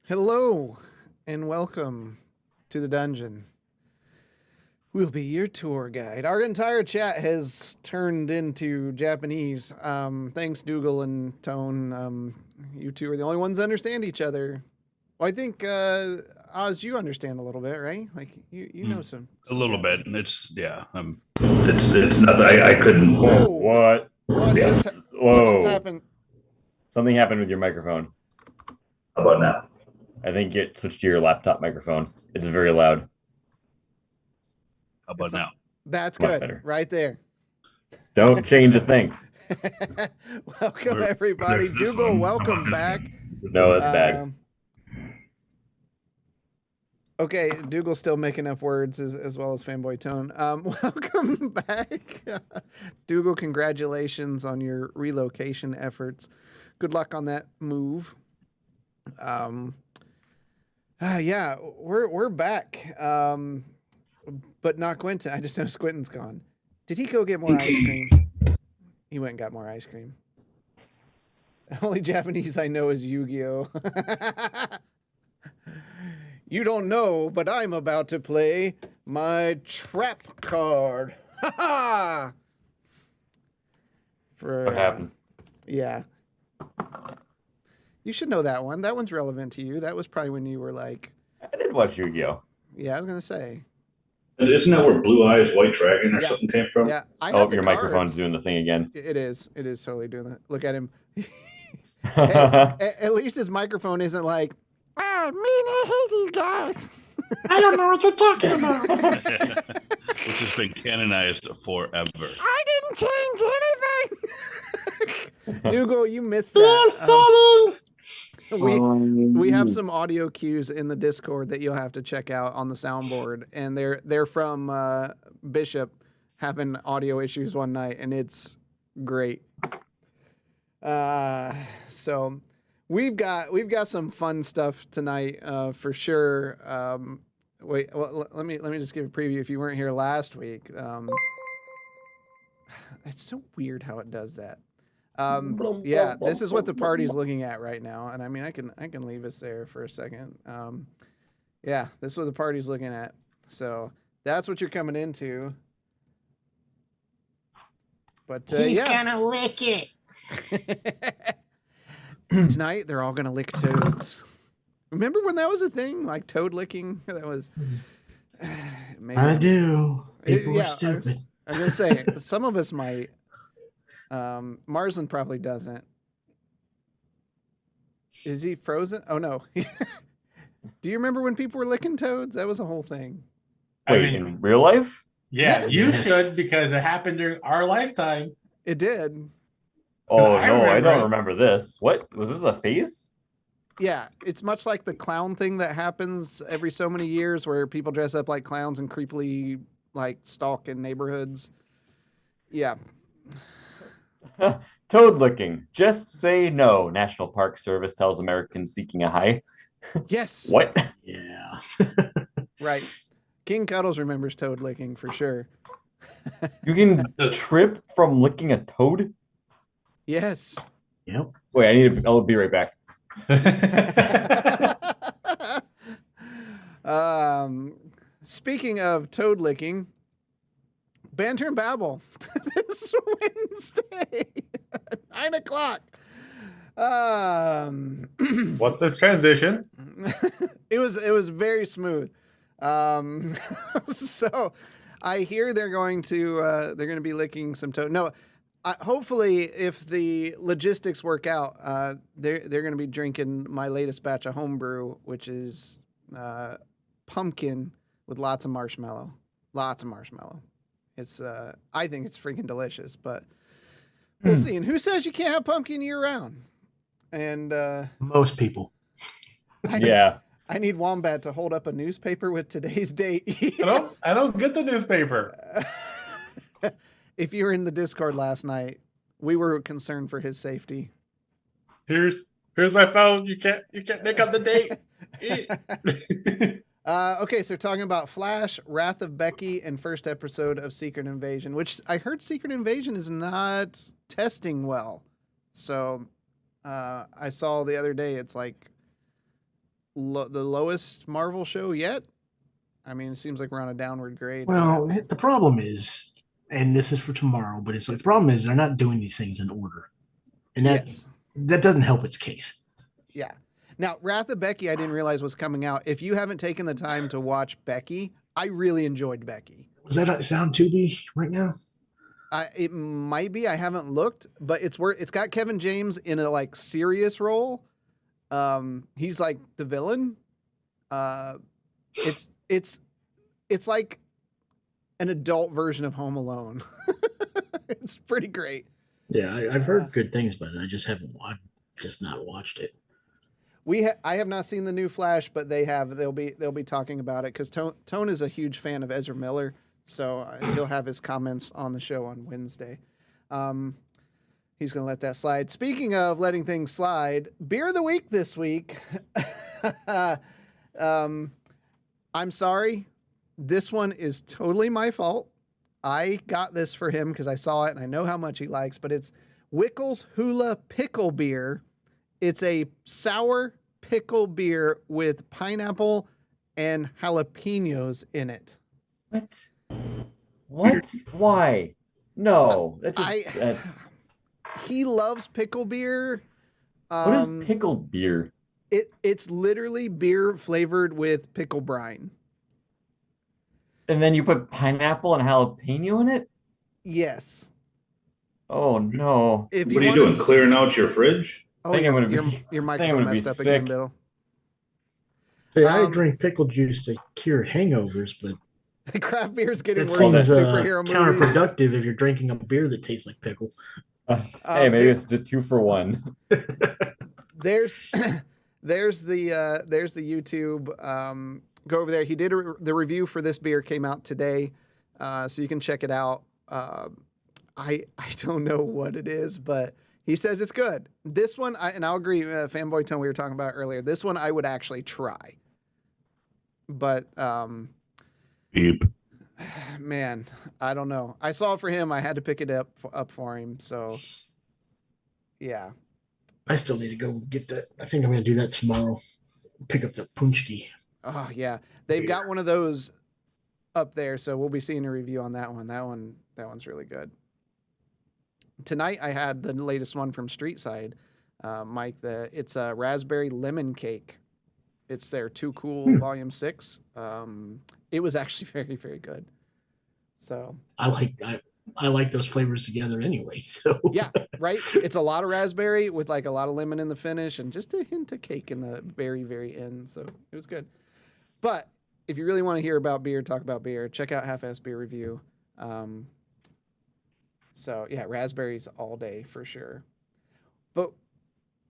Hello and welcome to the dungeon. We'll be your tour guide. Our entire chat has turned into Japanese. Thanks, Dougal and Tone. You two are the only ones that understand each other. Well, I think Oz, you understand a little bit, right? Like you know some A little bit. Japanese. It's not that I couldn't. Whoa! What? What Yeah. what just Whoa. happened? Something happened with your microphone. How about now? I think it switched to your laptop microphone. It's very loud. How about now? That's Much good. better. Right there. Don't change a thing. Welcome, Where- everybody. where's this Dougal, one? welcome How about back. this No, one? that's bad. Okay, Dougal's still making up words as well as Fanboy Tone. Welcome back. Dougal, congratulations on your relocation efforts. Good luck on that move. Yeah, we're back. But not Quentin. I just know Quentin's gone. Did he go get more ice cream? He went and got more ice cream. The only Japanese I know is Yu-Gi-Oh! You don't know, but I'm about to play my trap card. Ha ha! For What happened? yeah. You should know that one. That one's relevant to you. That was probably when you were like, I did watch Yu-Gi-Oh! yeah, I was gonna say. And isn't that where Blue Eyes White Dragon or Yeah. something came from? Yeah, I Oh, had the your cards. microphone's doing the thing again. It is. It is totally doing that. Look at him. At least his microphone isn't like, ah, I hate these guys. I don't know what you're talking about. Which has been canonized forever. I didn't change anything. Dougal, you missed Damn that. settings! We have some audio cues in the Discord that you'll have to check out on the soundboard, and they're from Bishop having audio issues one night, and it's great. So we've got some fun stuff tonight for sure. Wait, well, let me just give a preview. If you weren't here last week, it's so weird how it does that. Yeah, this is what the party's looking at right now, and I mean, I can leave us there for a second. Yeah, this is what the party's looking at. So that's what you're coming into. But He's yeah, gonna lick it. tonight they're all gonna lick toads. Remember when that was a thing, like toad licking? That was. Maybe I do. People yeah, are stupid. I was gonna say some of us might. Marsland probably doesn't. Is he frozen? Oh no. Do you remember when people were licking toads? That was a whole thing. Wait, in real life? Yeah, Yes. you should because it happened during our lifetime. It did. Oh, I no, I remember don't it. remember this. What? Was this a phase? Yeah, it's much like the clown thing that happens every so many years where people dress up like clowns and creepily like stalk in neighborhoods. Yeah. Toad licking. Just say no. National Park Service tells Americans seeking a high. Yes. What? Yeah. Right. King Cuddles remembers toad licking for sure. You can trip from licking a toad? Yes. Yep. Wait, I'll be right back. Speaking of toad licking, Banter and Babble this Wednesday, 9 o'clock. What's this transition? It was very smooth. So I hear they're going to be licking some toad. No, hopefully if the logistics work out, they're going to be drinking my latest batch of homebrew, which is pumpkin with lots of marshmallow. It's I think it's freaking delicious, but we'll see. And who says you can't have pumpkin year round? And Most people. I need Wombat to hold up a newspaper with today's date. I don't get the newspaper. If you were in the Discord last night, we were concerned for his safety. Here's my phone. You can't make up the date. Okay, so talking about Flash, Wrath of Becky, and first episode of Secret Invasion, which I heard Secret Invasion is not testing well. So I saw the other day it's like the lowest Marvel show yet. I mean, it seems like we're on a downward grade. Well, the problem is, and this is for tomorrow, but it's like the problem is they're not doing these things in order, and that doesn't help its case. Yeah. Now, Wrath of Becky, I didn't realize was coming out. If you haven't taken the time to watch Becky, I really enjoyed Becky. Was that on Tubi right now? It might be. I haven't looked, but it's got Kevin James in a like serious role. He's like the villain. It's like an adult version of Home Alone. It's pretty great. Yeah, I've heard good things about it. I've just not watched it. I have not seen the new Flash, but they have. They'll be talking about it because Tone is a huge fan of Ezra Miller, so he'll have his comments on the show on Wednesday. He's gonna let that slide. Speaking of letting things slide, beer of the week this week. I'm sorry, this one is totally my fault. I got this for him because I saw it and I know how much he likes, but it's Wickles Hula Pickle Beer. It's a sour pickle beer with pineapple and jalapenos in it. What? What? Why? No. That just, he loves pickle beer. what is pickle beer? It's literally beer flavored with pickle brine. And then you put pineapple and jalapeno in it? Yes. Oh no. If What are you doing? Clearing out your fridge? Oh, think I'm gonna your be microphone messed up again, sick. Biddle. See, I drink pickle juice to cure hangovers, but Craft beer is getting that worse than seems superhero movies. counterproductive if you're drinking a beer that tastes like pickle. Hey, maybe it's a 2-for-1. There's the YouTube. Go over there. He did the review for this beer, came out today, so you can check it out. I don't know what it is, but he says it's good. This one, and I'll agree. Fanboy Tone we were talking about earlier. This one I would actually try, but Beep. man, I don't know. I saw it for him. I had to pick it up for him. So yeah. I still need to go get that. I think I'm going to do that tomorrow. Pick up the punchki. Oh yeah, they've got one of those up there, so we'll be seeing a review on that one. That one's really good. Tonight I had the latest one from Street Side, Mike. It's a raspberry lemon cake. It's their Too Cool Volume 6. It was actually very, very good. So I like those flavors together anyway. So yeah, right. It's a lot of raspberry with like a lot of lemon in the finish and just a hint of cake in the very, very end. So it was good. But if you really want to hear about beer, talk about beer, check out Half-Ass Beer Review. So yeah, raspberries all day for sure. But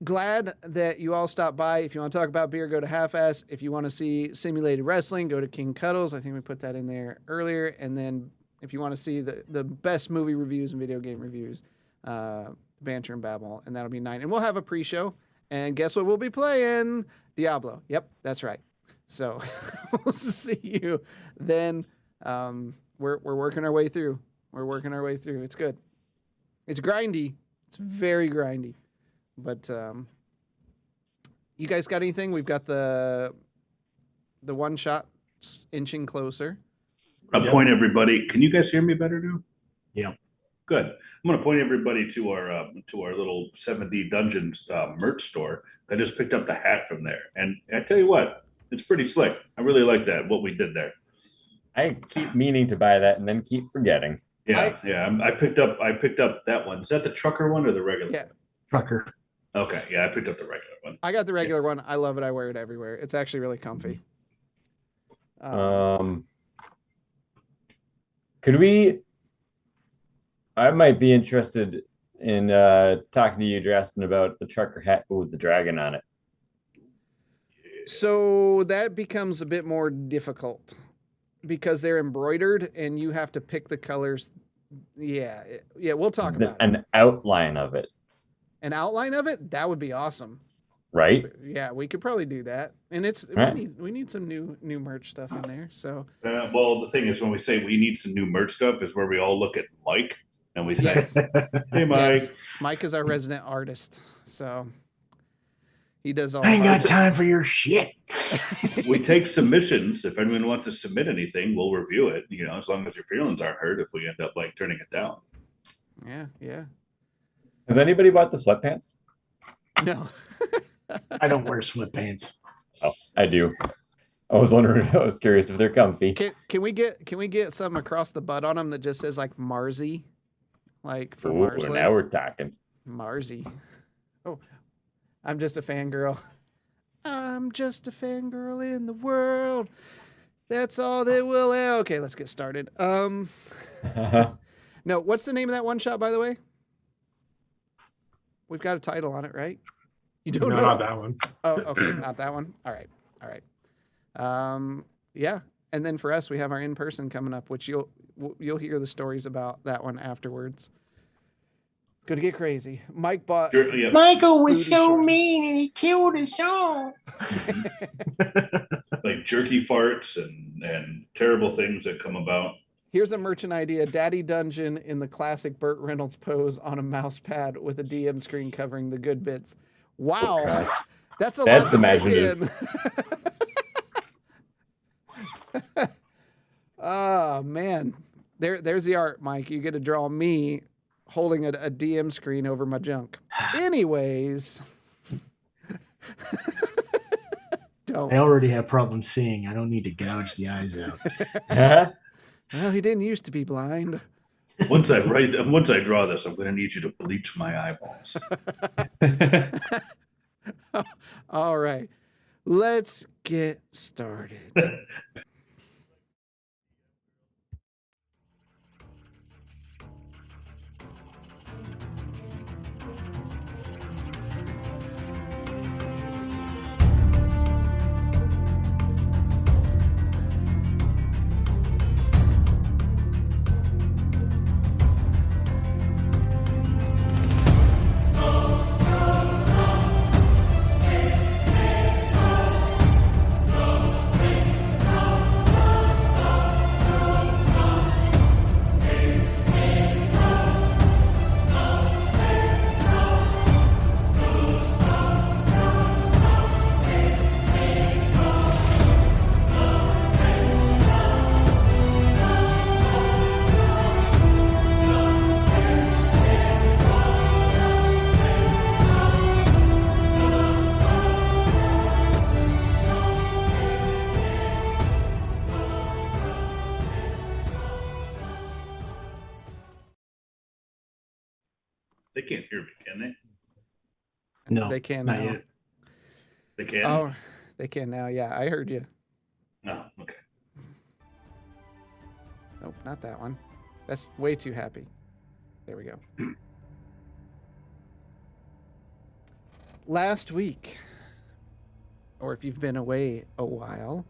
glad that you all stopped by. If you want to talk about beer, go to Half-Ass. If you want to see simulated wrestling, go to King Cuddles. I think we put that in there earlier. And then if you want to see the best movie reviews and video game reviews, Banter and Babble, and that'll be 9. And we'll have a pre-show. And guess what we'll be playing? Diablo. Yep, that's right. So we'll see you then. We're working our way through. It's good. It's grindy. It's very grindy. But you guys got anything? We've got the one shot inching closer. I'm gonna point everybody. Can you guys hear me better now? Yeah. Good. I'm gonna point everybody to our little 7D Dungeons merch store. I just picked up the hat from there, and I tell you what, it's pretty slick. I really like that. What we did there. I keep meaning to buy that and then keep forgetting. Yeah, I picked up that one. Is that the trucker one or the regular? Yeah. Trucker. Okay, yeah, I picked up the regular one. I got the regular one. I love it. I wear it everywhere. It's actually really comfy. Could we? I might be interested in talking to you, Justin, about the trucker hat with the dragon on it. So that becomes a bit more difficult because they're embroidered and you have to pick the colors. Yeah, we'll talk about it. An outline of it. An outline of it? That would be awesome. Right? Yeah, we could probably do that. And we need some new merch stuff in there. So well, the thing is, when we say we need some new merch stuff, is where we all look at Mike and we say, yes. "Hey, Mike." Yes. Mike is our resident artist. So He does all I ain't got hard- time for your shit. We take submissions. If anyone wants to submit anything, we'll review it. As long as your feelings aren't hurt. If we end up like turning it down. Yeah. Has anybody bought the sweatpants? No. I don't wear sweatpants. Oh, I do. I was wondering. I was curious if they're comfy. Can we get something across the butt on them that just says like Marzi, like for Ooh, Marsland? now we're talking. Marzi. Oh, I'm just a fangirl. I'm just a fangirl in the world. That's all they will. Okay, let's get started. No, what's the name of that one shot, by the way? We've got a title on it, right? You don't know? Not that one. Oh, okay, not that one. All right. Yeah, and then for us, we have our in-person coming up, which you'll hear the stories about that one afterwards. It's gonna get crazy. Mike bought. Yeah. Michael was Booty so shorts. mean and he killed us all. Like jerky farts and terrible things that come about. Here's a merchant idea: Daddy Dungeon in the classic Burt Reynolds pose on a mouse pad with a DM screen covering the good bits. Wow, God. that's a That's lot to take imaginative. in. Oh man, there's the art, Mike. You get to draw me holding a DM screen over my junk. Anyways, don't. I already have problems seeing. I don't need to gouge the eyes out. Well, he didn't used to be blind. Once I draw this, I'm going to need you to bleach my eyeballs. All right, let's get started. They can't hear me, can they? No, They can not now. yet. They can? Oh, they can now. Yeah, I heard you. No, okay. Nope, not that one. That's way too happy. There we go. Last week, or if you've been away a while,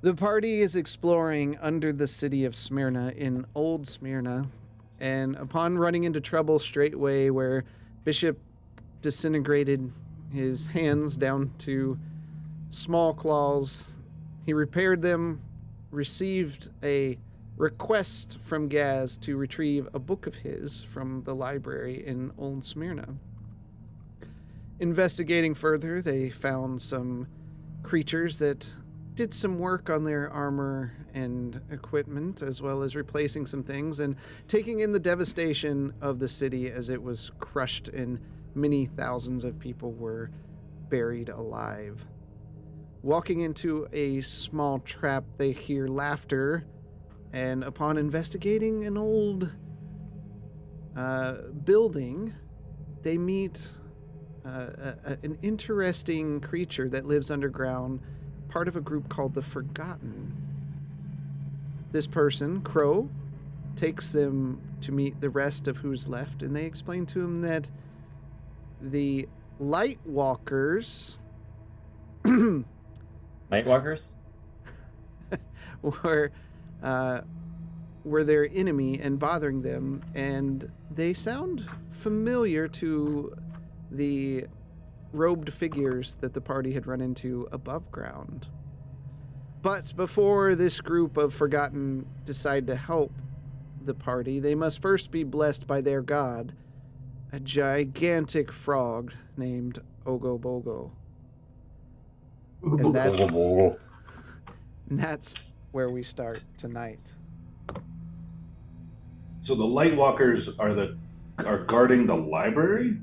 the party is exploring under the city of Smyrna in Old Smyrna, and upon running into trouble straightway where Bishop disintegrated his hands down to small claws, he repaired them, received a request from Gaz to retrieve a book of his from the library in Old Smyrna. Investigating further, they found some creatures that did some work on their armor and equipment, as well as replacing some things and taking in the devastation of the city as it was crushed and many thousands of people were buried alive. Walking into a small trap, they hear laughter, and upon investigating an old building, they meet an interesting creature that lives underground, part of a group called the Forgotten. This person, Crow, takes them to meet the rest of who's left, and they explain to him that the Lightwalkers Nightwalkers? were their enemy and bothering them, and they sound familiar to the robed figures that the party had run into above ground. But before this group of Forgotten decide to help the party, they must first be blessed by their god, a gigantic frog named Ogobogo. And that's where we start tonight. So the light walkers are guarding the library?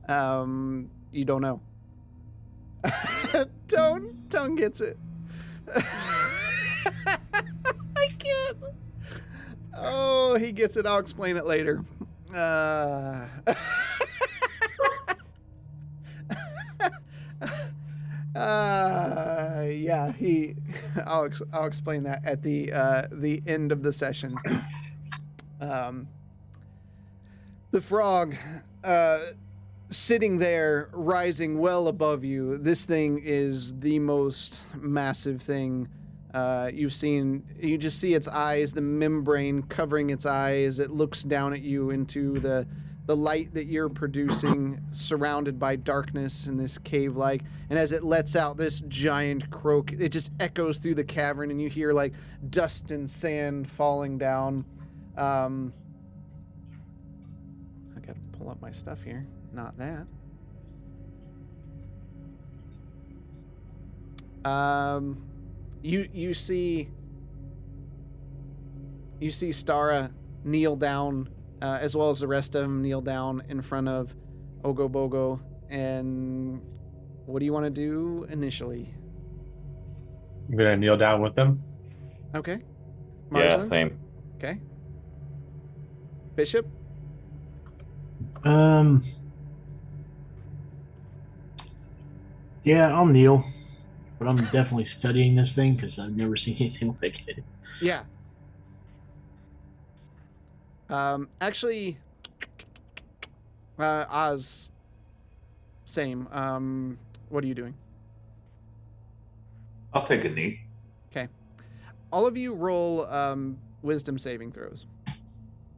You don't know. Tone gets it. I can't. Oh, he gets it. I'll explain it later. Yeah, I'll explain that at the end of the session. The frog, sitting there, rising well above you. This thing is the most massive thing you've seen. You just see its eyes, the membrane covering its eyes. It looks down at you into the light that you're producing, surrounded by darkness in this cave-like. And as it lets out this giant croak, it just echoes through the cavern, and you hear like dust and sand falling down. I gotta pull up my stuff here. Not that. You see Stara kneel down, as well as the rest of them kneel down in front of Ogobogo. And what do you want to do initially? I'm gonna kneel down with them. Okay. Yeah, Marsden? same. Okay. Bishop? Yeah, I'll kneel, but I'm definitely studying this thing because I've never seen anything like it. Yeah. Actually, Oz, same. What are you doing? I'll take a knee. Okay. All of you roll wisdom saving throws.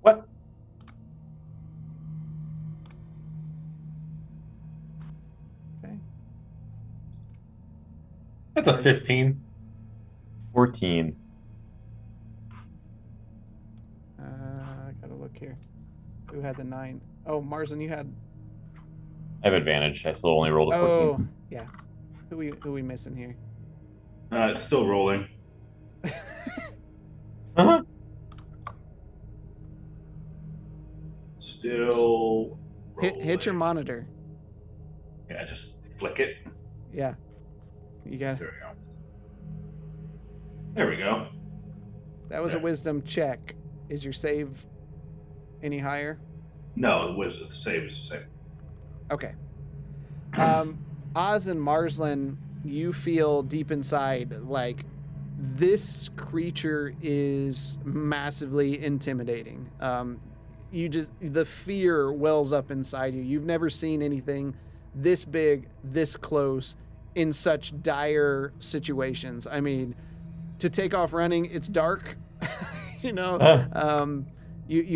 What? Okay. That's a 15. 14. I gotta look here. Who had the 9? Oh, Marsden, you had. I have advantage. I still only rolled a 14. Oh, yeah. Who we missing here? It's still rolling. Uh-huh. Still rolling. Hit your monitor. Yeah, just flick it. Yeah. You got There we go. There we go. that was a wisdom check. Is your save any higher? No, the save is the same. Okay. Oz and Marsland, you feel deep inside like this creature is massively intimidating. The fear wells up inside you. You've never seen anything this big, this close, in such dire situations. I mean, to take off running, it's dark. You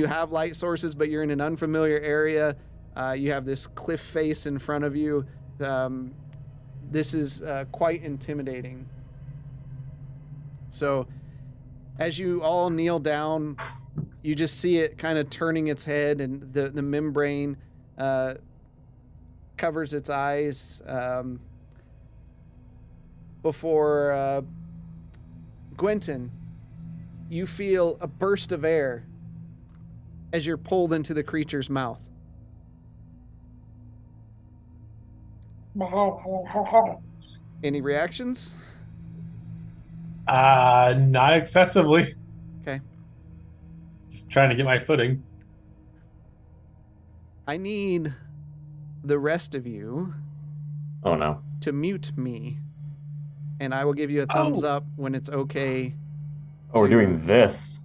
have light sources, but you're in an unfamiliar area. You have this cliff face in front of you. This is quite intimidating. So as you all kneel down, you just see it kind of turning its head, and the membrane covers its eyes before Gwenton, you feel a burst of air as you're pulled into the creature's mouth. Any reactions? Not excessively. Okay. Just trying to get my footing. I need the rest of you Oh no. to mute me, and I will give you a thumbs up when it's okay. Oh, we're doing this.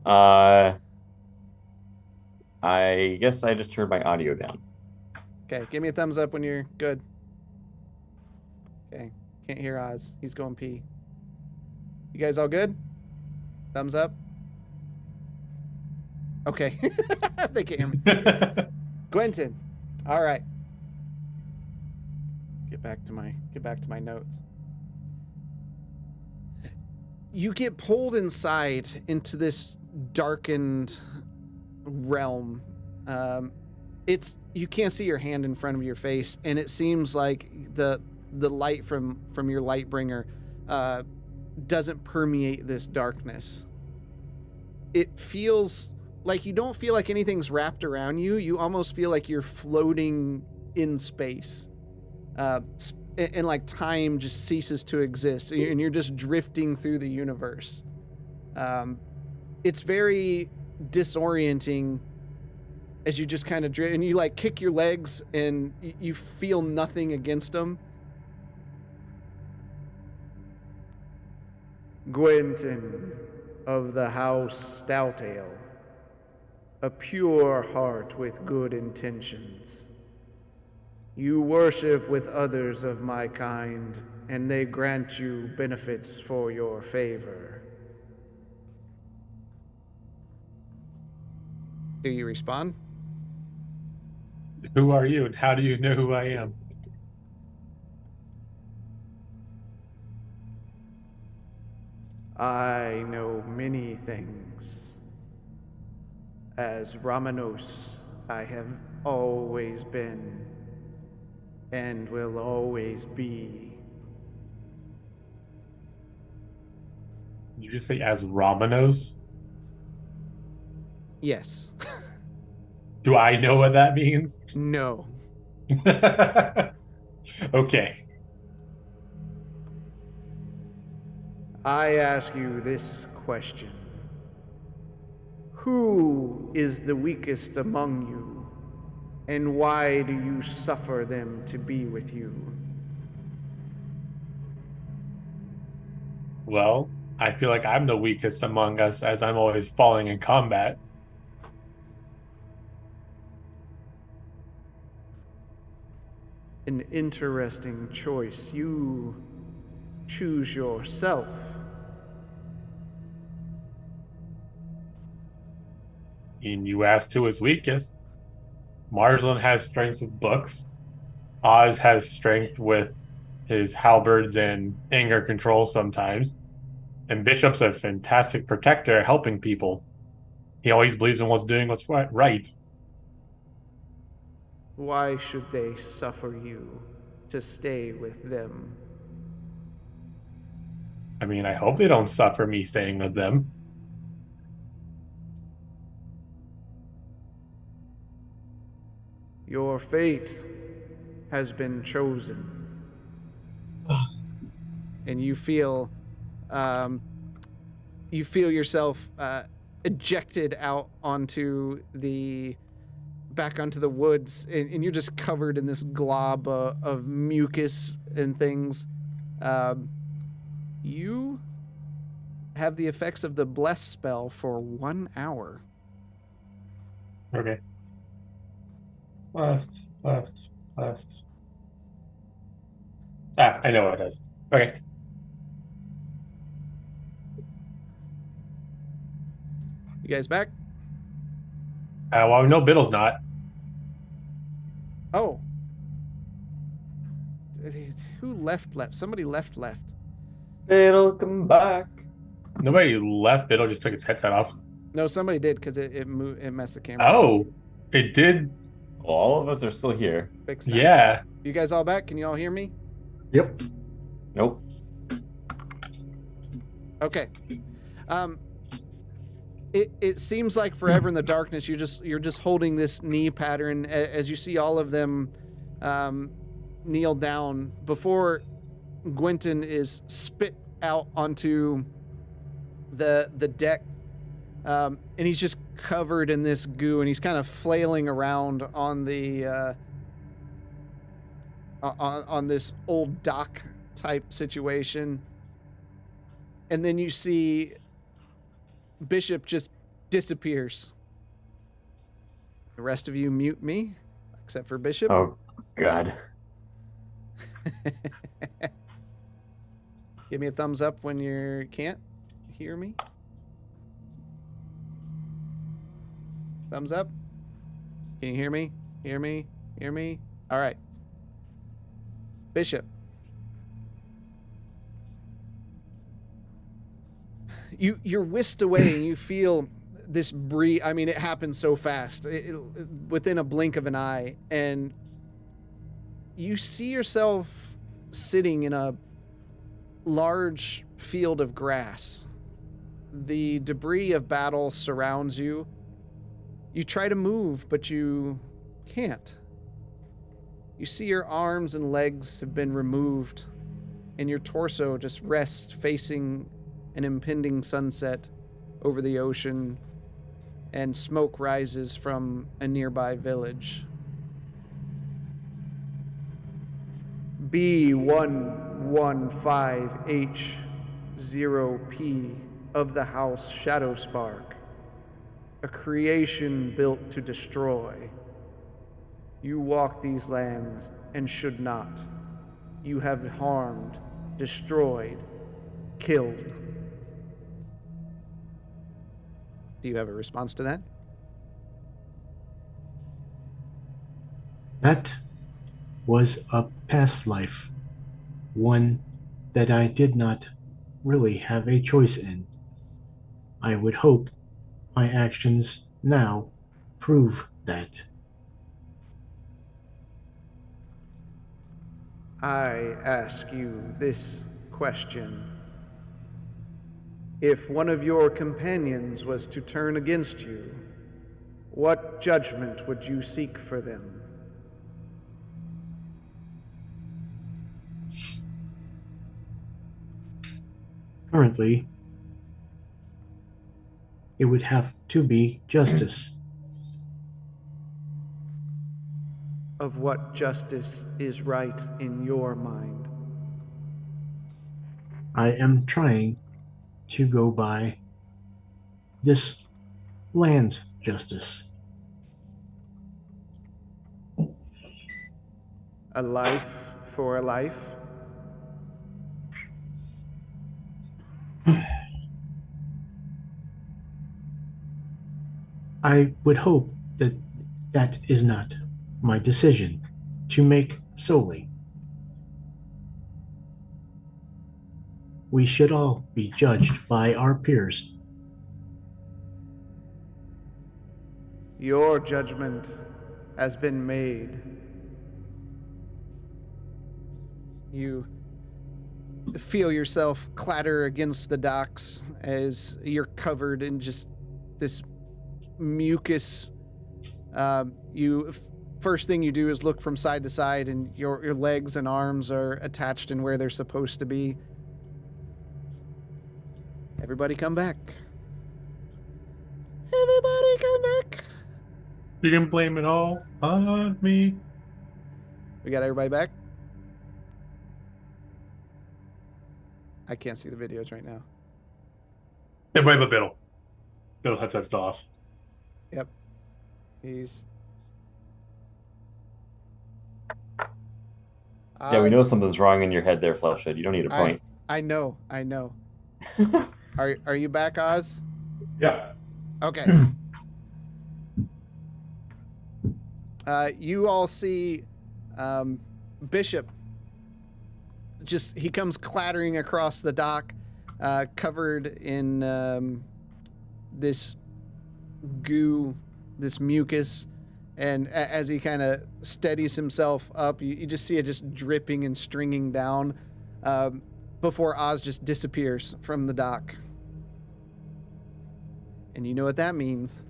I guess I just turned my audio down. Okay, give me a thumbs up when you're good. Okay, can't hear Oz. He's going pee. You guys all good? Thumbs up? Okay. They can't hear me. Gwenton. All right. Get back to my notes. You get pulled inside into this darkened realm. you can't see your hand in front of your face, and it seems like the light from your light bringer doesn't permeate this darkness. It feels like you don't feel like anything's wrapped around you. You almost feel like you're floating in space. And like time just ceases to exist, and you're just drifting through the universe. It's very disorienting as you just kind of drift, and you like kick your legs and you feel nothing against them. Gwenton of the House Stoutale, a pure heart with good intentions. You worship with others of my kind, and they grant you benefits for your favor. Do you respond? Who are you, and how do you know who I am? I know many things. As Ramanos, I have always been, and will always be. Did you just say as Romanos? Yes. Do I know what that means? No. Okay. I ask you this question. Who is the weakest among you, and why do you suffer them to be with you? Well, I feel like I'm the weakest among us, as I'm always falling in combat. An interesting choice. You choose yourself. And you asked who is weakest. Marsland has strength with books. Oz has strength with his halberds and anger control sometimes. And Bishop's a fantastic protector, helping people. He always believes in what's right. Why should they suffer you to stay with them? I mean, I hope they don't suffer me staying with them. Your fate has been chosen. And you feel yourself ejected out back onto the woods, and you're just covered in this glob of mucus and things. You have the effects of the bless spell for 1 hour. Okay. Last. I know what it is. Okay. You guys back? Well, no, Biddle's not. Oh. Who left? Somebody left. It'll come back. Nobody left. Biddle just took its headset off. No, somebody did, because it messed the camera. Oh, it did. Well, all of us are still here. Fixed that. Yeah. You guys all back? Can you all hear me? Yep. Nope. Okay. It seems like forever in the darkness. You're just holding this knee pattern as you see all of them kneel down before Gwenton is spit out onto the deck, and he's just covered in this goo, and he's kind of flailing around on the on this old dock type situation. And then you see Bishop just disappears. The rest of you mute me, except for Bishop. Oh, God. Give me a thumbs up when you can't hear me. Thumbs up. Can you hear me? Hear me? Hear me? All right. Bishop. You're whisked away, and you feel this breeze, I mean, it happens so fast, within a blink of an eye, and you see yourself sitting in a large field of grass. The debris of battle surrounds you. You try to move, but you can't. You see your arms and legs have been removed, and your torso just rests facing an impending sunset over the ocean, and smoke rises from a nearby village. B115H0P of the house Shadowspark, a creation built to destroy. You walk these lands and should not. You have harmed, destroyed, killed. Do you have a response to that? That was a past life, one that I did not really have a choice in. I would hope my actions now prove that. I ask you this question. If one of your companions was to turn against you, what judgment would you seek for them? Currently, it would have to be justice. Of what justice is right in your mind? I am trying to go by this land's justice. A life for a life? I would hope that that is not my decision to make solely. We should all be judged by our peers. Your judgment has been made. You feel yourself clatter against the docks as you're covered in just this mucus. First thing you do is look from side to side, and your legs and arms are attached in where they're supposed to be. Everybody come back. Everybody come back. You can blame it all on me. We got everybody back? I can't see the videos right now. Everybody but Biddle. Biddle headset's still off. Yep. He's... Yeah, we know something's wrong in your head there, Fleshhead. You don't need a point. I know. Are you back, Oz? Yeah. Okay. You all see Bishop. He comes clattering across the dock, covered in this goo, this mucus. And as he kind of steadies himself up, you just see it just dripping and stringing down before Oz just disappears from the dock. And you know what that means.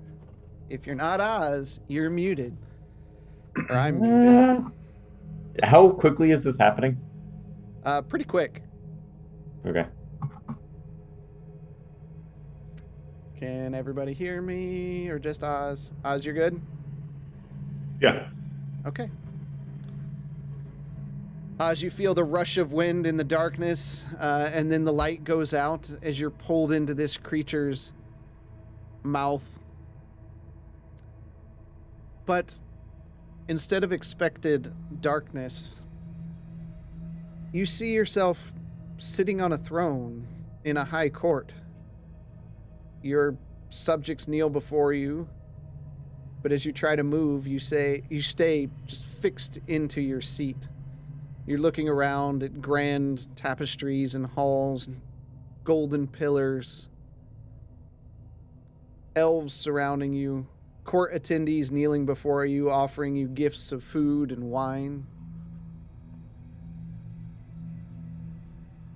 If you're not Oz, you're muted. Or I'm muted. How quickly is this happening? Pretty quick. Okay. Can everybody hear me, or just Oz? Oz, you're good? Yeah. Okay. As you feel the rush of wind in the darkness, and then the light goes out as you're pulled into this creature's mouth. But instead of expected darkness, you see yourself sitting on a throne in a high court. Your subjects kneel before you, but as you try to move, you stay just fixed into your seat. You're looking around at grand tapestries and halls, and golden pillars. elves surrounding you, court attendees kneeling before you, offering you gifts of food and wine.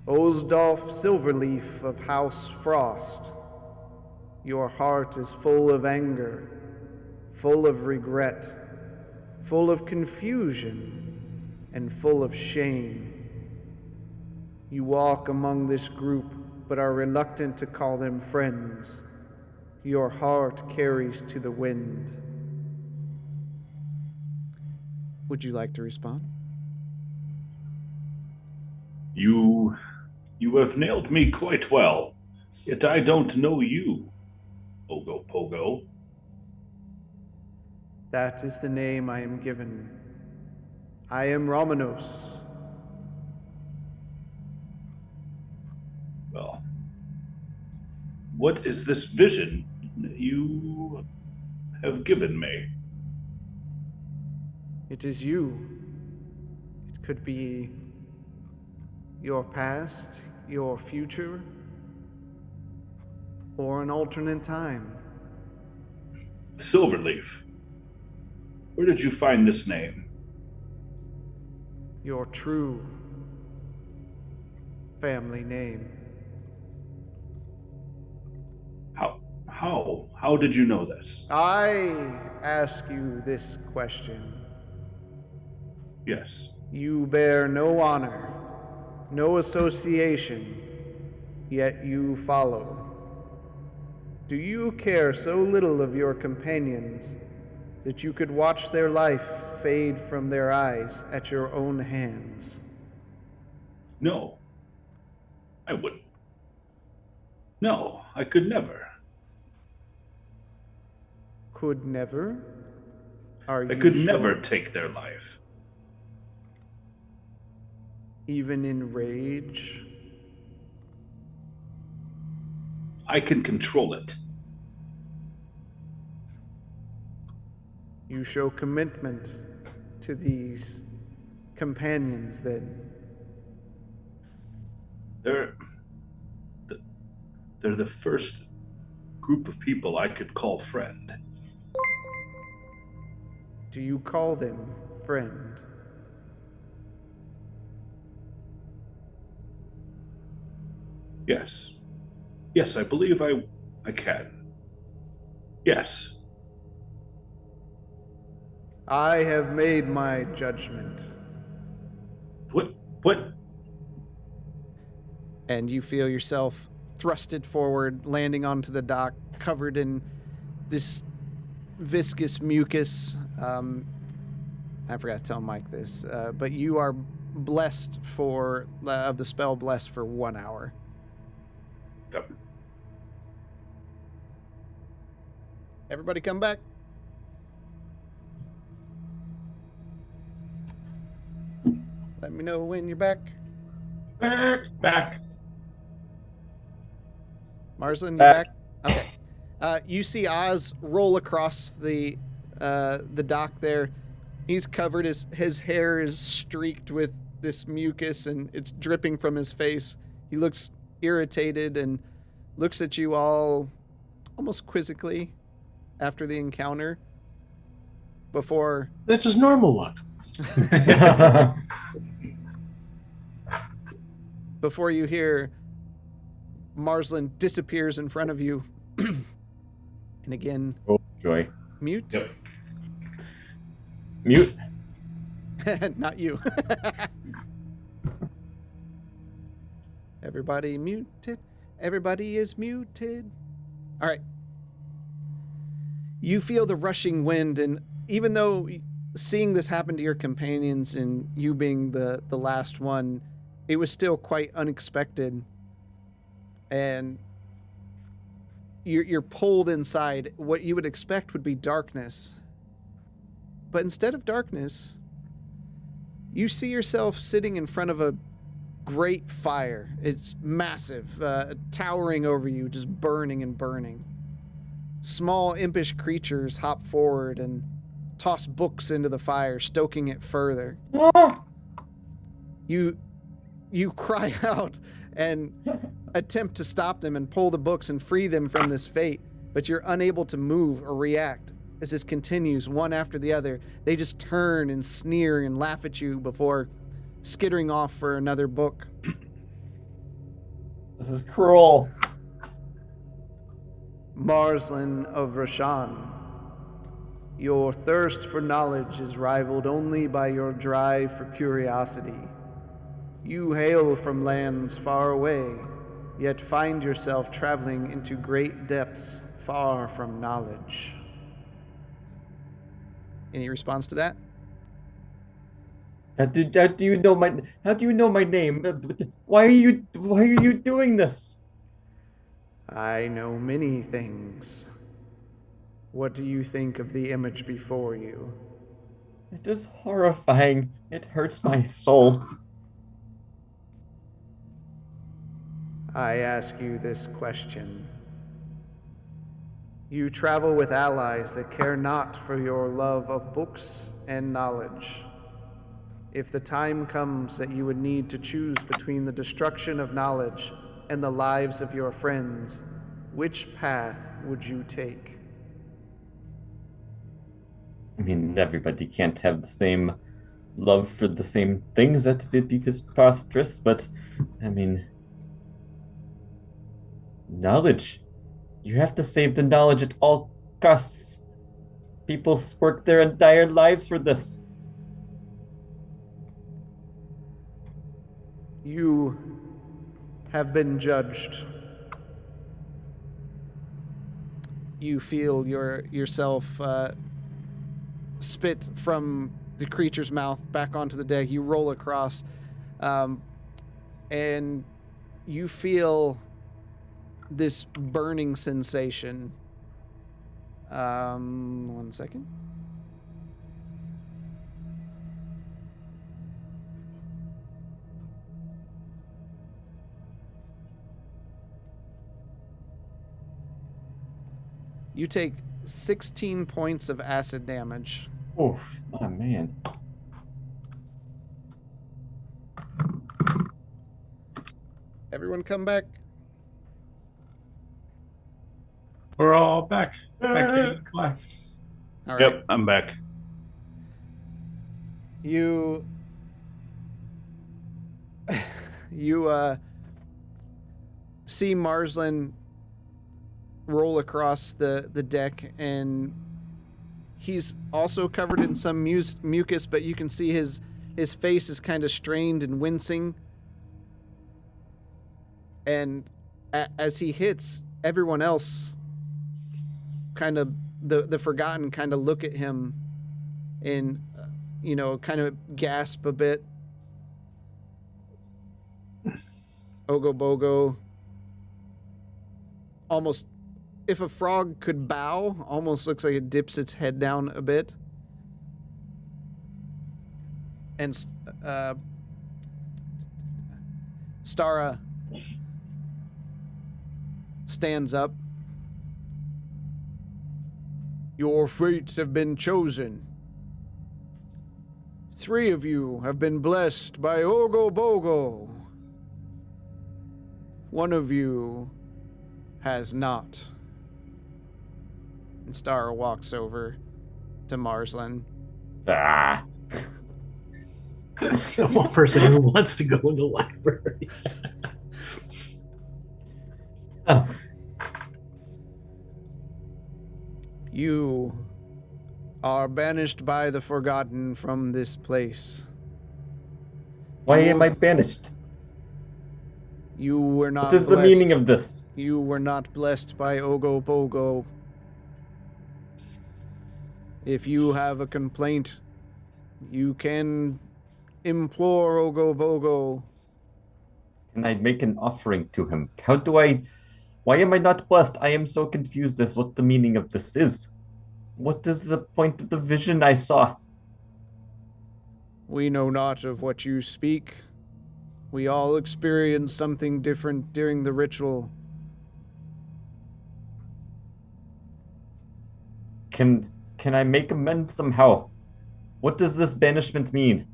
Osdolf Silverleaf of House Frost, your heart is full of anger, full of regret, full of confusion, and full of shame. You walk among this group, but are reluctant to call them friends. Your heart carries to the wind. Would you like to respond? You have nailed me quite well, yet I don't know you, Ogo Pogo. That is the name I am given. I am Romanos. Well, what is this vision you have given me? It is you. It could be your past, your future, or an alternate time. Silverleaf. Where did you find this name? Your true family name. How did you know this? I ask you this question. Yes. You bear no honor, no association, yet you follow. Do you care so little of your companions that you could watch their life fade from their eyes at your own hands? No. I wouldn't. No, I could never. Could never? Are you I could sure? never take their life. Even in rage? I can control it. You show commitment to these companions, then? They're the first group of people I could call friend. Do you call them friend? Yes. Yes, I believe I can. Yes. I have made my judgment. What? And you feel yourself thrusted forward, landing onto the dock, covered in this viscous mucus. I forgot to tell Mike this, but you are blessed of the spell blessed for 1 hour. Yep. Everybody come back. Let me know when you're back. Back. Marsland, you Back. back? Okay. You see Oz roll across the dock there. He's covered. His hair is streaked with this mucus, and it's dripping from his face. He looks irritated and looks at you all almost quizzically after the encounter. Before That's his normal look. before you hear Marsland disappears in front of you, and again, Oh, joy. mute. Yep. Mute. Not you. Everybody muted. Everybody is muted. All right. You feel the rushing wind, and even though seeing this happen to your companions and you being the last one, it was still quite unexpected. And you're pulled inside. What you would expect would be darkness. But instead of darkness, you see yourself sitting in front of a great fire. It's massive, towering over you, just burning and burning. Small, impish creatures hop forward and toss books into the fire, stoking it further. You cry out and attempt to stop them and pull the books and free them from this fate. but you're unable to move or react as this continues one after the other. They just turn and sneer and laugh at you before skittering off for another book. This is cruel. Marslan of Rashan, your thirst for knowledge is rivaled only by your drive for curiosity. You hail from lands far away, yet find yourself traveling into great depths far from knowledge. Any response to that? How do you know my name? Why are you doing this? I know many things. What do you think of the image before you? It is horrifying. It hurts my soul. I ask you this question. You travel with allies that care not for your love of books and knowledge. If the time comes that you would need to choose between the destruction of knowledge and the lives of your friends, which path would you take? I mean, everybody can't have the same love for the same things. That would be preposterous, but I mean, knowledge. You have to save the knowledge at all costs. People work their entire lives for this. You have been judged. You feel yourself spit from the creature's mouth back onto the deck. You roll across, and you feel this burning sensation. 1 second. You take 16 points of acid damage. Oof, oh man. Everyone come back. We're all back. Back to class. All right. Yep, I'm back. You see Marslan roll across the deck, and he's also covered in some mucus, but you can see his face is kind of strained and wincing. And as he hits, everyone else kind of, the Forgotten kind of look at him and, kind of gasp a bit. Ogobogo, almost, if a frog could bow, almost looks like it dips its head down a bit. And Stara stands up. Your fates have been chosen. 3 of you have been blessed by Ogobogo. 1 of you has not. And Stara walks over to Marslan. Ah. The one person who wants to go in the library. You are banished by the Forgotten from this place. Why am I banished? You were not What is the blessed. meaning of this? You were not blessed by Ogobogo. If you have a complaint, you can implore Ogobogo. Can I make an offering to him? Why am I not blessed? I am so confused as what the meaning of this is. What is the point of the vision I saw? We know not of what you speak. We all experienced something different during the ritual. Can I make amends somehow? What does this banishment mean?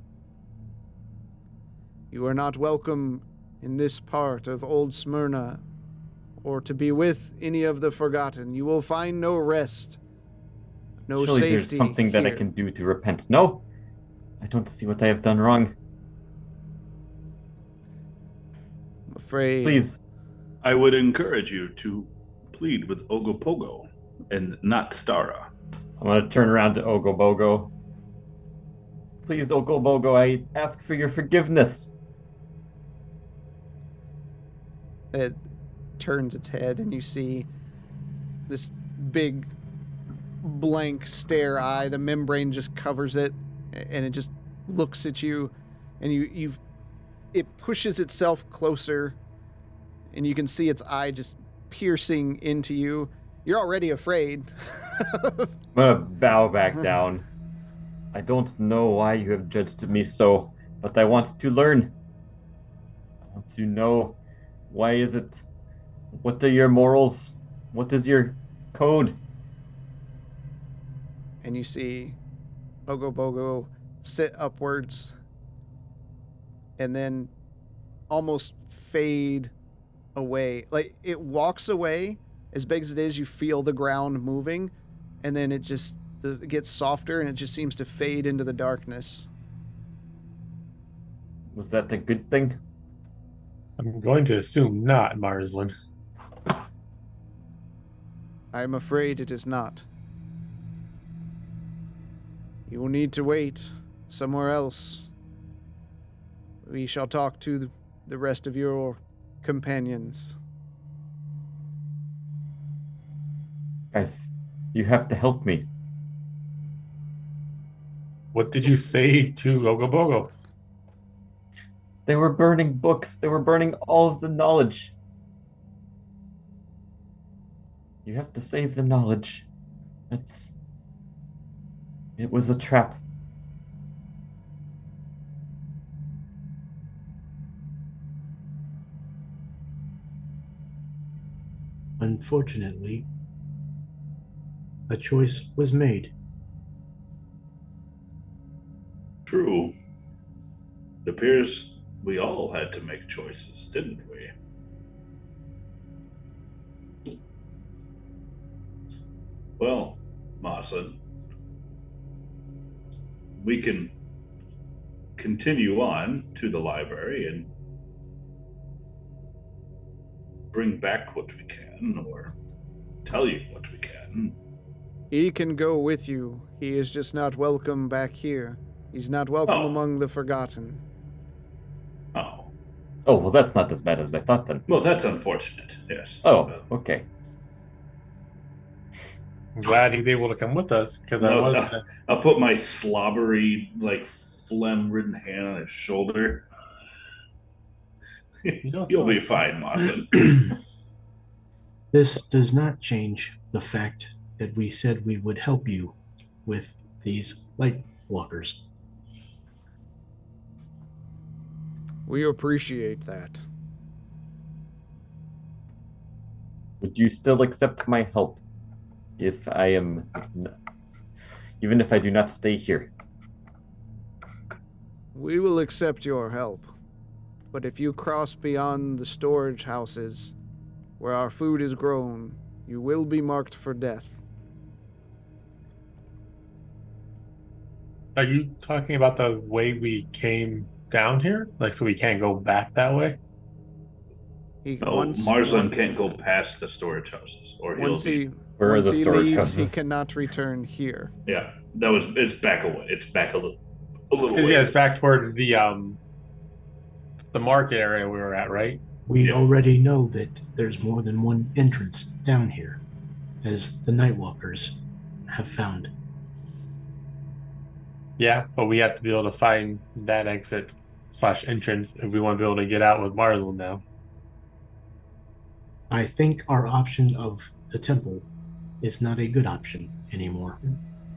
You are not welcome in this part of Old Smyrna or to be with any of the forgotten. You will find no rest, no Surely safety there's something that I here. can do to repent. No, I don't see what I have done wrong. I'm afraid. Please, I would encourage you to plead with Ogopogo and not Stara. I'm gonna turn around to Ogobogo. Please, Ogobogo, I ask for your forgiveness. It turns its head, and you see this big blank stare eye. The membrane just covers it, and it just looks at you, and it pushes itself closer, and you can see its eye just piercing into you. You're already afraid. I'm gonna bow back down. I don't know why you have judged me so, but I want to learn. I want to know, why is it? What are your morals? What is your code? And you see Ogobogo sit upwards and then almost fade away. Like, it walks away. As big as it is, you feel the ground moving, and then it gets softer, and it just seems to fade into the darkness. Was that a good thing? I'm going to assume not, Marsland. I'm afraid it is not. You will need to wait somewhere else. We shall talk to the rest of your companions. Guys, you have to help me. What did you say to Ogobogo? They were burning books. They were burning all of the knowledge. You have to save the knowledge. It was a trap. Unfortunately, a choice was made. True. It appears we all had to make choices, didn't we? Well, Marsland, we can continue on to the library and bring back what we can, or tell you what we can. He can go with you. He is just not welcome back here. He's not welcome among the forgotten. Oh. Oh, well, that's not as bad as I thought then. Well, that's unfortunate, yes. Oh, okay. I'm glad he's able to come with us, because I'll put my slobbery, phlegm-ridden hand on his shoulder. You'll be fine, Marsland. This does not change the fact that we said we would help you with these light walkers. We appreciate that. Would you still accept my help if I am, even if I do not stay here? We will accept your help. But if you cross beyond the storage houses where our food is grown, you will be marked for death. Are you talking about the way we came down here? So we can't go back that way? Marsland can't go past the storage houses, or once he storage leaves, houses? he cannot return here. Yeah, it's back away. It's back a little way. Yeah, it's back toward the market area we were at, right? We already know that there's more than one entrance down here, as the Nightwalkers have found. Yeah, but we have to be able to find that exit/entrance if we want to be able to get out with Marsland now. I think our option of the temple is not a good option anymore.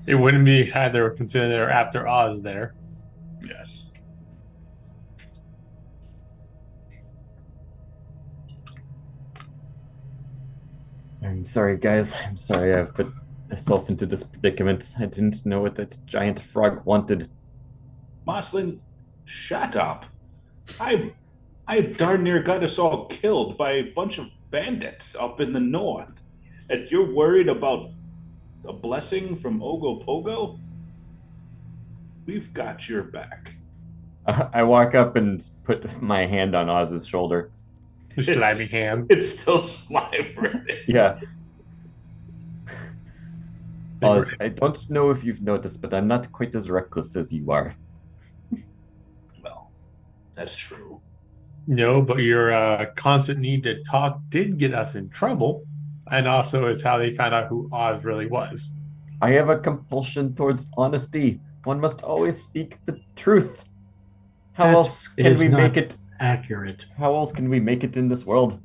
It wouldn't be had they were considered after Oz there. Yes. I'm sorry, guys. I'm sorry I've put myself into this predicament. I didn't know what that giant frog wanted. Marsland, shut up. I darn near got us all killed by a bunch of bandits up in the north, and you're worried about a blessing from Ogopogo? We've got your back. I walk up and put my hand on Oz's shoulder. Slimy hand. It's still Slimy. Yeah. Big Oz, red. I don't know if you've noticed, but I'm not quite as reckless as you are. Well, that's true. No, but your constant need to talk did get us in trouble, and also is how they found out who Oz really was. I have a compulsion towards honesty. One must always speak the truth. How That else can is we make not it? accurate. How else can we make it in this world?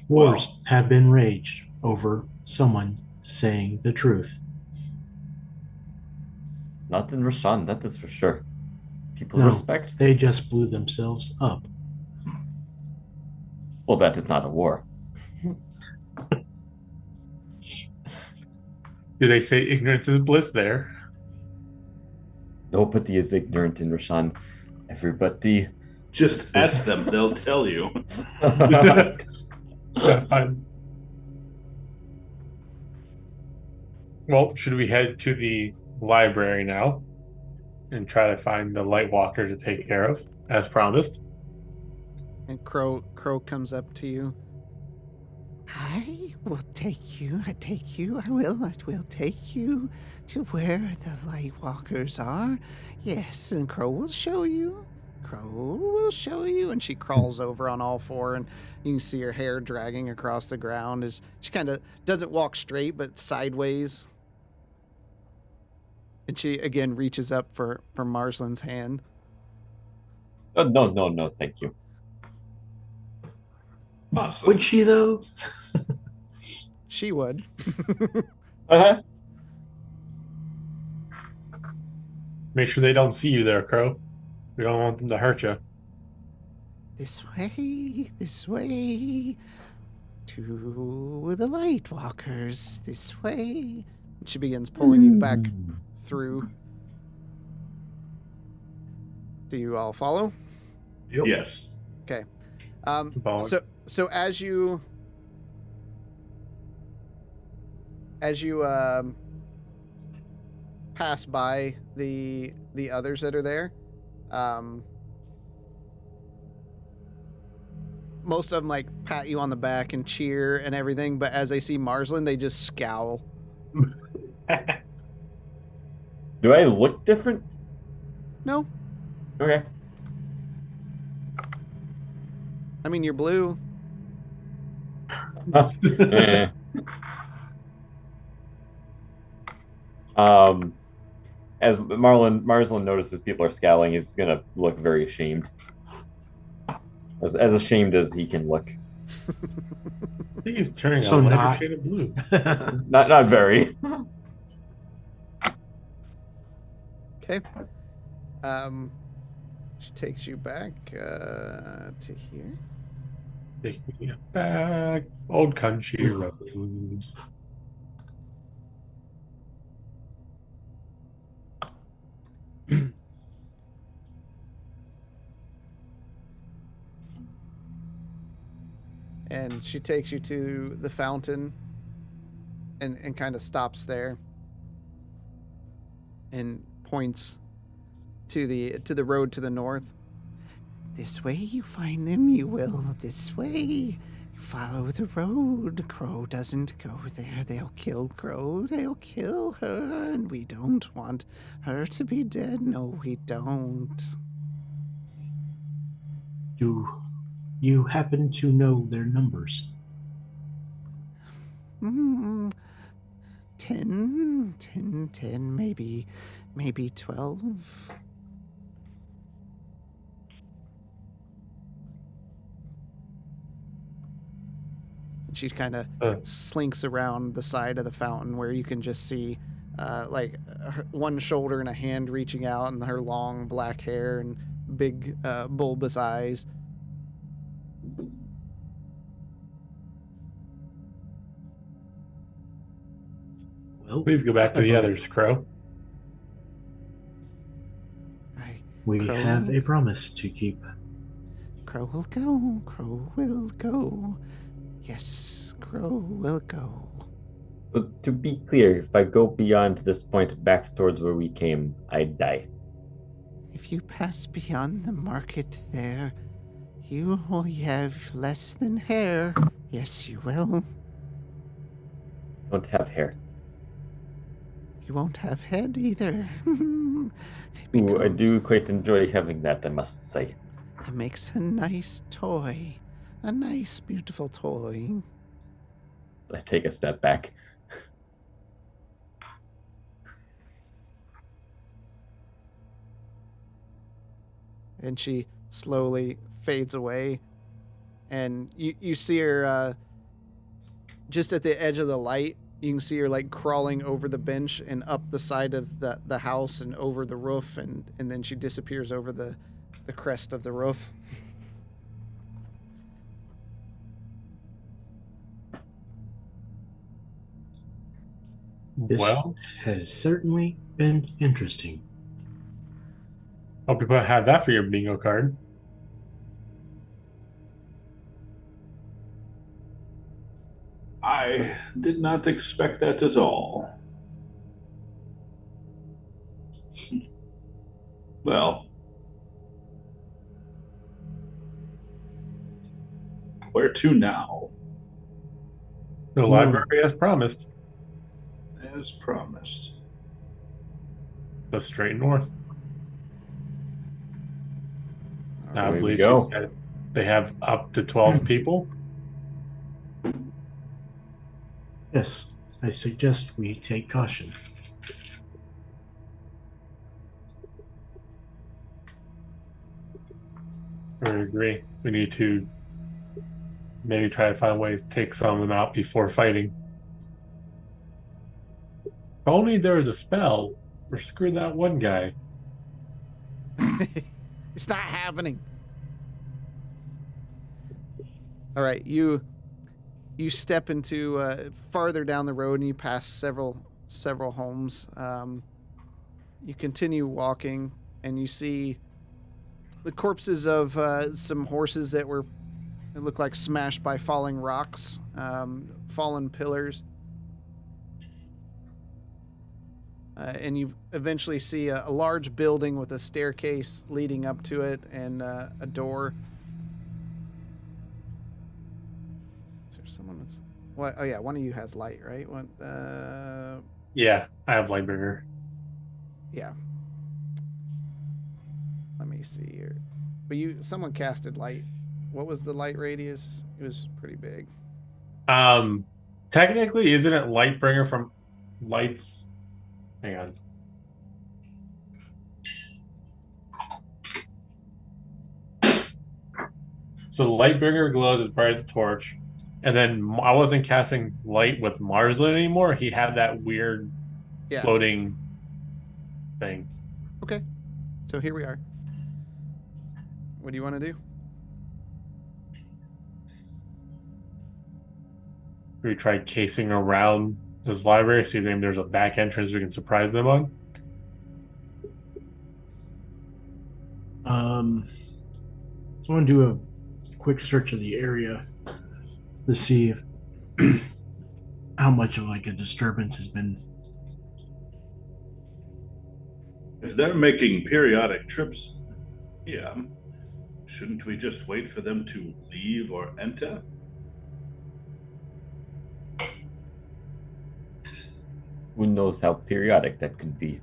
Wars Well. have been raged over someone saying the truth. Not in Rashan, that is for sure. People No, respect. they just blew themselves up. Well, that is not a war. Do they say ignorance is bliss there? Nobody is ignorant in Rashan. Everybody. Just ask them, they'll tell you. Well, should we head to the library now and try to find the light walker to take care of, as promised? And Crow comes up to you. I will take you. I will take you to where the light walkers are. Yes, and Crow will show you. And she crawls over on all four, and you can see her hair dragging across the ground as she kind of doesn't walk straight, but sideways. And she again reaches up for Marslin's hand. Oh, no, thank you. Awesome. Would she, though? She would. Uh-huh. Make sure they don't see you there, Crow. We don't want them to hurt you. This way, to the light walkers, this way. And she begins pulling you back through. Do you all follow? Yep. Yes. Okay. Bone. So as you pass by the others that are there, most of them like pat you on the back and cheer and everything, but as they see Marslin, they just scowl. Do I look different? No, Okay. I mean you're blue. Eh. As Marsland notices people are scowling, he's gonna look very ashamed. As ashamed as he can look. I think he's turning So a lighter not- shade of blue. Not very. Okay. She takes you back to here. Take me back, old country roads. And she takes you to the fountain and kind of stops there and points to the road to the north. This way you find them, you will. This way. You follow the road. Crow doesn't go there. They'll kill Crow. They'll kill her. And we don't want her to be dead. No, we don't. Do you happen to know their numbers? 10, maybe 12. And she kind of slinks around the side of the fountain where you can just see one shoulder and a hand reaching out and her long black hair and big bulbous eyes. Well, Please go back to the others, Crow. we Crow? have a promise to keep. Crow will go. Crow will go. Yes, Crow will go. But to be clear, if I go beyond this point back towards where we came, I die. If you pass beyond the market there, you will have less than hair. Yes, you will. Don't have hair. You won't have head either. Ooh, I do quite enjoy having that, I must say. It makes a nice toy. A nice, beautiful toy. I take a step back. And she slowly fades away. And you see her just at the edge of the light. You can see her like crawling over the bench and up the side of the house and over the roof. And then she disappears over the crest of the roof. This Well, has certainly been interesting. hope you have that for your bingo card. I did not expect that at all. Well, where to now? The library as promised. As promised. Go straight north. I Away we believe go. she said they have up to 12 people. Yes, I suggest we take caution. I agree. We need to maybe try to find ways to take some of them out before fighting. If only there was a spell for screw that one guy. It's not happening. All right, you step into farther down the road and you pass several homes. You continue walking and you see the corpses of some horses that look like smashed by falling rocks, fallen pillars. And you eventually see a large building with a staircase leading up to it and a door. Is there someone that's... What? Oh, yeah, one of you has light, right? What? Yeah, I have Lightbringer. Yeah. Let me see here. But someone casted light. What was the light radius? It was pretty big. Technically, isn't it Lightbringer from Lights? Hang on. So Lightbringer glows as bright as a torch. And then I wasn't casting light with Marsland anymore. He had that weird floating thing. Okay. So here we are. What do you want to do? We tried casing around this library, see if maybe there's a back entrance we can surprise them on. I want to do a quick search of the area to see if how much of like a disturbance has been. If they're making periodic trips, yeah, shouldn't we just wait for them to leave or enter? Who knows how periodic that could be?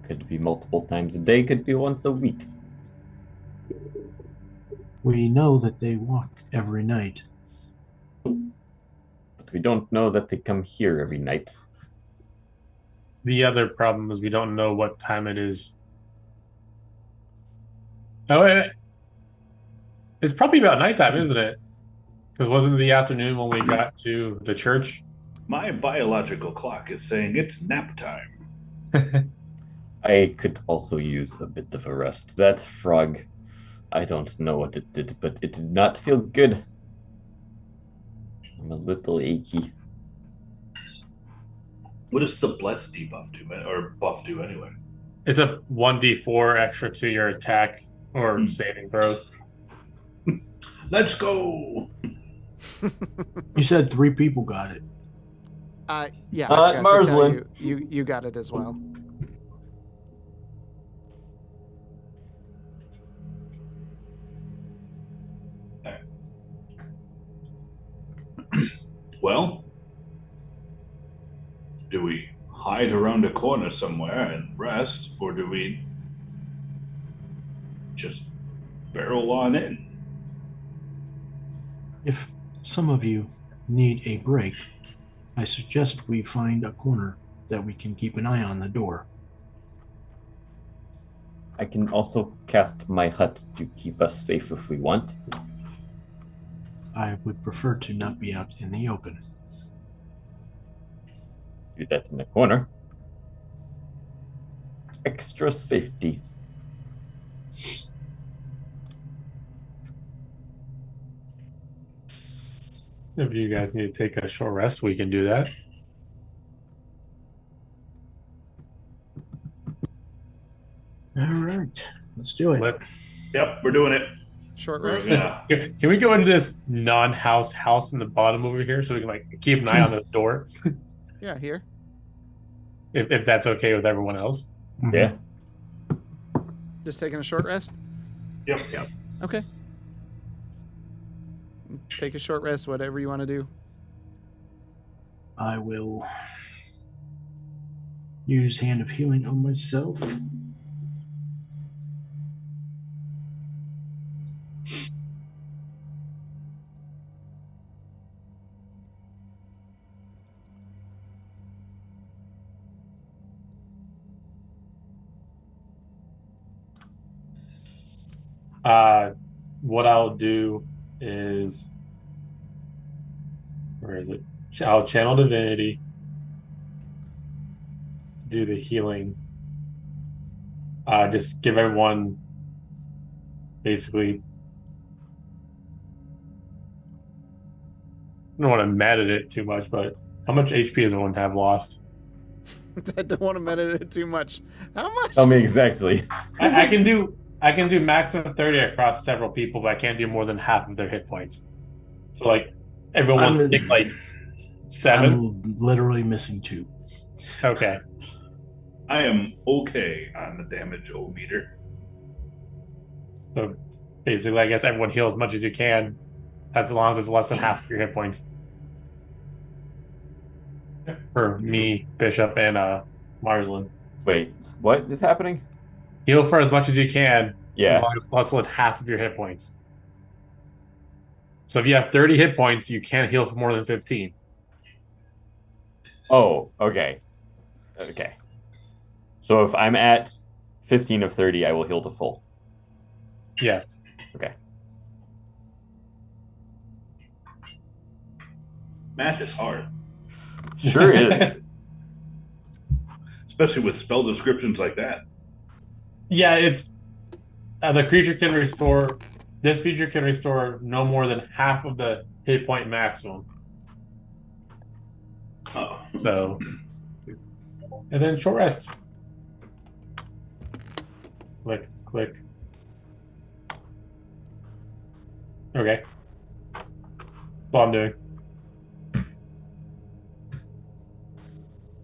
Could be multiple times a day, could be once a week. We know that they walk every night. But we don't know that they come here every night. The other problem is we don't know what time it is. Oh, it's probably about nighttime, isn't it? Because wasn't it the afternoon when we got to the church? My biological clock is saying it's nap time. I could also use a bit of a rest. That frog, I don't know what it did, but it did not feel good. I'm a little achy. What does the bless debuff do, or buff do anyway? It's a 1d4 extra to your attack or saving throws. Let's go. You said 3 people got it. Yeah, I forgot to tell Marsland. you got it as well. Well, do we hide around a corner somewhere and rest, or do we just barrel on in? If some of you need a break, I suggest we find a corner that we can keep an eye on the door. I can also cast my hut to keep us safe if we want. I would prefer to not be out in the open. Do that in the corner. Extra safety. If you guys need to take a short rest, we can do that. All right, let's do it. Yep, we're doing it. Short We're rest. gonna- Can we go into this non-house house in the bottom over here so we can like keep an eye on the door? Yeah, here. If that's okay with everyone else. Mhm. Yeah. Just taking a short rest. Yep. Okay. Take a short rest, whatever you want to do. I will use Hand of Healing on myself. What I'll do is, where is it? I'll channel divinity, do the healing. Just give everyone basically. I don't want to meditate it too much, but how much HP does everyone have lost? I don't want to meditate too much. How much? Tell me exactly. I can do maximum 30 across several people, but I can't do more than half of their hit points. So like everyone wants to take like 7. I'm literally missing 2. Okay. I am okay on the damage meter. So basically, I guess everyone heal as much as you can, as long as it's less than half of your hit points. For me, Bishop, and Marsland. Wait, what is happening? Heal for as much as you can, Yeah. as long as it's less than half of your hit points. So if you have 30 hit points, you can't heal for more than 15. Oh, okay. Okay. So if I'm at 15 of 30, I will heal to full. Yes. Okay. Math is hard, Sure is. especially with spell descriptions like that. Yeah, it's the creature can restore. This feature can restore no more than half of the hit point maximum. Oh. So, and then short rest. Click. Okay. That's what I'm doing.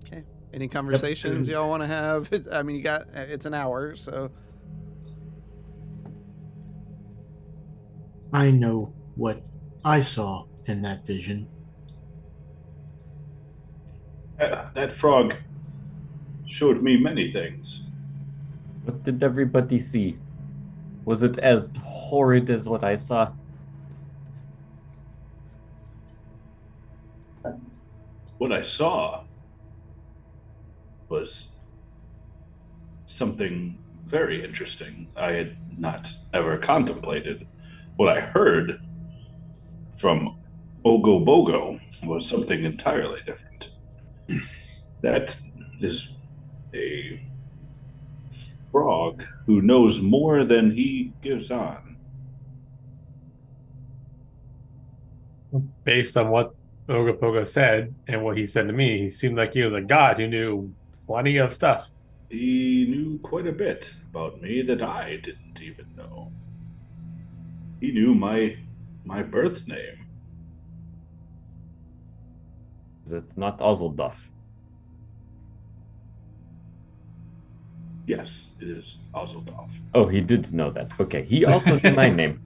Okay. Any conversations y'all want to have? I mean, it's an hour, so. I know what I saw in that vision. That frog showed me many things. What did everybody see? Was it as horrid as what I saw? What I saw was something very interesting I had not ever contemplated. What I heard from Ogo Bogo was something entirely different. That is a frog who knows more than he gives on. Based on what Ogopogo said and what he said to me, he seemed like he was a god who knew plenty of stuff. He knew quite a bit about me that I didn't even know. He knew my my birth name. It's not Ozeldorf. Yes, it is Ozeldorf. Oh, he did know that. Okay, he also knew my name.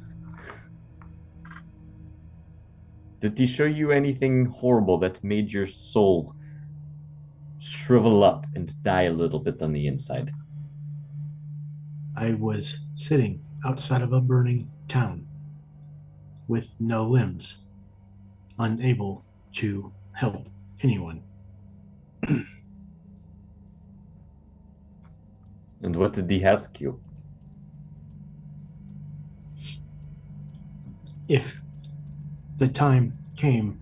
Did he show you anything horrible that made your soul shrivel up and die a little bit on the inside? I was sitting outside of a burning town with no limbs, unable to help anyone. And what did he ask you? If the time came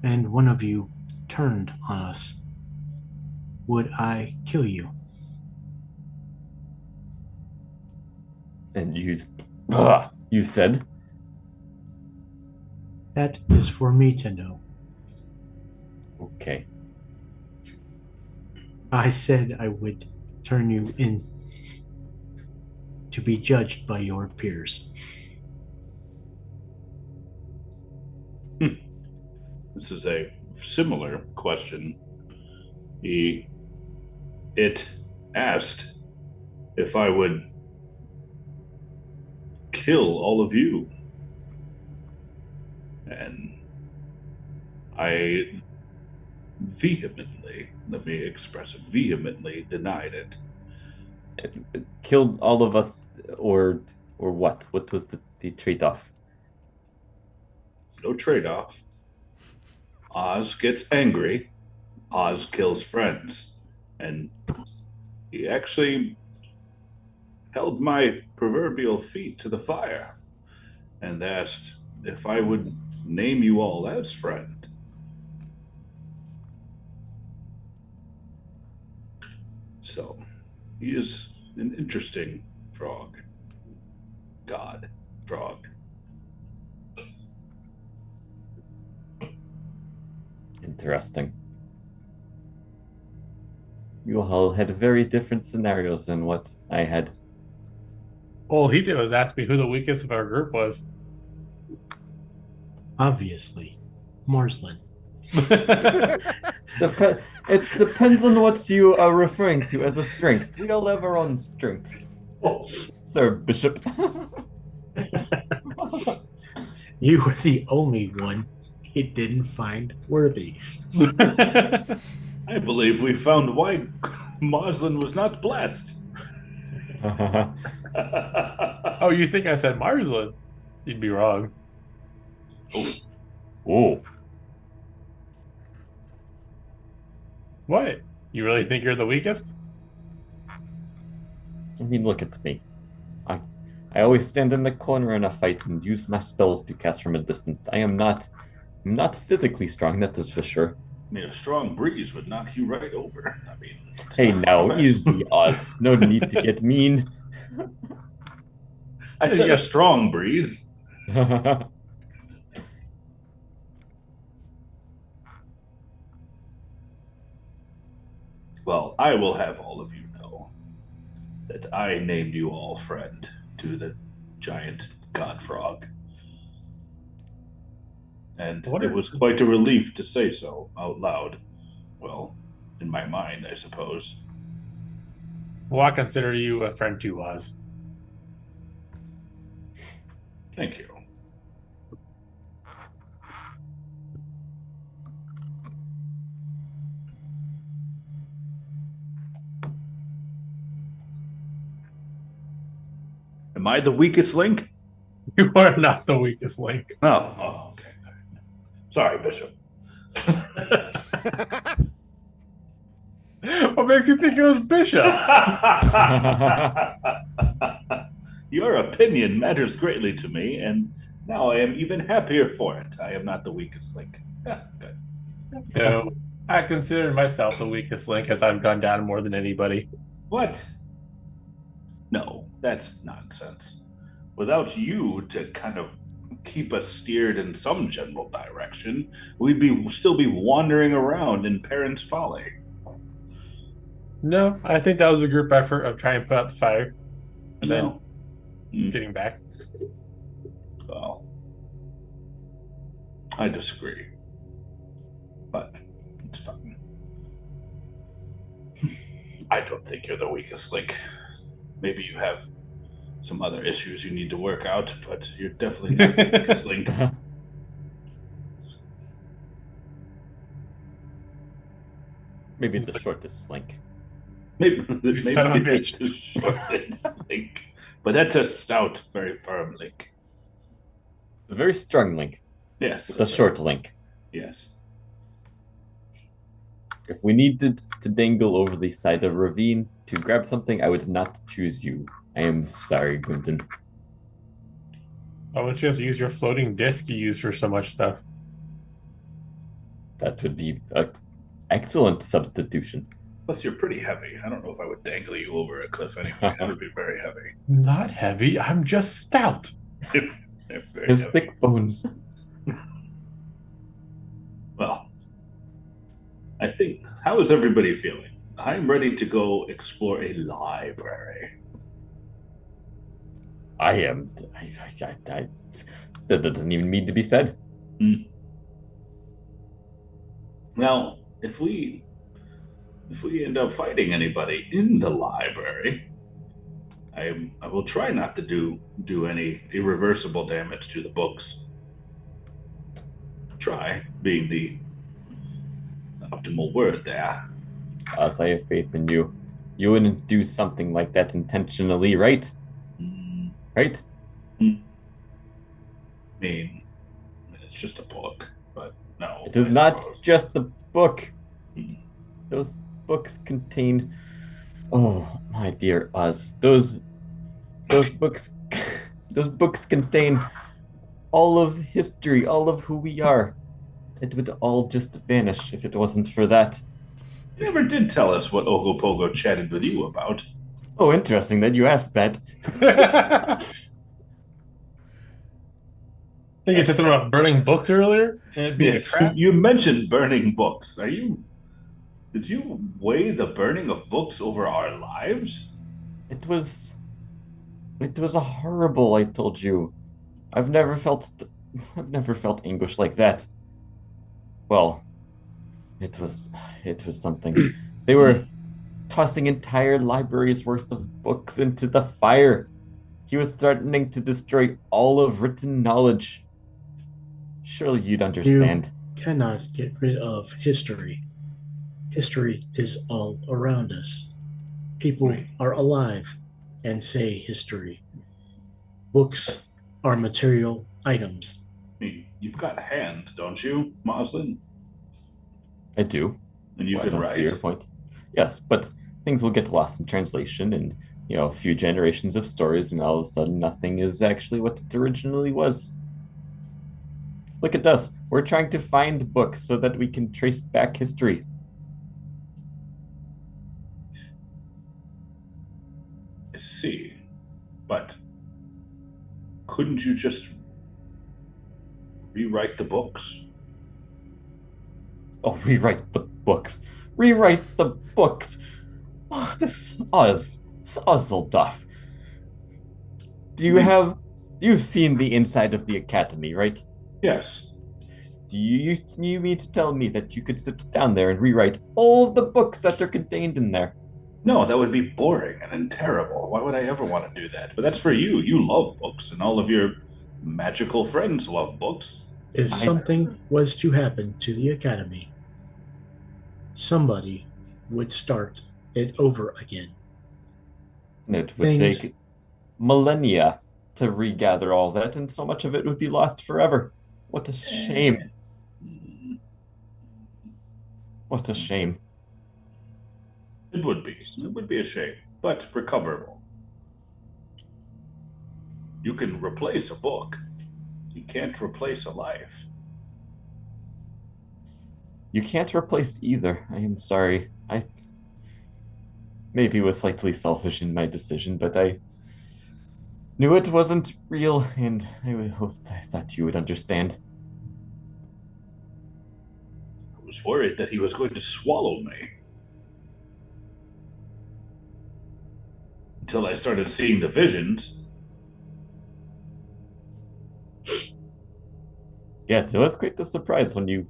and one of you turned on us, would I kill you? And you said, That is for me to know. okay. I said I would turn you in to be judged by your peers. This is a similar question. It asked if I would kill all of you. And I vehemently, let me express it, vehemently denied it. It killed all of us, or what? What was the trade-off? No trade-off. Oz gets angry. Oz kills friends. And he actually held my proverbial feet to the fire and asked if I would name you all as friend. So, he is an interesting frog. God frog. Interesting. You all had very different scenarios than what I had. All he did was ask me who the weakest of our group was. Obviously, Marsland. It depends on what you are referring to as a strength. We all have our own strengths. Oh, Sir Bishop. You were the only one he didn't find worthy. I believe we found why Marsland was not blessed. Oh, you think I said Marsland? You'd be wrong. Oh. What? You really think you're the weakest? I mean, look at me. I always stand in the corner in a fight and use my spells to cast from a distance. I'm not physically strong, that is for sure. I mean, a strong breeze would knock you right over. I mean, Hey, not now, fast. easy, Oz. No need to get mean. I said a strong breeze. Well, I will have all of you know that I named you all friend to the giant god frog. And it was quite a relief to say so out loud. Well, in my mind, I suppose. Well, I consider you a friend too, Oz. Thank you. Am I the weakest link? You are not the weakest link. Oh, okay. Sorry, Bishop. What makes you think it was Bishop? Your opinion matters greatly to me, and now I am even happier for it. I am not the weakest link. Yeah, good. No, I consider myself the weakest link as I've gone down more than anybody. What? No, that's nonsense. Without you to kind of keep us steered in some general direction, we'd still be wandering around in Parents' Folly. No, I think that was a group effort of trying to put out the fire and No. then getting back. Well, I disagree. But it's fine. I don't think you're the weakest link. Maybe you have some other issues you need to work out, but you're definitely not the weakest link. Maybe the shortest link. Maybe son of a bitch. it's the shortest link. But that's a stout, very firm link. A very strong link. Yes. The short link. Yes. If we needed to dangle over the side of a ravine to grab something, I would not choose you. I am sorry, Quentin. Why don't you just use your floating disc you use for so much stuff? That would be an excellent substitution. Plus, you're pretty heavy. I don't know if I would dangle you over a cliff anyway. That would be very heavy. Not heavy. I'm just stout. Very His heavy. thick bones. Well, I think, how is everybody feeling? I'm ready to go explore a library. I am. That doesn't even need to be said. Now, if we end up fighting anybody in the library, I will try not to do any irreversible damage to the books. Try being the optimal word there. As I have faith in you. You wouldn't do something like that intentionally, right? Right? I mean, it's just a book, but no. It is I not suppose. just the book. Hmm. Those books contain. Oh, my dear Oz. Those books. Those books contain all of history, all of who we are. It would all just vanish if it wasn't for that. You never did tell us what Ogopogo chatted with you about. Oh, interesting that you asked that. I think you said something about burning books earlier and it being a Yes, trap. you mentioned burning books. Did you weigh the burning of books over our lives? It was a horrible, I told you. I've never felt anguish like that. Well, it was something. They were tossing entire libraries worth of books into the fire. He was threatening to destroy all of written knowledge. Surely you'd understand. You cannot get rid of history. History is all around us. People Right. are alive and say history. Books Yes, are material items. I mean, you've got hands, don't you, Moslin? I do. And you Well, I can don't see write. your point. Yes, but things will get lost in translation and, a few generations of stories, and all of a sudden nothing is actually what it originally was. Look at us. We're trying to find books so that we can trace back history. I see. But couldn't you just rewrite the books? Oh, rewrite the books. Rewrite the books. Oh, this Ozelduff. You've seen the inside of the academy, right? Yes. Do you mean to tell me that you could sit down there and rewrite all of the books that are contained in there? No, that would be boring and terrible. Why would I ever want to do that? But that's for you. You love books, and all of your magical friends love books. If something was to happen to the Academy, somebody would start it over again. It would take millennia to regather all that, and so much of it would be lost forever. What a shame. What a shame. It would be. It would be a shame, but recoverable. You can replace a book. You can't replace a life. You can't replace either. I am sorry. I maybe was slightly selfish in my decision, but I knew it wasn't real, and I thought you would understand. I was worried that he was going to swallow me. Until I started seeing the visions. Yes, it was quite the surprise when you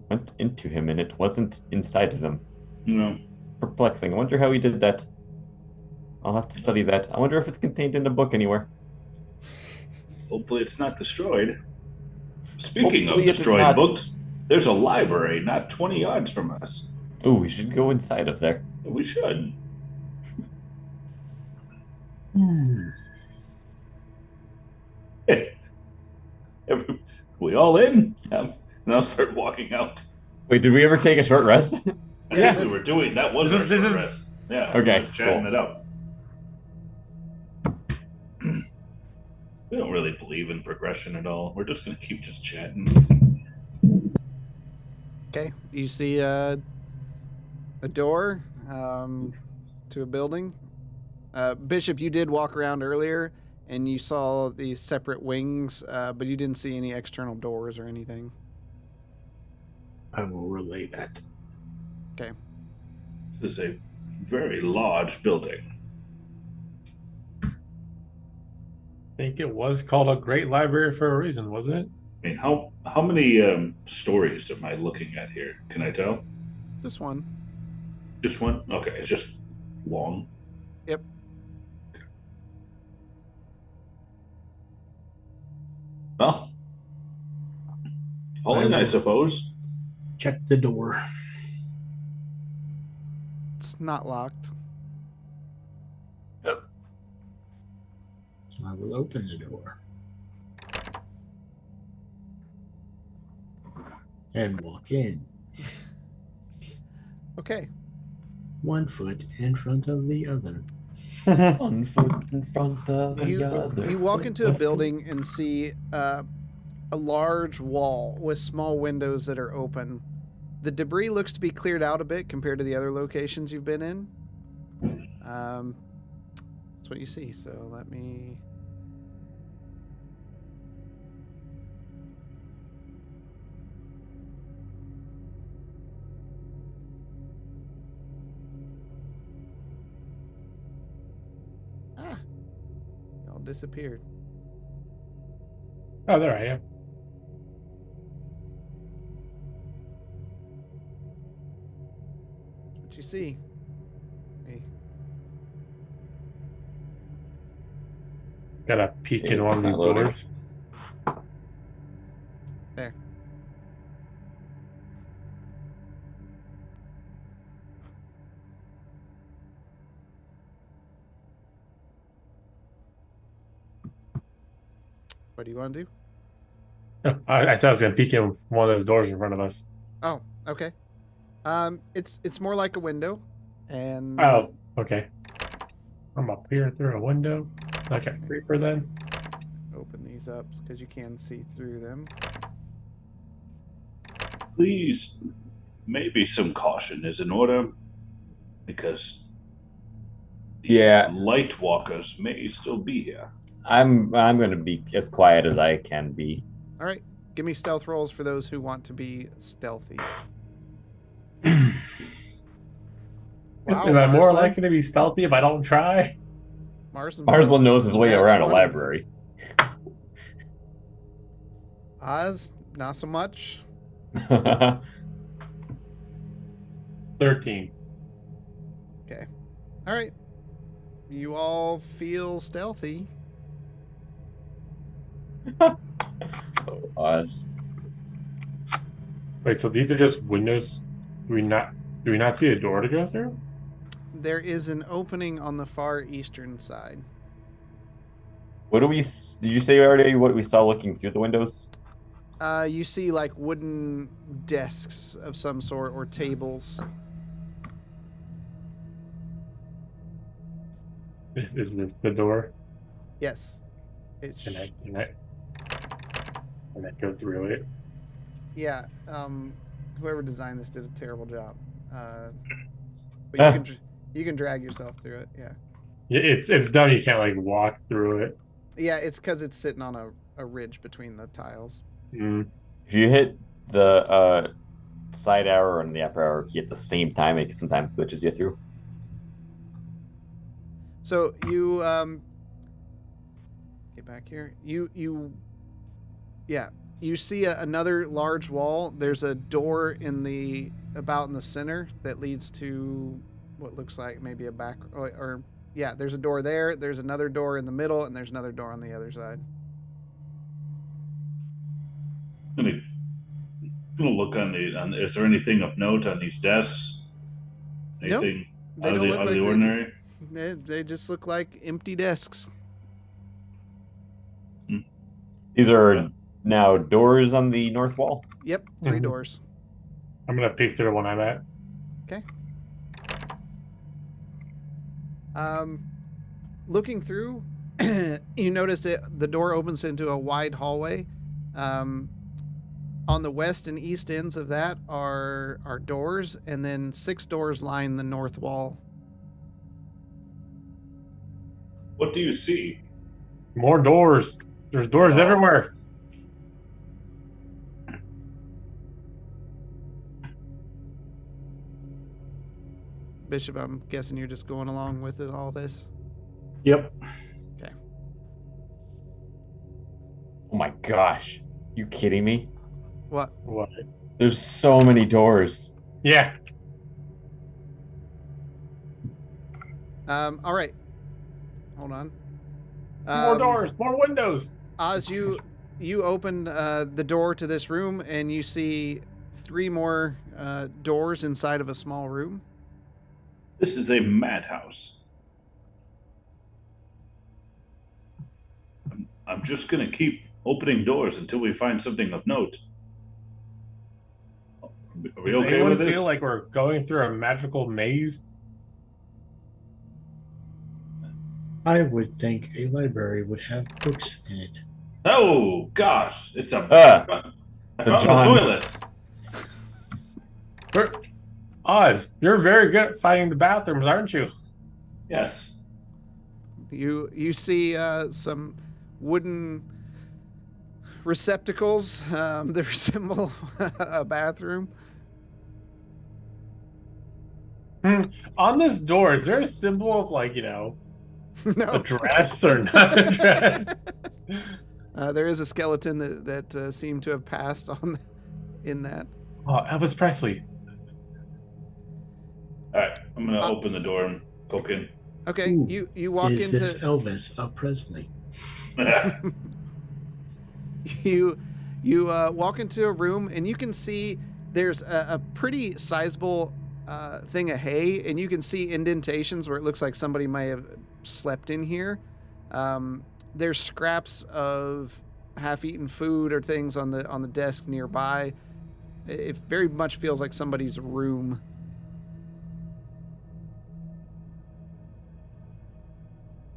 went into him and it wasn't inside of him. You know, Perplexing. I wonder how he did that. I'll have to study that. I wonder if it's contained in a book anywhere. hopefully it's not destroyed. Speaking Hopefully of it is destroyed not. books, there's a library not 20 yards from us. Ooh, we should go inside of there. We should. Hey, we all in? And I'll start walking out. Wait, did we ever take a short rest? I Yeah, think we were doing that was this our is- this short is- rest. Yeah, Okay, just chatting cool. it up. We don't really believe in progression at all. We're just gonna keep just chatting. Okay, you see a door to a building. Bishop, you did walk around earlier, and you saw these separate wings, but you didn't see any external doors or anything. I will relay that. Okay. This is a very large building. I think it was called a great library for a reason, wasn't it? I mean, how many stories am I looking at here? Can I tell? Just one. Just one? Okay, it's just long. Yep. Well, all in, I suppose. Check the door. It's not locked. So I will open the door. And walk in. Okay. 1 foot in front of the other. 1 foot in front of the other. You walk into a building and see a large wall with small windows that are open. The debris looks to be cleared out a bit compared to the other locations you've been in. That's what you see. So let me. Y'all disappeared. Oh, there I am. That's what you see. Hey. Got a peek in It's one of these not loading. doors. There. What do you want to do? I said I was gonna peek in one of those doors in front of us. Oh, okay. It's more like a window, and Oh, okay. I'm up here through a window. Okay, creeper then. open these up because you can see through them. Please, maybe some caution is in order, because the Yeah. light walkers may still be here. I'm gonna be as quiet as I can be. All right, give me stealth rolls for those who want to be stealthy. Wow, Am I more Marsland. likely to be stealthy if I don't try? Marsland knows his way Nat around 20. a library. Oz, not so much. 13. All right, you all feel stealthy. Oz. Wait, so these are just windows? Do we not see a door to go through? There is an opening on the far eastern side. What do we? Did you say already what we saw looking through the windows? You see like wooden desks of some sort or tables. Is this the door? Yes. It Can I go through it? Yeah. Whoever designed this did a terrible job. But you can drag yourself through it. Yeah. Yeah, it's dumb. You can't like walk through it. Yeah, it's because it's sitting on a ridge between the tiles. Mm. If you hit the side arrow and the upper arrow key at the same time, it sometimes glitches you through. So you get back here. Yeah. You see another large wall. There's a door in the center that leads to what looks like maybe a back or yeah. There's a door there. There's another door in the middle, and there's another door on the other side. I'm gonna look on is there anything of note on these desks? Nope. Anything They out don't look of like the ordinary? They just look like empty desks. These are now doors on the north wall. Yep, 3 Mhm. doors. I'm gonna peek through the one I'm at. Okay. Looking through, you notice the door opens into a wide hallway. On the west and east ends of that are doors, and then 6 doors line the north wall. What do you see? More doors. There's doors Oh. everywhere. Bishop, I'm guessing you're just going along with it, all this. Yep. Okay. Oh my gosh. You kidding me? What? What? There's so many doors. Yeah. All right. Hold on. More doors. More windows. Oz, you open the door to this room, and you see 3 more doors inside of a small room. This is a madhouse. I'm just gonna keep opening doors until we find something of note. Are we Does okay anyone with this? feel like we're going through a magical maze? I would think a library would have books in it. Oh gosh, it's a So found the John- toilet. Oz, you're very good at finding the bathrooms, aren't you? Yes. You see some wooden receptacles that resemble a bathroom. On this door, is there a symbol of like, a No. dress or not a dress? There is a skeleton that seemed to have passed on in that. Oh, Elvis Presley. All right, I'm gonna open the door and poke in. Okay, Ooh, you walk Is into this Elvis Presley? you walk into a room, and you can see there's a pretty sizable thing of hay, and you can see indentations where it looks like somebody may have slept in here. There's scraps of half-eaten food or things on the desk nearby. It very much feels like somebody's room.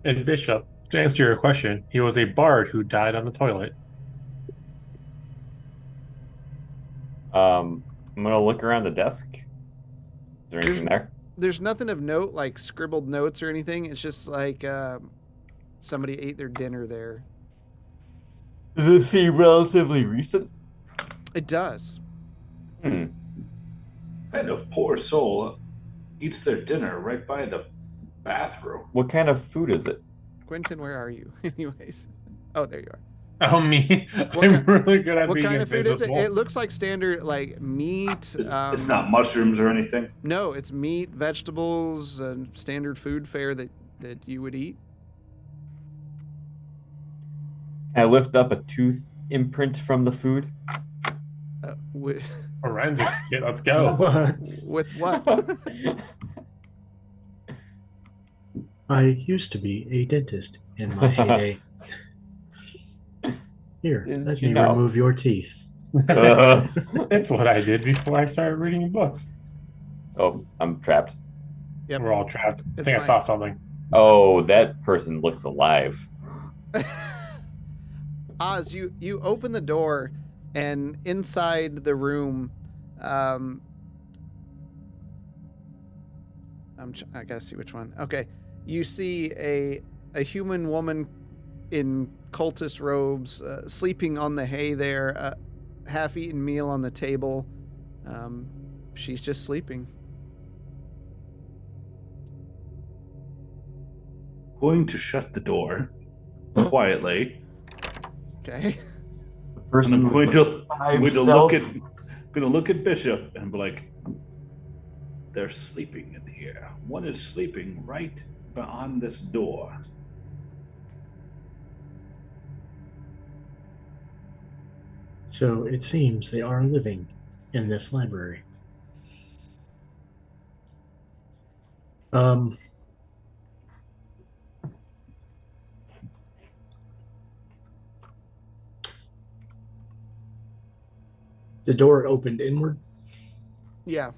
And Bishop, to answer your question, he was a bard who died on the toilet. I'm gonna look around the desk. Is there anything there? There's nothing of note, like scribbled notes or anything. It's just like somebody ate their dinner there. Does it seem relatively recent? It does. Kind of poor soul eats their dinner right by the bathroom. What kind of food is it? Quentin, where are you? Anyways. Oh, there you are. Oh, me? What I'm really good at What being kind of food is it? invisible. It looks like standard, like meat. It's not mushrooms or anything. No, it's meat, vegetables, and standard food fare that you would eat. Can I lift up a tooth imprint from the food? With Forensics, kid, let's go. What? with what? I used to be a dentist in my heyday. Here, Didn't let you me know? remove your teeth. That's what I did before I started reading books. Oh, I'm trapped. Yep. We're all trapped. I It's think I fine. saw something. Oh, that person looks alive. Oz, you open the door, and inside the room, I gotta see which one. Okay, you see a human woman in cultist robes sleeping on the hay there, a half-eaten meal on the table. She's just sleeping. Going to shut the door quietly Okay. Person I'm going to, I'm gonna look at Bishop and be like, they're sleeping in here. One is sleeping right beyond this door. So it seems they are living in this library. Um, the door opened inward. Yeah.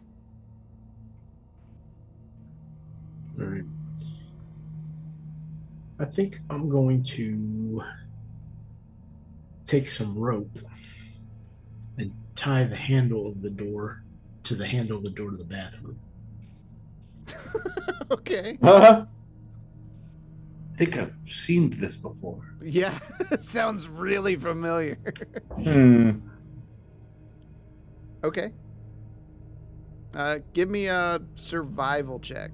All right. I think I'm going to take some rope and tie the handle of the door to the handle of the door to the bathroom. Okay. I think I've seen this before. Yeah. Sounds really familiar. Okay. Give me a survival check.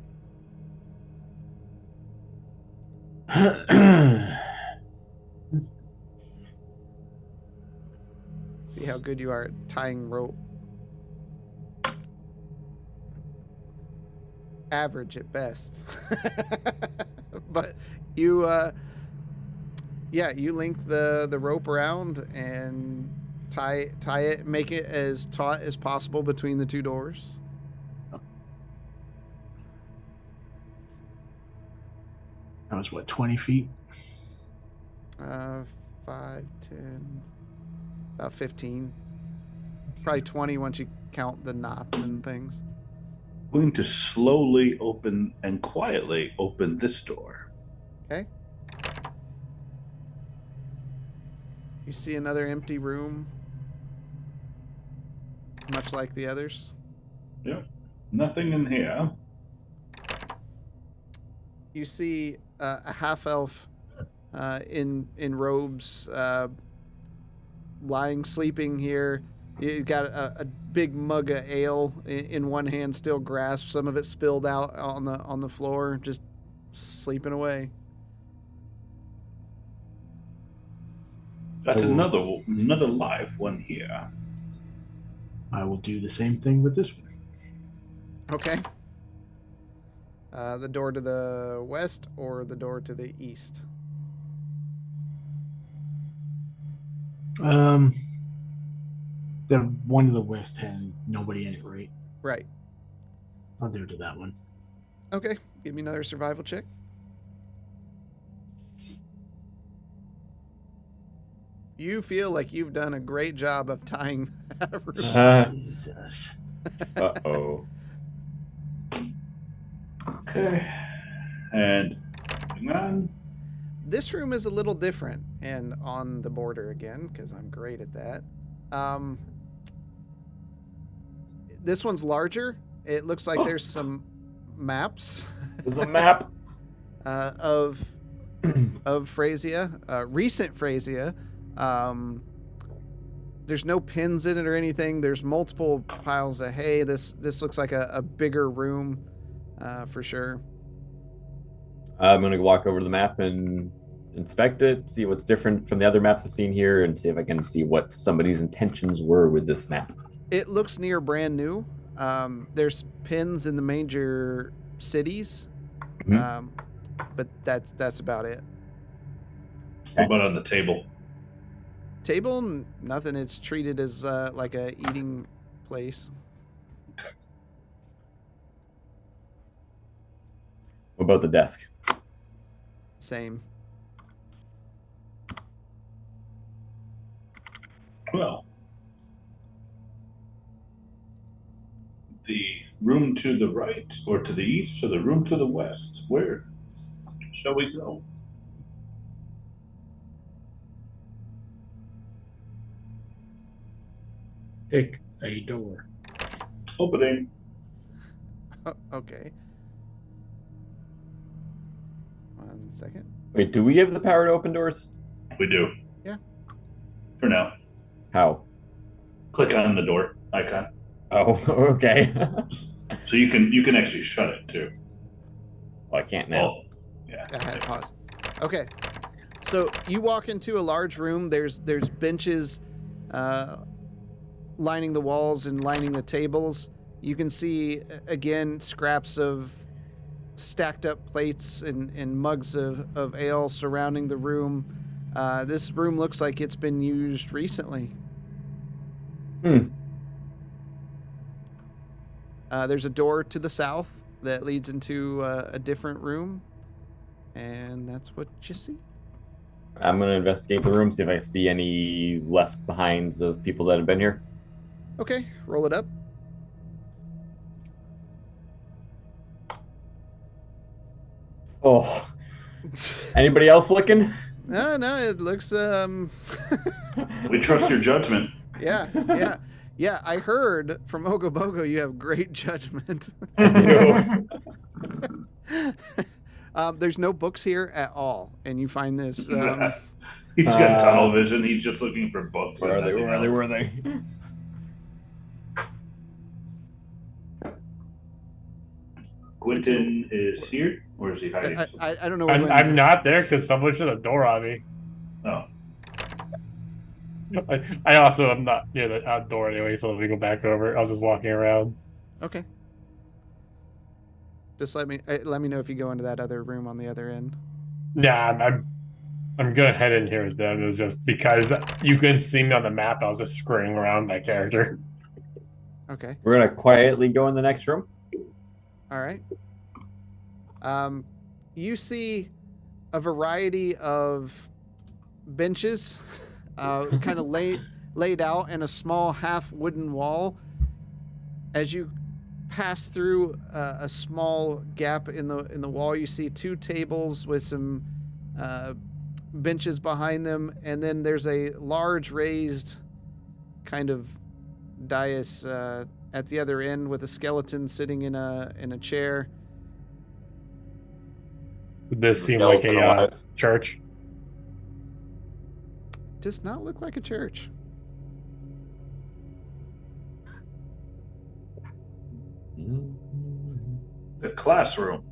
See how good you are at tying rope. Average at best. But you you link the rope around and tie it, make it as taut as possible between the two doors. That was what, 20 feet? 5, 10, about 15. Probably 20 once you count the knots and things. Going to slowly open and quietly open this door. Okay. You see another empty room, much like the others. Yep. Nothing in here. You see a half elf in robes, lying, sleeping here. You got a big mug of ale in one hand, still grasped. Some of it spilled out on the floor, just sleeping away. That's another live one here. I will do the same thing with this one. Okay. The door to the west or the door to the east? The one to the west has nobody in it, right? Right. I'll do it to that one. Okay. Give me another survival check. You feel like you've done a great job of tying that rope. Jesus. Uh-oh. Okay. And hang on. This room is a little different and on the border again, because I'm great at that. This one's larger. It looks like there's some maps. There's a map. Of Phrasia, recent Phrasia. There's no pins in it or anything. There's multiple piles of hay. This looks like a bigger room, for sure. I'm going to walk over to the map and inspect it, see what's different from the other maps I've seen here, and see if I can see what somebody's intentions were with this map. It looks near brand new. There's pins in the major cities, but that's about it. What about on the table? Table, nothing. It's treated as like a eating place. What about the desk? Same. Well, the room to the right or to the east or the room to the west? Where shall we go? Pick a door. Opening. Oh, okay. 1 second. Wait, do we have the power to open doors? We do. Yeah. For now. How? Click on the door icon. Oh, okay. So you can actually shut it too. Well, I can't now. Oh, yeah. I had to pause. Okay. So you walk into a large room. There's benches lining the walls and lining the tables. You can see, again, scraps of stacked up plates and mugs of ale surrounding the room. This room looks like it's been used recently. There's a door to the south that leads into a different room, and that's what you see. I'm gonna investigate the room, see if I see any left behinds of people that have been here. Okay, roll it up. Oh, anybody else looking? No, it looks We trust your judgment. Yeah. I heard from Ogobogo you have great judgment. I do. There's no books here at all, and you find this. He's got tunnel vision. He's just looking for books. Where are they? Quentin is here, or is he hiding? I don't know. Where I'm not there because someone shut a door on me. Oh. I also am not near the outdoor anyway, so let me go back over. I was just walking around. Okay. Just let me know if you go into that other room on the other end. Nah, I'm gonna head in here with them. It was just because you couldn't see me on the map. I was just scurrying around my character. Okay. We're gonna quietly go in the next room. All right. You see a variety of benches, kind of laid out in a small half wooden wall. As you pass through a small gap in the wall, you see two tables with some benches behind them, and then there's a large raised kind of dais at the other end with a skeleton sitting in a chair. Would this The seem like skeleton a alive? church? Does not look like a church. The classroom.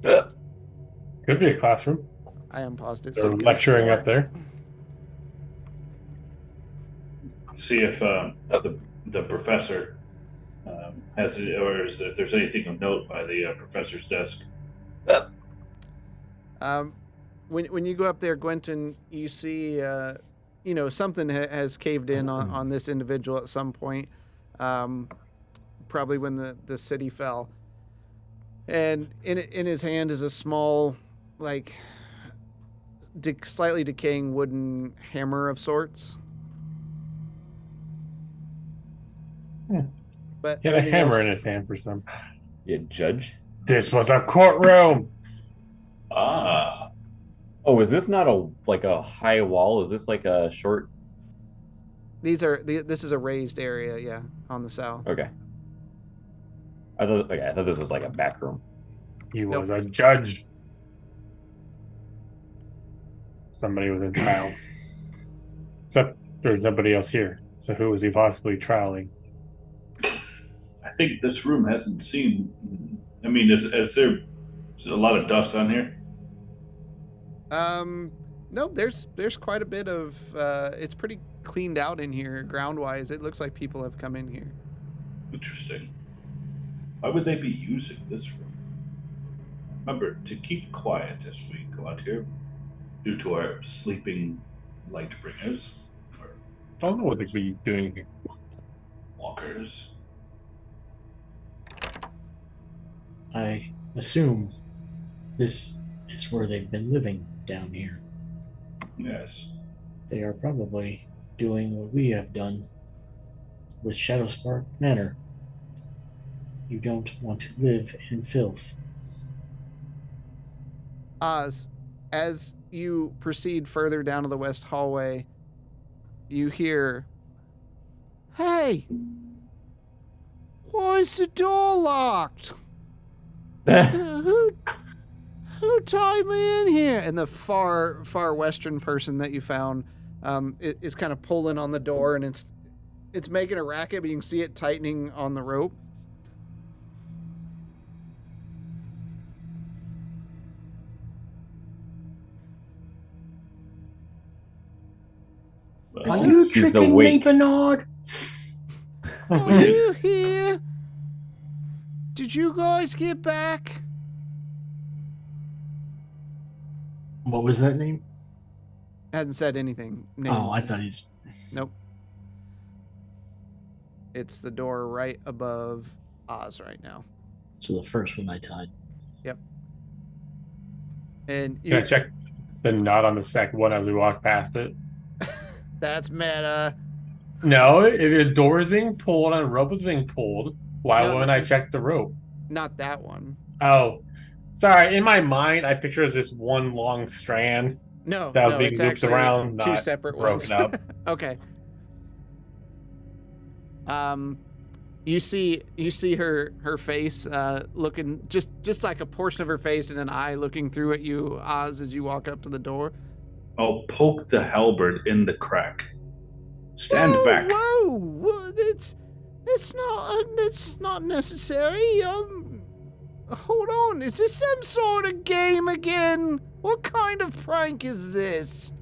Could be a classroom. I unpaused it. They're you can lecturing explore. up there. See if the professor has it, or if there's anything of note by the professor's desk. When you go up there, Gwenton, you see, something has caved in on this individual at some point, probably when the city fell. And in his hand is a small, slightly decaying wooden hammer of sorts. But He had a everything hammer else- in his hand for some. You judge? This was a courtroom. Ah, Oh, is this not a high wall? Is this like a short? This is a raised area, yeah, on the south. Okay. I thought this was like a back room. He was a judge. Somebody within trial. Except there's nobody else here. So who was he possibly trialing? I think this room hasn't seen. I mean, is there a lot of dust on here? No, there's quite a bit of. It's pretty cleaned out in here, ground-wise. It looks like people have come in here. Interesting. Why would they be using this room? Remember to keep quiet as we go out here, due to our sleeping light bringers, or I don't know what they could be doing here. walkers. I assume this is where they've been living down here. Yes. They are probably doing what we have done with Shadowspark Manor. You don't want to live in filth. Oz, as you proceed further down to the west hallway, you hear, "Hey, why is the door locked? Who tied me in here?" And the far western person that you found is kind of pulling on the door, and it's making a racket, but you can see it tightening on the rope. Well, Are Is you He's tricking me, awake. Bernard? Are you here? Did you guys get back? What was that name? Hasn't said anything. Oh, I Nameless. thought he's. Nope. It's the door right above Oz right now. So the first one I tied. And Can I check the knot on the second one as we walk past it? that's meta. No, if the door is being pulled and a rope is being pulled, why No, wouldn't no. I check the rope? Not that one. Oh, sorry. In my mind, I picture as this one long strand No, that was no, being it's looped actually around, two not separate broken ones. up. Okay. You see her face looking just like a portion of her face and an eye looking through at you, Oz, as you walk up to the door. I'll poke the halberd in the crack. Stand Whoa, back. Whoa! It's not necessary. Hold on. Is this some sort of game again? What kind of prank is this?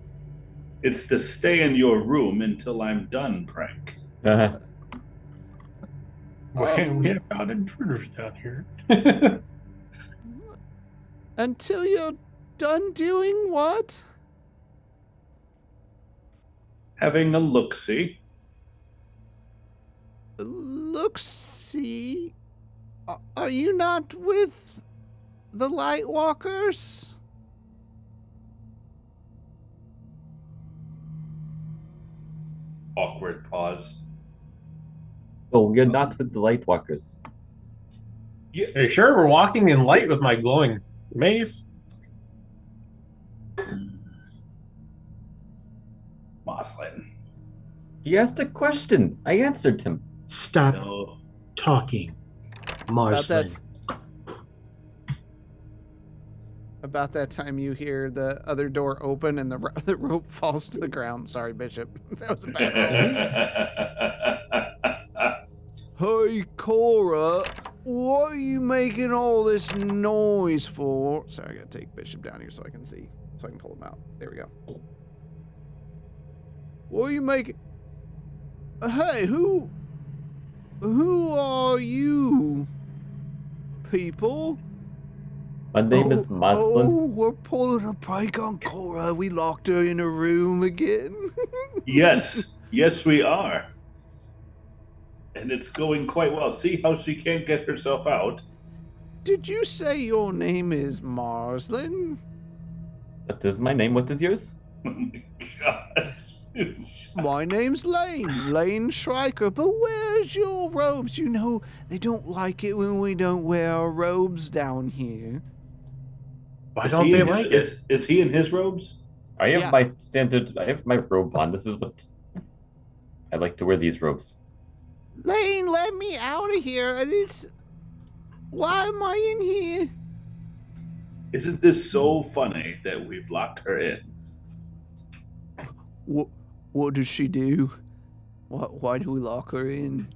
It's the stay in your room until I'm done prank. We have found intruders down here. Until you're done doing what? Having a look-see. Look, see. Are you not with the Lightwalkers? Awkward pause. Oh, you're not with the Lightwalkers. Are you sure we're walking in light with my glowing mace? Moslin. He asked a question. I answered him. Stop No. talking, Marsland. About that time you hear the other door open and the rope falls to the ground. Sorry, Bishop. That was a bad roll. Hey, Cora. What are you making all this noise for? Sorry, I gotta take Bishop down here so I can see. So I can pull him out. There we go. What are you making? Hey, who are you people? My name is Oh, Maslin. we're pulling a prank on Cora. We locked her in a room again. Yes, we are. And it's going quite well. See how she can't get herself out. Did you say your name is Marslin? That is my name. What is yours? Oh my God. My name's Lane Schreiker, but where's your robes? You know, they don't like it when we don't wear our robes down here. Why don't they like it? Is he in his robes? I have Yeah. my standard. I have my robe on. This is what I like to wear. These robes. Lane, let me out of here. Why am I in here? Isn't this so funny that we've locked her in? What does she do? Why do we lock her in?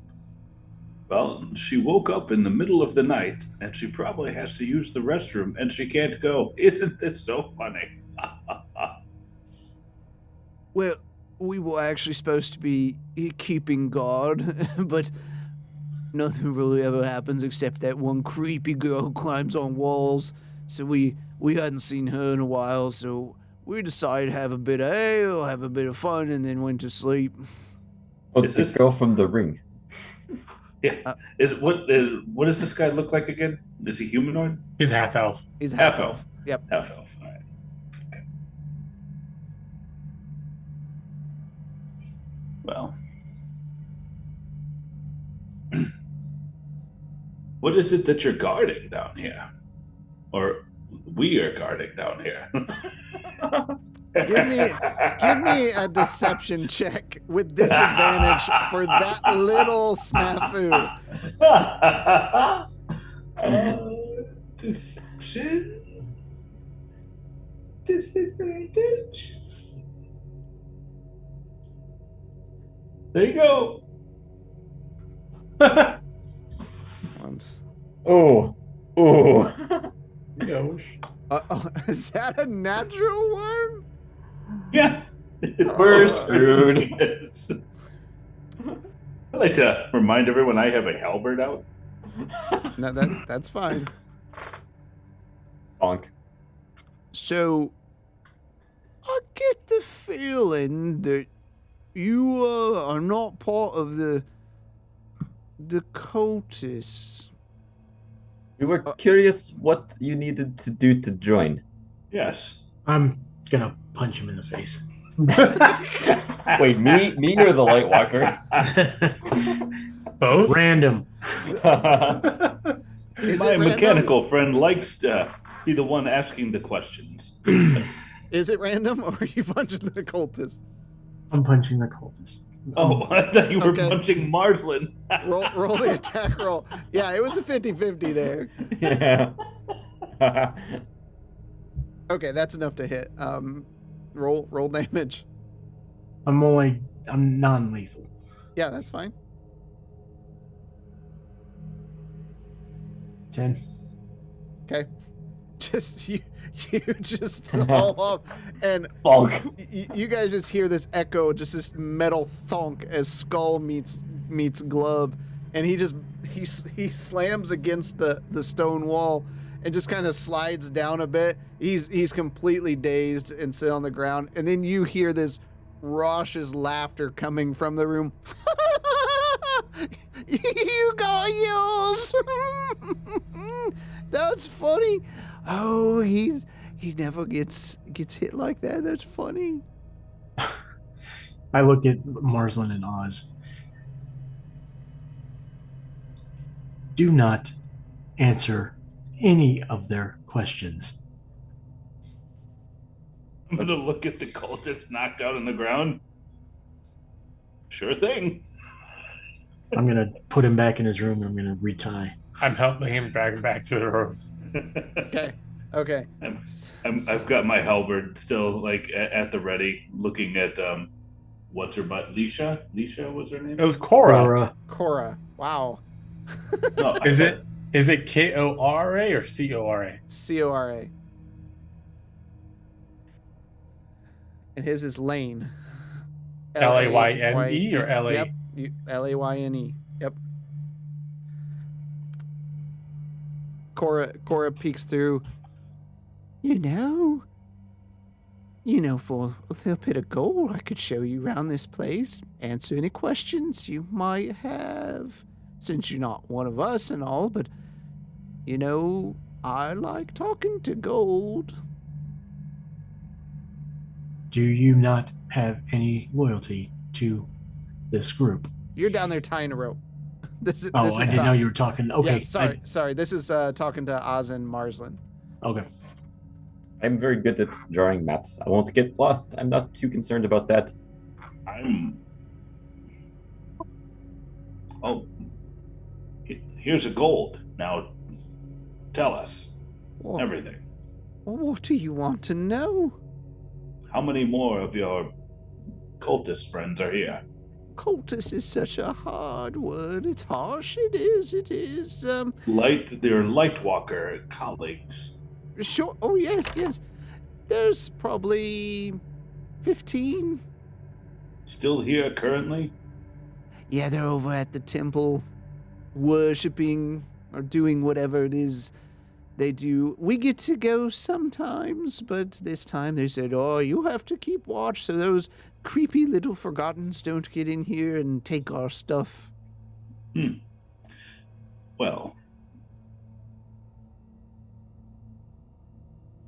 Well, she woke up in the middle of the night, and she probably has to use the restroom, and she can't go. Isn't this so funny? Well, we were actually supposed to be keeping guard, but nothing really ever happens except that one creepy girl climbs on walls. So we hadn't seen her in a while, so we decided to have a bit of ale, have a bit of fun, and then went to sleep. Oh, Is the this- girl from the ring. Yeah. What does this guy look like again? Is he humanoid? He's half elf. He's Half half elf. elf. Yep. Half elf. All right. Well, what is it that you're guarding down here, or we are guarding down here? Give me a deception check with disadvantage for that little snafu. Deception. Disadvantage. There you go. Once. Oh. Gosh. Is that a natural one? Yeah. We're screwed. Yes. I like to remind everyone I have a halberd out. No, that's fine. Bonk. So, I get the feeling that you are not part of the cultists. We were curious what you needed to do to join. Yes. I'm gonna punch him in the face. Wait, me or the Light Walker? Both? Random. Is My it random? mechanical friend likes to be the one asking the questions. Is it random, or are you punching the cultist? I'm punching the cultist. Oh, I thought you were Okay. punching Marslin. Roll the attack roll. Yeah, it was a 50-50 there. Yeah. Okay, that's enough to hit. Roll damage. I'm non-lethal. Yeah, that's fine. 10. Okay. Just you just all up, and Bonk. you guys just hear this echo, just this metal thunk as skull meets glove, and he slams against the stone wall and just kind of slides down a bit. He's completely dazed and sit on the ground, and then you hear this raucous laughter coming from the room. You got yours. That's funny. Oh, he never gets hit like that. That's funny. I look at Marslin and Oz. Do not answer any of their questions. I'm going to look at the cultist knocked out on the ground. Sure thing. I'm going to put him back in his room and I'm going to retie. I'm helping him back to the room. Okay. I've got my halberd still like at the ready, looking at what's her butt? Lisha was her name? It was Cora. Cora. Cora. Wow. No, Is it K-O-R-A or C-O-R-A? Cora. And his is Lane. L-A-Y-N-E or L-A? Yep. L-A-Y-N-E. Yep. Cora peeks through. You know, for a little bit of gold, I could show you around this place, answer any questions you might have, since you're not one of us and all, but, I like talking to gold. Do you not have any loyalty to this group? You're down there tying a rope. This I is didn't know you were talking. Okay. Yeah, sorry. This is talking to Oz and Marslin. Okay. I'm very good at drawing maps. I won't get lost. I'm not too concerned about that. Here's a gold. Now, tell us What? everything. Well, what do you want to know? How many more of your cultist friends are here? Cultist is such a hard word. It's harsh. It is. They're Lightwalker colleagues. Sure. Oh, yes. There's probably 15. Still here currently? Yeah, they're over at the temple, worshipping or doing whatever it is they do. We get to go sometimes, but this time they said, oh, you have to keep watch so those creepy little Forgottens don't get in here and take our stuff. Well,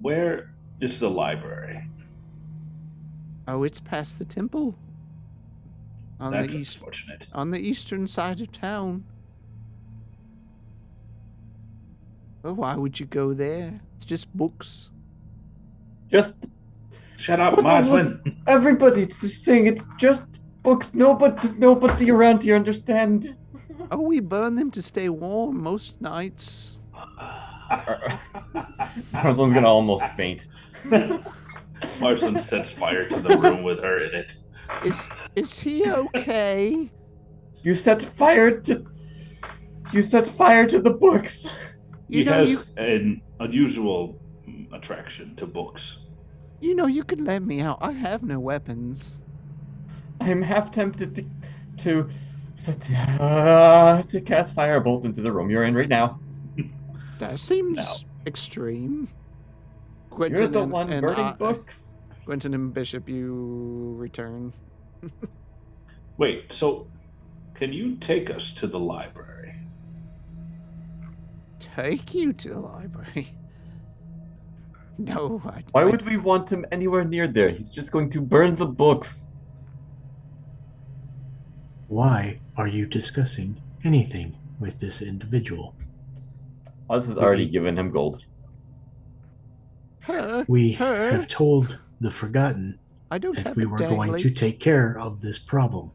where is the library? Oh, it's past the temple. That's unfortunate. On the eastern side of town. Well, why would you go there? It's just books. Just Shut up, What is Marslin. everybody's saying it's just books. There's nobody around here, understand? Oh, we burn them to stay warm most nights. Marslin's gonna almost faint. Marslin sets fire to the room with her in it. Is he okay? You set fire to the books. He has an unusual attraction to books. You know, you could let me out. I have no weapons. I'm half tempted to to cast Firebolt into the room you're in right now. That seems extreme. You're the one burning books. Quentin and Bishop, you return. Wait, so can you take us to the library? Take you to the library? No, Why would we want him anywhere near there? He's just going to burn the books. Why are you discussing anything with this individual? Oz has already given him gold. We have told the Forgotten that we were going to take care of this problem.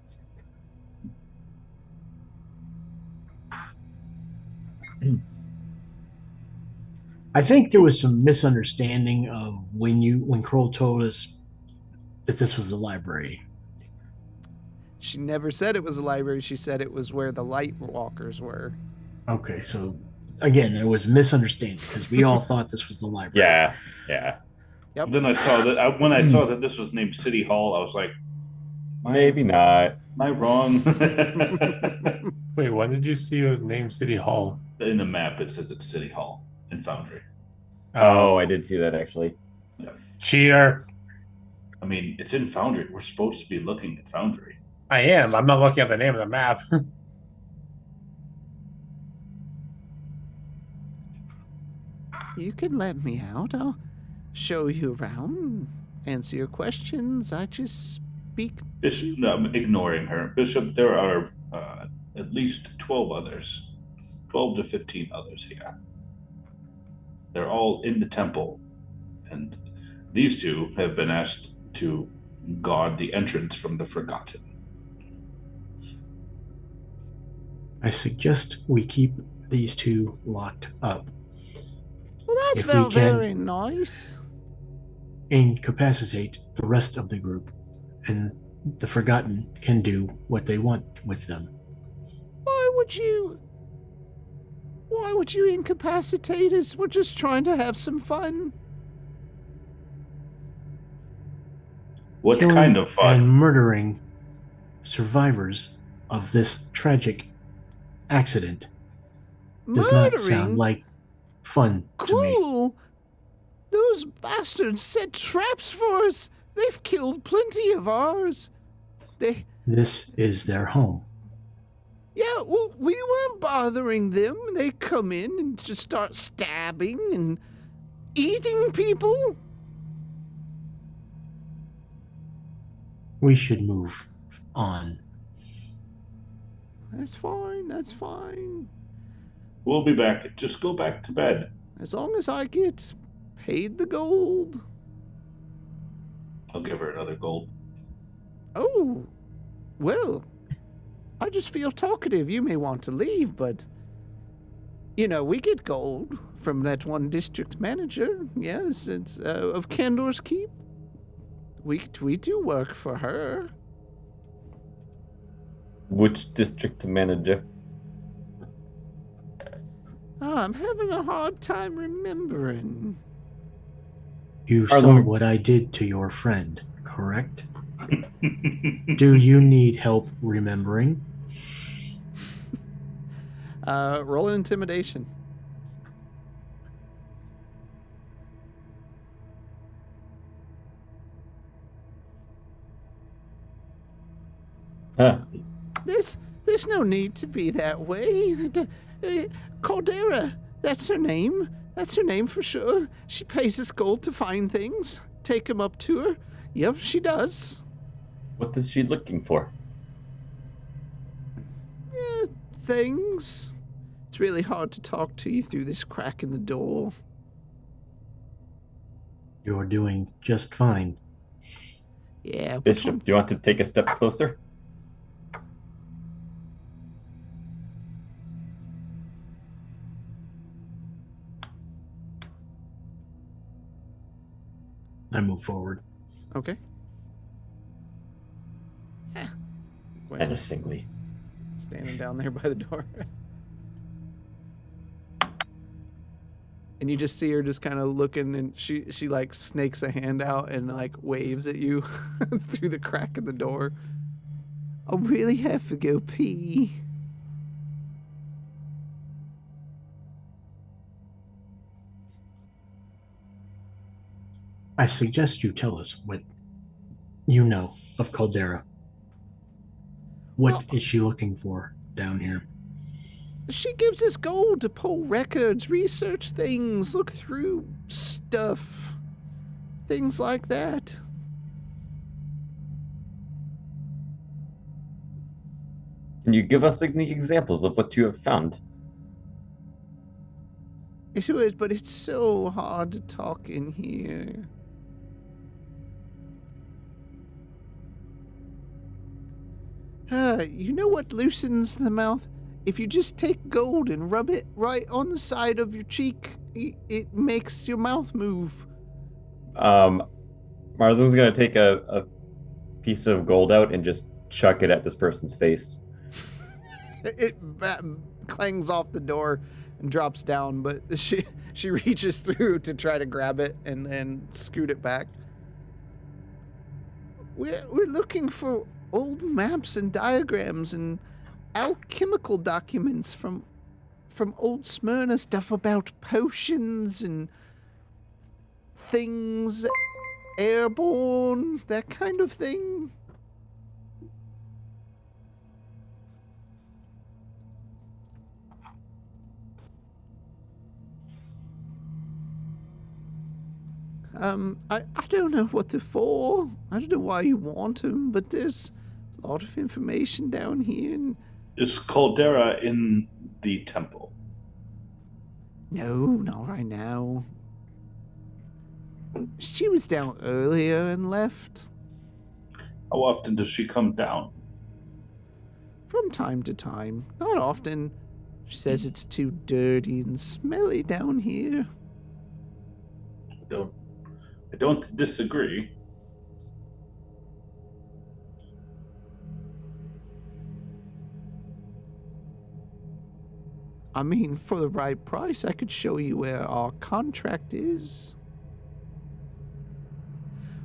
I think there was some misunderstanding of when Kroll told us that this was the library. She never said it was a library. She said it was where the light walkers were. Okay, so again, there was misunderstanding because we all thought this was the library. Yeah. Yep. Then I saw that when I saw that this was named City Hall, I was like, Maybe not. am I wrong? Wait, when did you see it was named City Hall? In the map, it says it's City Hall in Foundry. Oh, I did see that actually. Yeah. Cheater. I mean, it's in Foundry. We're supposed to be looking at Foundry. I am. I'm not looking at the name of the map. You can let me out. I'll show you around, answer your questions. I just speak. Bishop, no, I'm ignoring her. Bishop, there are at least 12 others. 12 to 15 others here. They're all in the temple. And these two have been asked to guard the entrance from the Forgotten. I suggest we keep these two locked up. Well, that's very nice. Incapacitate the rest of the group, and the Forgotten can do what they want with them. Why would you incapacitate us? We're just trying to have some fun. What Killing kind of fun? And murdering survivors of this tragic accident does not sound like fun to me. Cool. Those bastards set traps for us. They've killed plenty of ours. This is their home. Yeah, well, we weren't bothering them. They come in and just start stabbing and eating people. We should move on. That's fine. We'll be back. Just go back to bed. As long as I get paid the gold. I'll give her another gold. Oh, well, I just feel talkative. You may want to leave, but, we get gold from that one district manager. Yes, it's of Candor's Keep. We do work for her. Which district manager? I'm having a hard time remembering. You saw what I did to your friend, correct? Do you need help remembering? Roll an intimidation. Huh. There's no need to be that way. Caldera, that's her name. That's her name for sure. She pays us gold to find things. Take them up to her. Yep, she does. What is she looking for? Things. It's really hard to talk to you through this crack in the door. You're doing just fine. Yeah. Bishop, do you want to take a step closer? I move forward. Okay. Menacingly. Standing down there by the door. And you just see her just kind of looking, and she like snakes a hand out and like waves at you through the crack in the door. I really have to go pee. I suggest you tell us what you know of Caldera. What is she looking for down here? She gives us gold to pull records, research things, look through stuff, things like that. Can you give us any examples of what you have found? It is, but it's so hard to talk in here. You know what loosens the mouth? If you just take gold and rub it right on the side of your cheek, it makes your mouth move. Marzlin's gonna take a piece of gold out and just chuck it at this person's face. It clangs off the door and drops down, but she reaches through to try to grab it and scoot it back. We're looking for old maps and diagrams and alchemical documents from old Smyrna, stuff about potions and things airborne, that kind of thing. I don't know what they're for. I don't know why you want them, but there's a lot of information down here. And Is Caldera in the temple? no, not right now. She was down earlier and left. How often does she come down? From time to time. Not often. She says it's too dirty and smelly down here. I don't disagree. I mean, for the right price, I could show you where our contract is.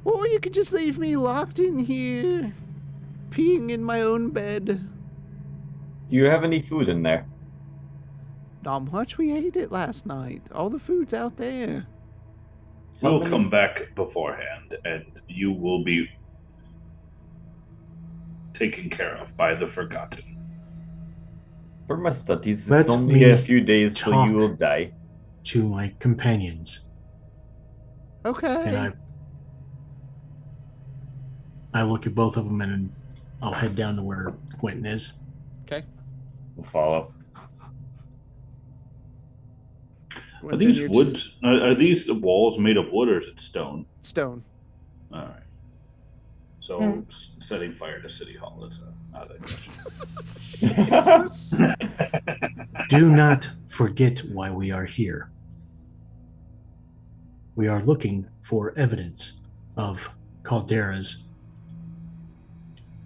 Or you could just leave me locked in here, peeing in my own bed. Do you have any food in there? Not much. We ate it last night. All the food's out there. We'll many- come back beforehand, and you will be taken care of by the Forgotten. For my studies, Let it's only me a few days till talk. you will die. To my companions, Okay. and I look at both of them, and I'll head down to where Quentin is. Okay. We'll follow. Are these woods? Are these the walls made of wood, or is it stone? Stone. All right. So setting fire to City Hall is out of Jesus. Do not forget why we are here. We are looking for evidence of Caldera's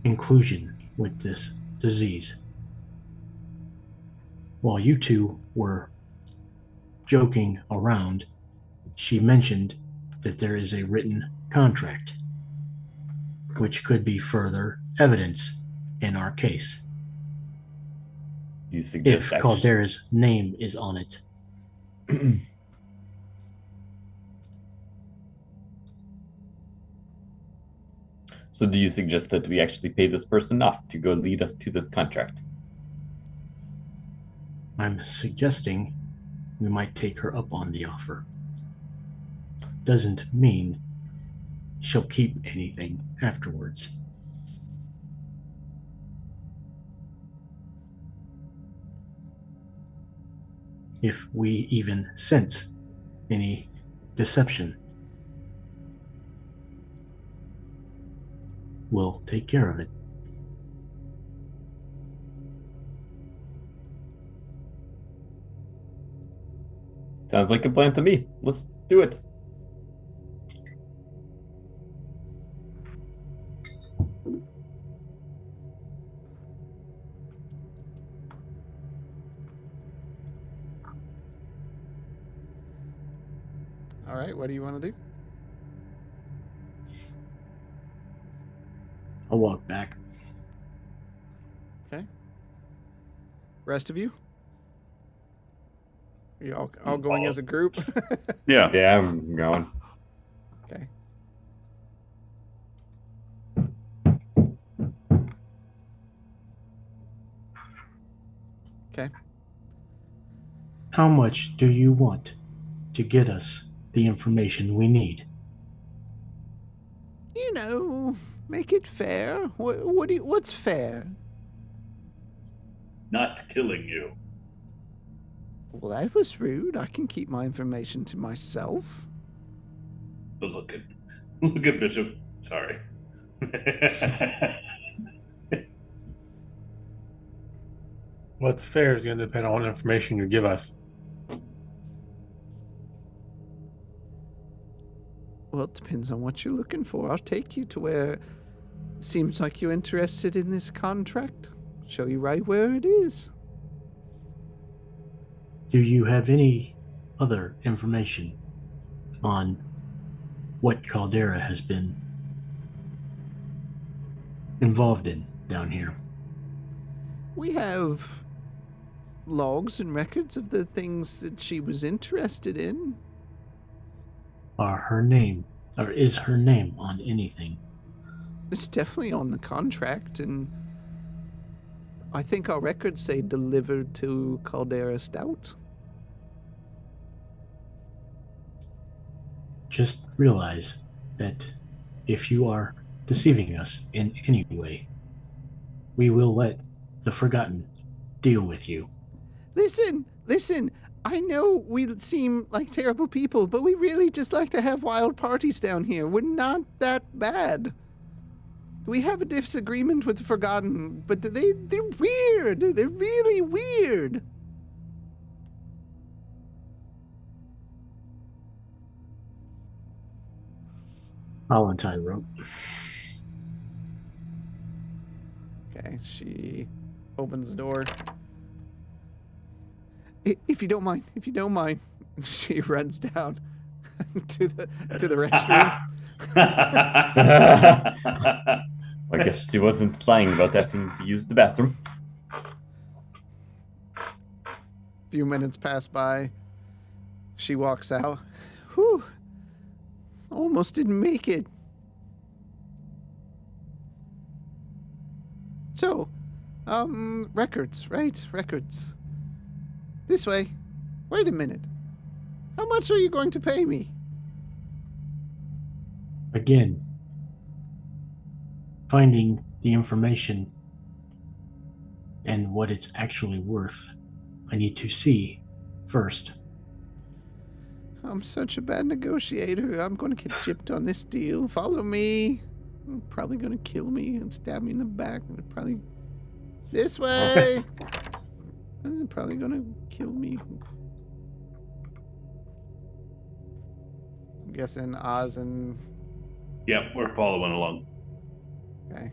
inclusion with this disease. While you two were joking around, she mentioned that there is a written contract, which could be further evidence in our case. You suggest If action. Caldera's name is on it. So do you suggest that we actually pay this person off to go lead us to this contract? I'm suggesting we might take her up on the offer. Doesn't mean she'll keep anything afterwards. If we even sense any deception, we'll take care of it. Sounds like a plan to me. Let's do it. All right, what do you want to do? I'll walk back. Okay. Rest of you? Are you all going as a group? Yeah. Yeah, I'm going. Okay. Okay. How much do you want to get us the information we need? You know, make it fair. What's fair? Not killing you. Well, that was rude. I can keep my information to myself. But look at Bishop. Sorry. What's fair is going to depend on what information you give us. Well, it depends on what you're looking for. I'll take you to where it seems like you're interested in this contract. Show you right where it is. Do you have any other information on what Caldera has been involved in down here? We have logs and records of the things that she was interested in. Is her name on anything? It's definitely on the contract, and I think our records say delivered to Caldera Stout. Just realize that if you are deceiving us in any way, we will let the Forgotten deal with you. Listen, I know we seem like terrible people, but we really just like to have wild parties down here. We're not that bad. We have a disagreement with the Forgotten, but they're weird. They're really weird. I'll untie the rope. Okay, she opens the door. If you don't mind, she runs down to the restroom. I guess she wasn't lying about having to use the bathroom. A few minutes pass by. She walks out. Whew. Almost didn't make it. So, records, right? Records. This way. Wait a minute. How much are you going to pay me? Again, finding the information and what it's actually worth, I need to see first. I'm such a bad negotiator. I'm going to get gypped on this deal. Follow me. I'm probably going to kill me and stab me in the back. And probably this way. And probably going to kill me. I'm guessing Oz and... Yep, we're following along. Okay.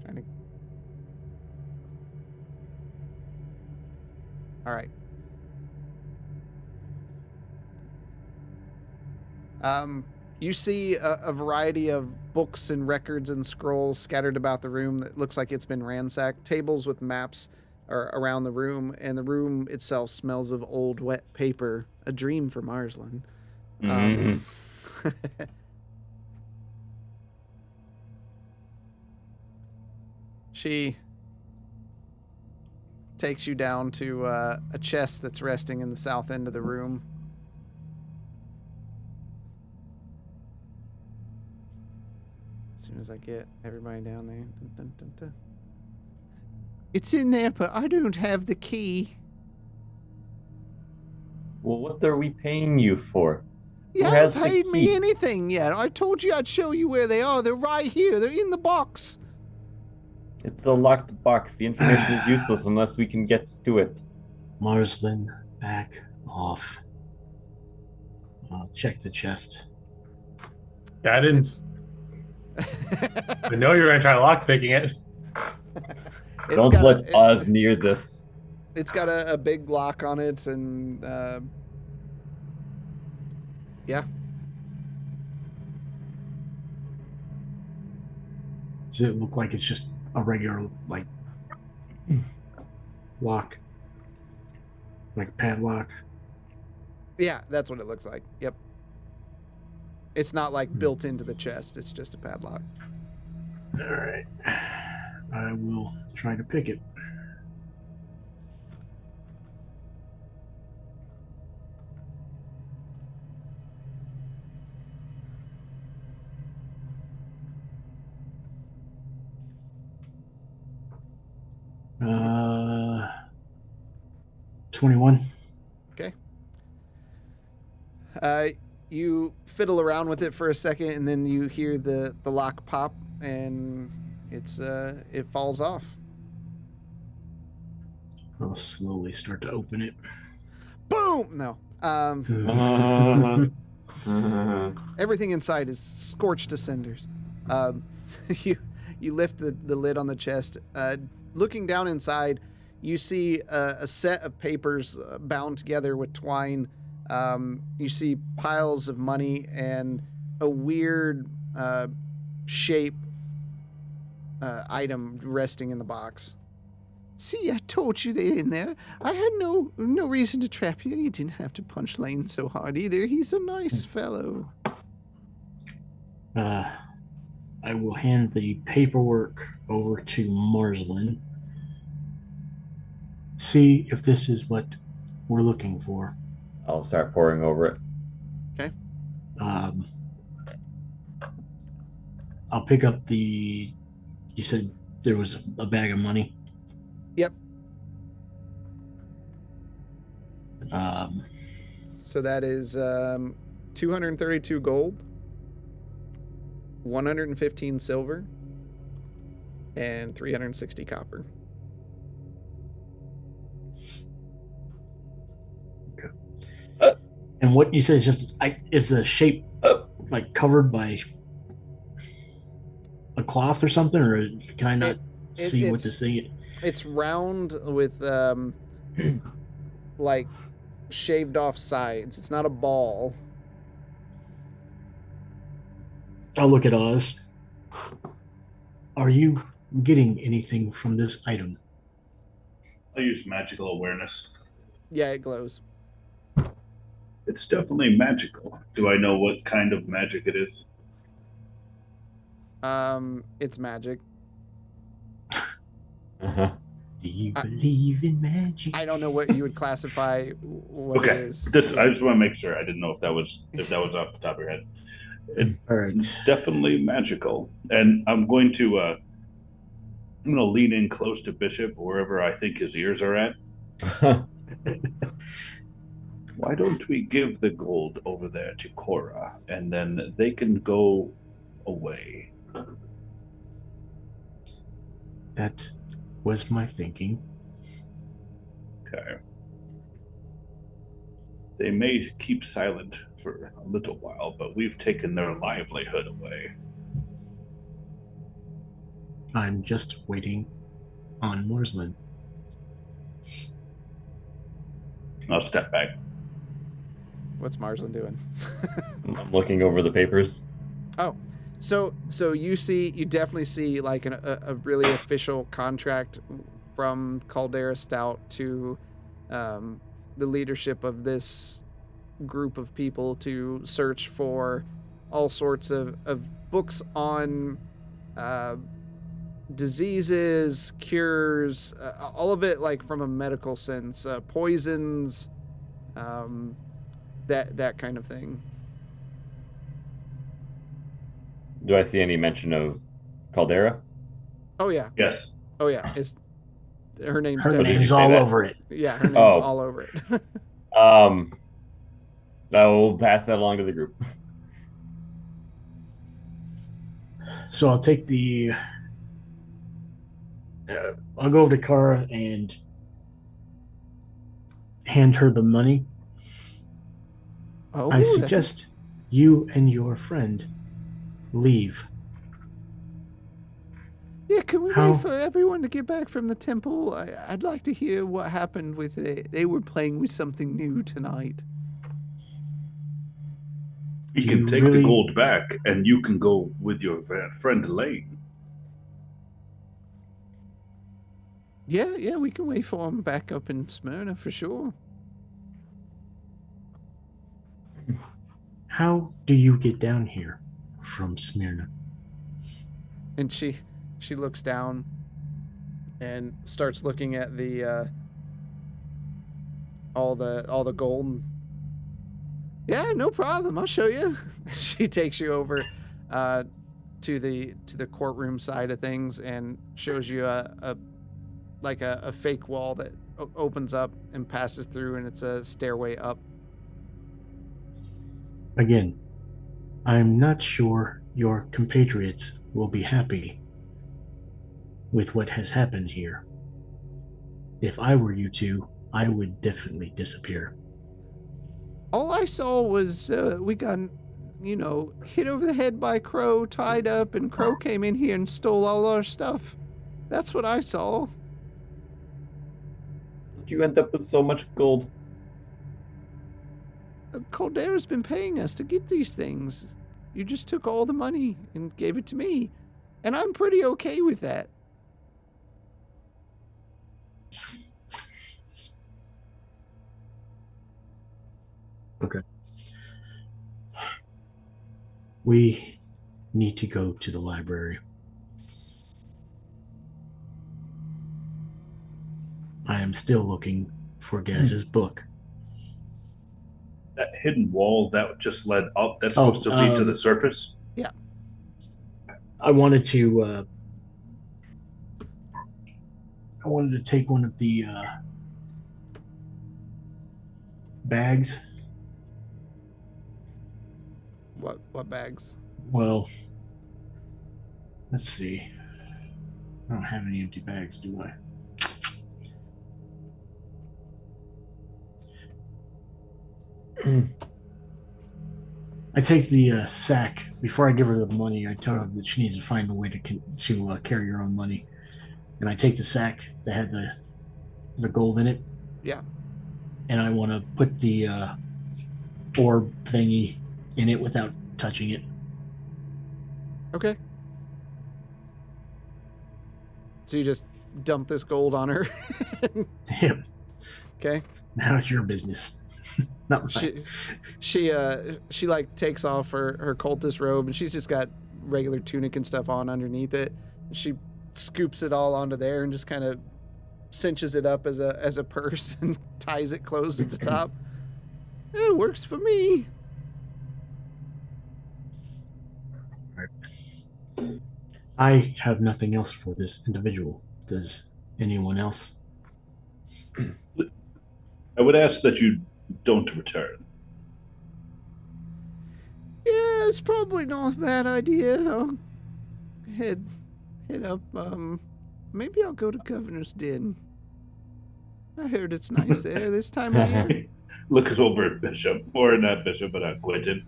Trying to... All right. You see a variety of books and records and scrolls scattered about the room that looks like it's been ransacked. Tables with maps are around the room, and the room itself smells of old, wet paper. A dream for Marsland. She takes you down to a chest that's resting in the south end of the room. As soon as I get everybody down there. Dun, dun, dun, dun. It's in there, but I don't have the key. Well, what are we paying you for? You Who has haven't the paid me key? anything yet. I told you I'd show you where they are. They're right here. They're in the box. It's a locked box. The information is useless unless we can get to it. Marsland, back off. I'll check the chest. Yeah, I didn't. I know you're going to try lockpicking it. Don't let Oz near this. It's got a big lock on it, and Yeah. Does it look like it's just a regular, like, lock? Like a padlock? Yeah, that's what it looks like. Yep. It's not like built into the chest. It's just a padlock. All right. I will try to pick it. Uh, 21. Okay. You fiddle around with it for a second, and then you hear the lock pop, and it falls off. I'll slowly start to open it. Boom! No. Everything inside is scorched to cinders. You lift the lid on the chest. Looking down inside, you see a set of papers bound together with twine. You see piles of money and a weird shape item resting in the box. See, I told you they're in there. I had no reason to trap you. You didn't have to punch Lane so hard either. He's a nice fellow. I will hand the paperwork over to Marslin. See if this is what we're looking for. I'll start poring over it. Okay. I'll pick up the. You said there was a bag of money. Yep. So that is 232 gold, 115 silver, and 360 copper. Okay. And what you said is just is the shape like covered by a cloth or something, or can I not see what this thing is? It's round with like shaved off sides. It's not a ball. I'll look at Oz. Are you getting anything from this item? I use magical awareness. Yeah, it glows. It's definitely magical. Do I know what kind of magic it is? It's magic. Uh-huh. Do you believe in magic? I don't know what you would classify what it is. I just want to make sure. I didn't know if that was off the top of your head. All right. It's definitely magical, and I'm going to lean in close to Bishop, wherever I think his ears are at. Why don't we give the gold over there to Cora, and then they can go away? That was my thinking. Okay. They may keep silent for a little while, but we've taken their livelihood away. I'm just waiting on Morslin. I'll step back. What's Marslin doing? I'm looking over the papers. Oh, so you definitely see like a really official contract from Caldera Stout to the leadership of this group of people to search for all sorts of books on diseases, cures, all of it like from a medical sense, poisons, that kind of thing. Do I see any mention of Caldera? Oh yeah. Yes. Oh yeah. Her name's Her definitely. name's say all that? over it. Yeah, her name's Oh. all over it. I will pass that along to the group. So I'll take the. I'll go over to Kara and hand her the money. Oh, I suggest you and your friend leave. Yeah, can we How- wait for everyone to get back from the temple? I'd like to hear what happened with it. They were playing with something new tonight. You Do can you take the really- gold back, and you can go with your friend Elaine. Yeah, we can wait for him back up in Smyrna for sure. How do you get down here from Smyrna? And she looks down and starts looking at the all the gold. Yeah, no problem. I'll show you. She takes you over to the courtroom side of things and shows you a fake wall that opens up and passes through, and it's a stairway up. Again, I'm not sure your compatriots will be happy with what has happened here. If I were you two, I would definitely disappear. All I saw was we got, hit over the head by Crow, tied up, and Crow came in here and stole all our stuff. That's what I saw. You end up with so much gold. Caldera's been paying us to get these things. You just took all the money and gave it to me. And I'm pretty okay with that. Okay. We need to go to the library. I am still looking for Gaz's book. That hidden wall that just led up, that's supposed to lead to the surface? Yeah. I wanted to take one of the bags. What bags? Well, let's see. I don't have any empty bags, do I? I take the sack. Before I give her the money, I tell her that she needs to find a way to carry her own money. And I take the sack that had the gold in it. Yeah. And I want to put the orb thingy in it without touching it. Okay. So you just dump this gold on her. Yep. Okay. Now it's your business. Not mine. She like takes off her cultist robe, and she's just got regular tunic and stuff on underneath it. She scoops it all onto there and just kind of cinches it up as a purse and ties it closed at the top. It works for me. I have nothing else for this individual. Does anyone else? I would ask that you don't return. Yeah, it's probably not a bad idea. I'll head up. Maybe I'll go to Governor's Den. I heard it's nice there this time of year. Look over at Bishop, or not Bishop, but Quentin.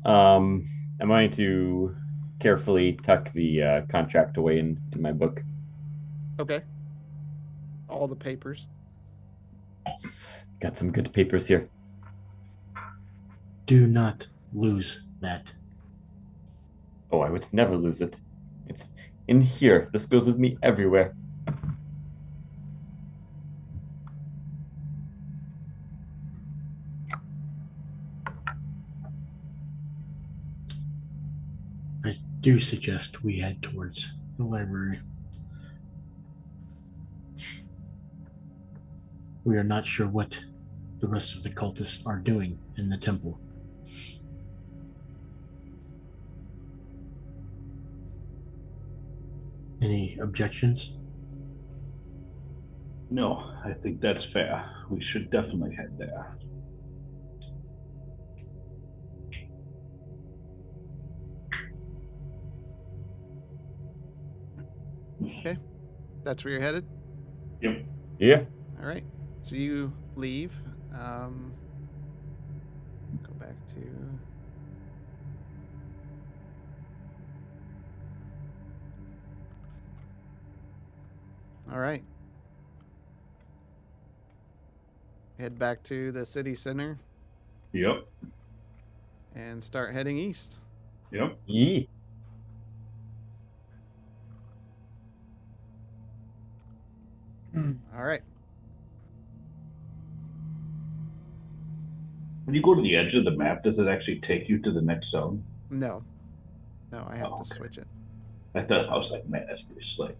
I'm going to carefully tuck the contract away in my book. Okay. All the papers. Got some good papers here. Do not lose that. Oh, I would never lose it. It's in here. This goes with me everywhere. I do suggest we head towards the library. We are not sure what the rest of the cultists are doing in the temple. Any objections? No, I think that's fair. We should definitely head there. Okay. That's where you're headed? Yep. Yeah. All right. So you leave. Go back to... All right. Head back to the city center Yep. and start heading east. Yep. Yee. All right. When you go to the edge of the map, does it actually take you to the next zone? No. No, I have Oh, to okay. switch it. I thought I was like, man, that's pretty slick.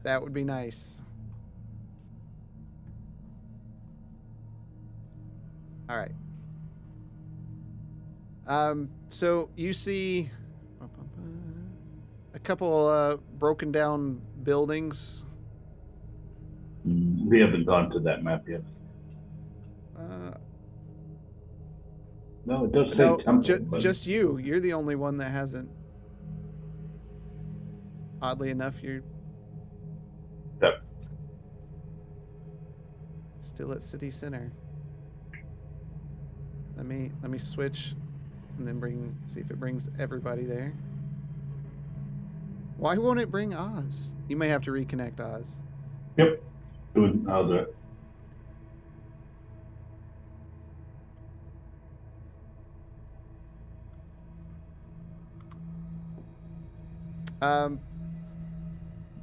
That would be nice. All right. So you see a couple broken down buildings. We haven't gone to that map yet. No, it does say No, temple. But just you. You're the only one that hasn't. Oddly enough, you're Yep. still at city center. Let me switch, and then see if it brings everybody there. Why won't it bring Oz? You may have to reconnect Oz. Yep. I'll do it.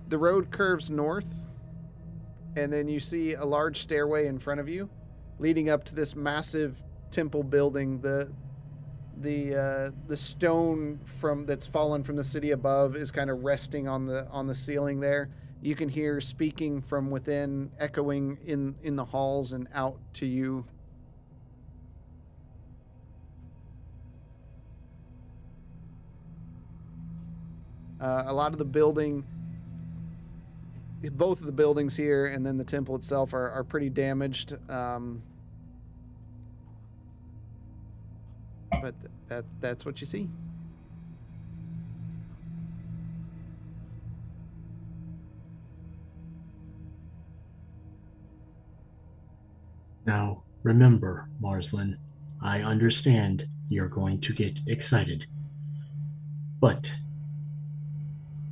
The road curves north, and then you see a large stairway in front of you, leading up to this massive temple building. The stone that's fallen from the city above is kind of resting on the ceiling there. You can hear speaking from within, echoing in the halls and out to you. A lot of the building, both of the buildings here and then the temple itself are pretty damaged. But that's what you see. Now, remember, Marslin, I understand you're going to get excited. But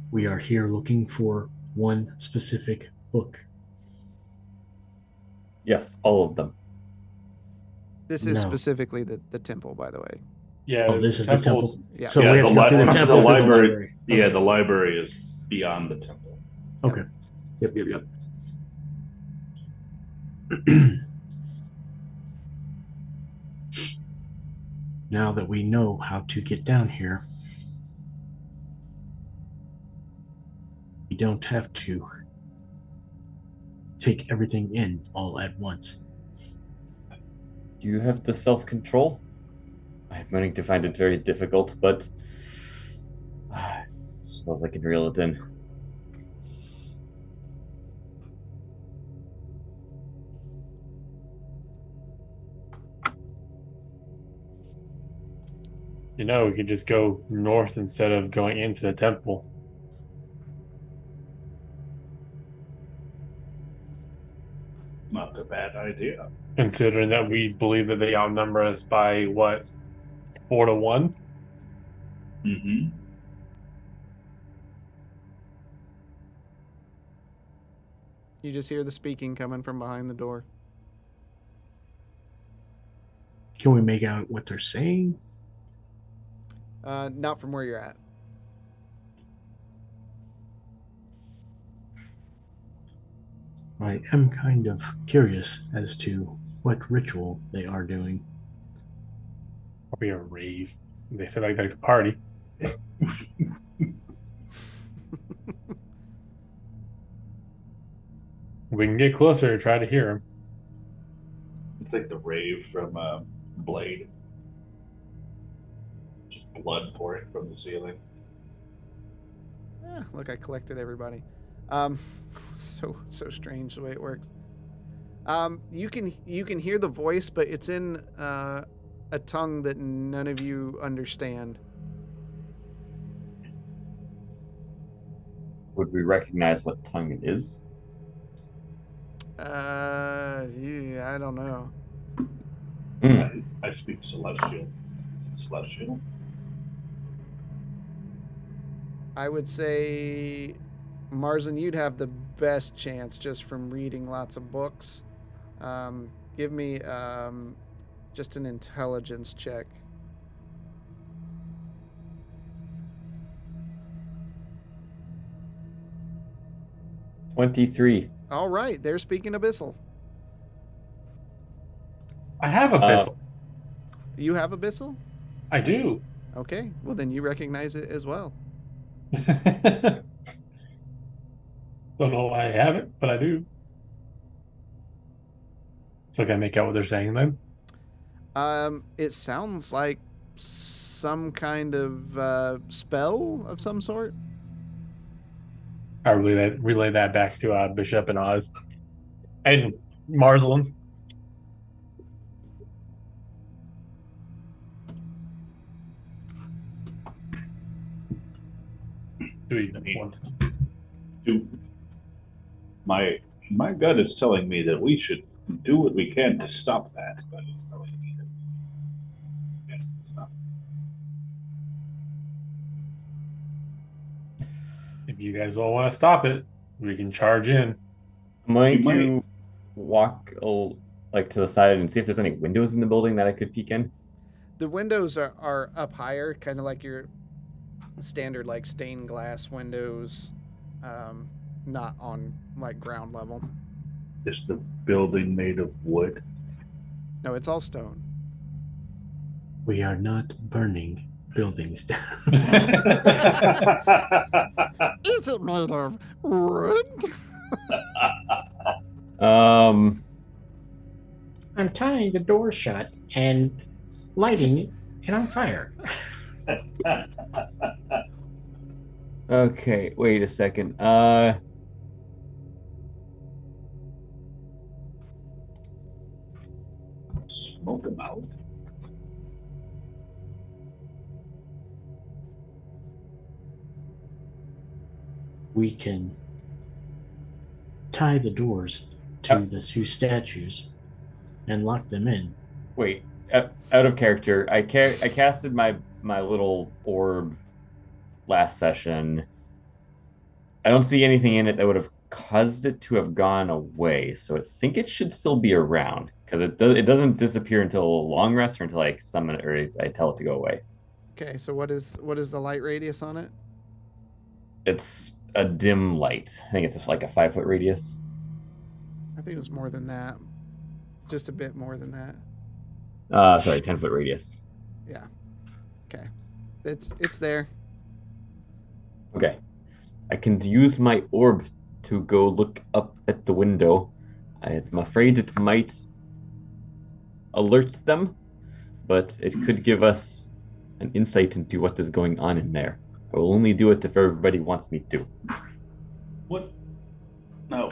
we are here looking for one specific book. Yes, all of them. This is No. specifically the temple, by the way. Yeah, Oh, this is the temples- temple. Yeah. So Yeah, we have to go through the temple to the library. Yeah, Okay. the library is beyond the temple. Okay. Yep. Now that we know how to get down here, we don't have to take everything in all at once. Do you have the self-control? I'm going to find it very difficult, but I suppose I can reel it in. You know, we could just go north instead of going into the temple. Not a bad idea. Considering that we believe that they outnumber us by what, 4-1? Mm-hmm. You just hear the speaking coming from behind the door. Can we make out what they're saying? Not from where you're at. I am kind of curious as to what ritual they are doing. Probably a rave. They feel like they could party. We can get closer and try to hear them. It's like the rave from Blade. Just blood pouring from the ceiling. Look, I collected everybody. So strange the way it works. You can hear the voice, but it's in a tongue that none of you understand. Would we recognize what tongue it is? I don't know. I speak Celestial. Celestial. I would say Marzin, you'd have the best chance just from reading lots of books. Give me just an intelligence check. $23. All right, they're speaking Abyssal. I have a pistol. You have Abyssal? I do. Okay, well then you recognize it as well. Don't know why I have it, but I do. So can I make out what they're saying then? It sounds like some kind of spell of some sort. I relay that back to Bishop and Oz. And Marzlin. Do we want Do my gut is telling me that we should do what we can to stop that, but it's telling me that we can't stop. if you guys all want to stop it, we can charge in. I'm going You to walk like to the side and see if there's any windows in the building that I could peek in. The windows are up higher, kind of like your standard like stained glass windows, not on like ground level. Is the building made of wood? No, it's all stone. We are not burning buildings down. Is it made of wood? Um, I'm tying the door shut and lighting it on fire. okay, wait a second. Smoke them out. We can tie the doors to the two statues and lock them in. Wait, out of character. I casted my little orb last session. I don't see anything in it that would have caused it to have gone away, so I think it should still be around because it doesn't disappear until a long rest or until I summon it or I tell it to go away. Okay, so what is the light radius on it? It's a dim light. I think it's like a 5-foot radius. I think it was more than that. Just a bit more than that. Sorry, 10-foot radius. Yeah. Okay. It's there. Okay. I can use my orb to go look up at the window. I'm afraid it might alert them, but it could give us an insight into what is going on in there. I will only do it if everybody wants me to. What? No.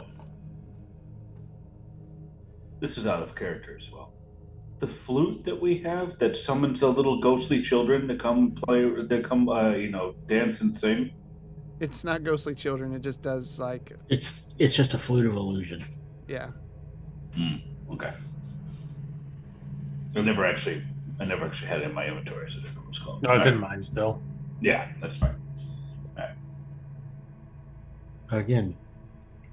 This is out of character as well. The flute that we have that summons the little ghostly children to come play, dance and sing. It's not ghostly children. It just does like, It's just a flute of illusion. yeah. Okay. I never actually had it in my inventory, so I didn't know what it was called. No, it's All in right. mine still. Yeah, that's fine. Again,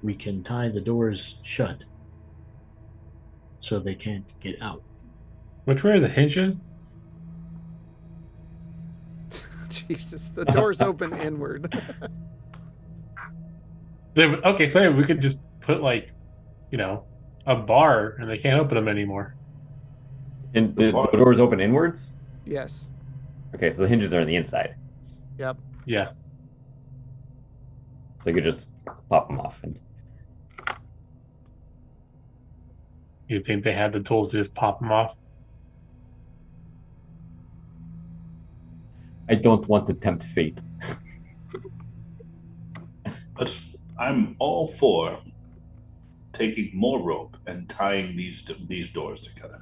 we can tie the doors shut so they can't get out. Which way are the hinges? Jesus, the door's open inward. Okay, so we could just put like, a bar and they can't open them anymore. And the doors open inwards? Yes. Okay, so the hinges are on the inside. Yep. Yes. So you could just pop them off. And You think they had the tools to just pop them off? I don't want to tempt fate. I'm all for taking more rope and tying these doors together.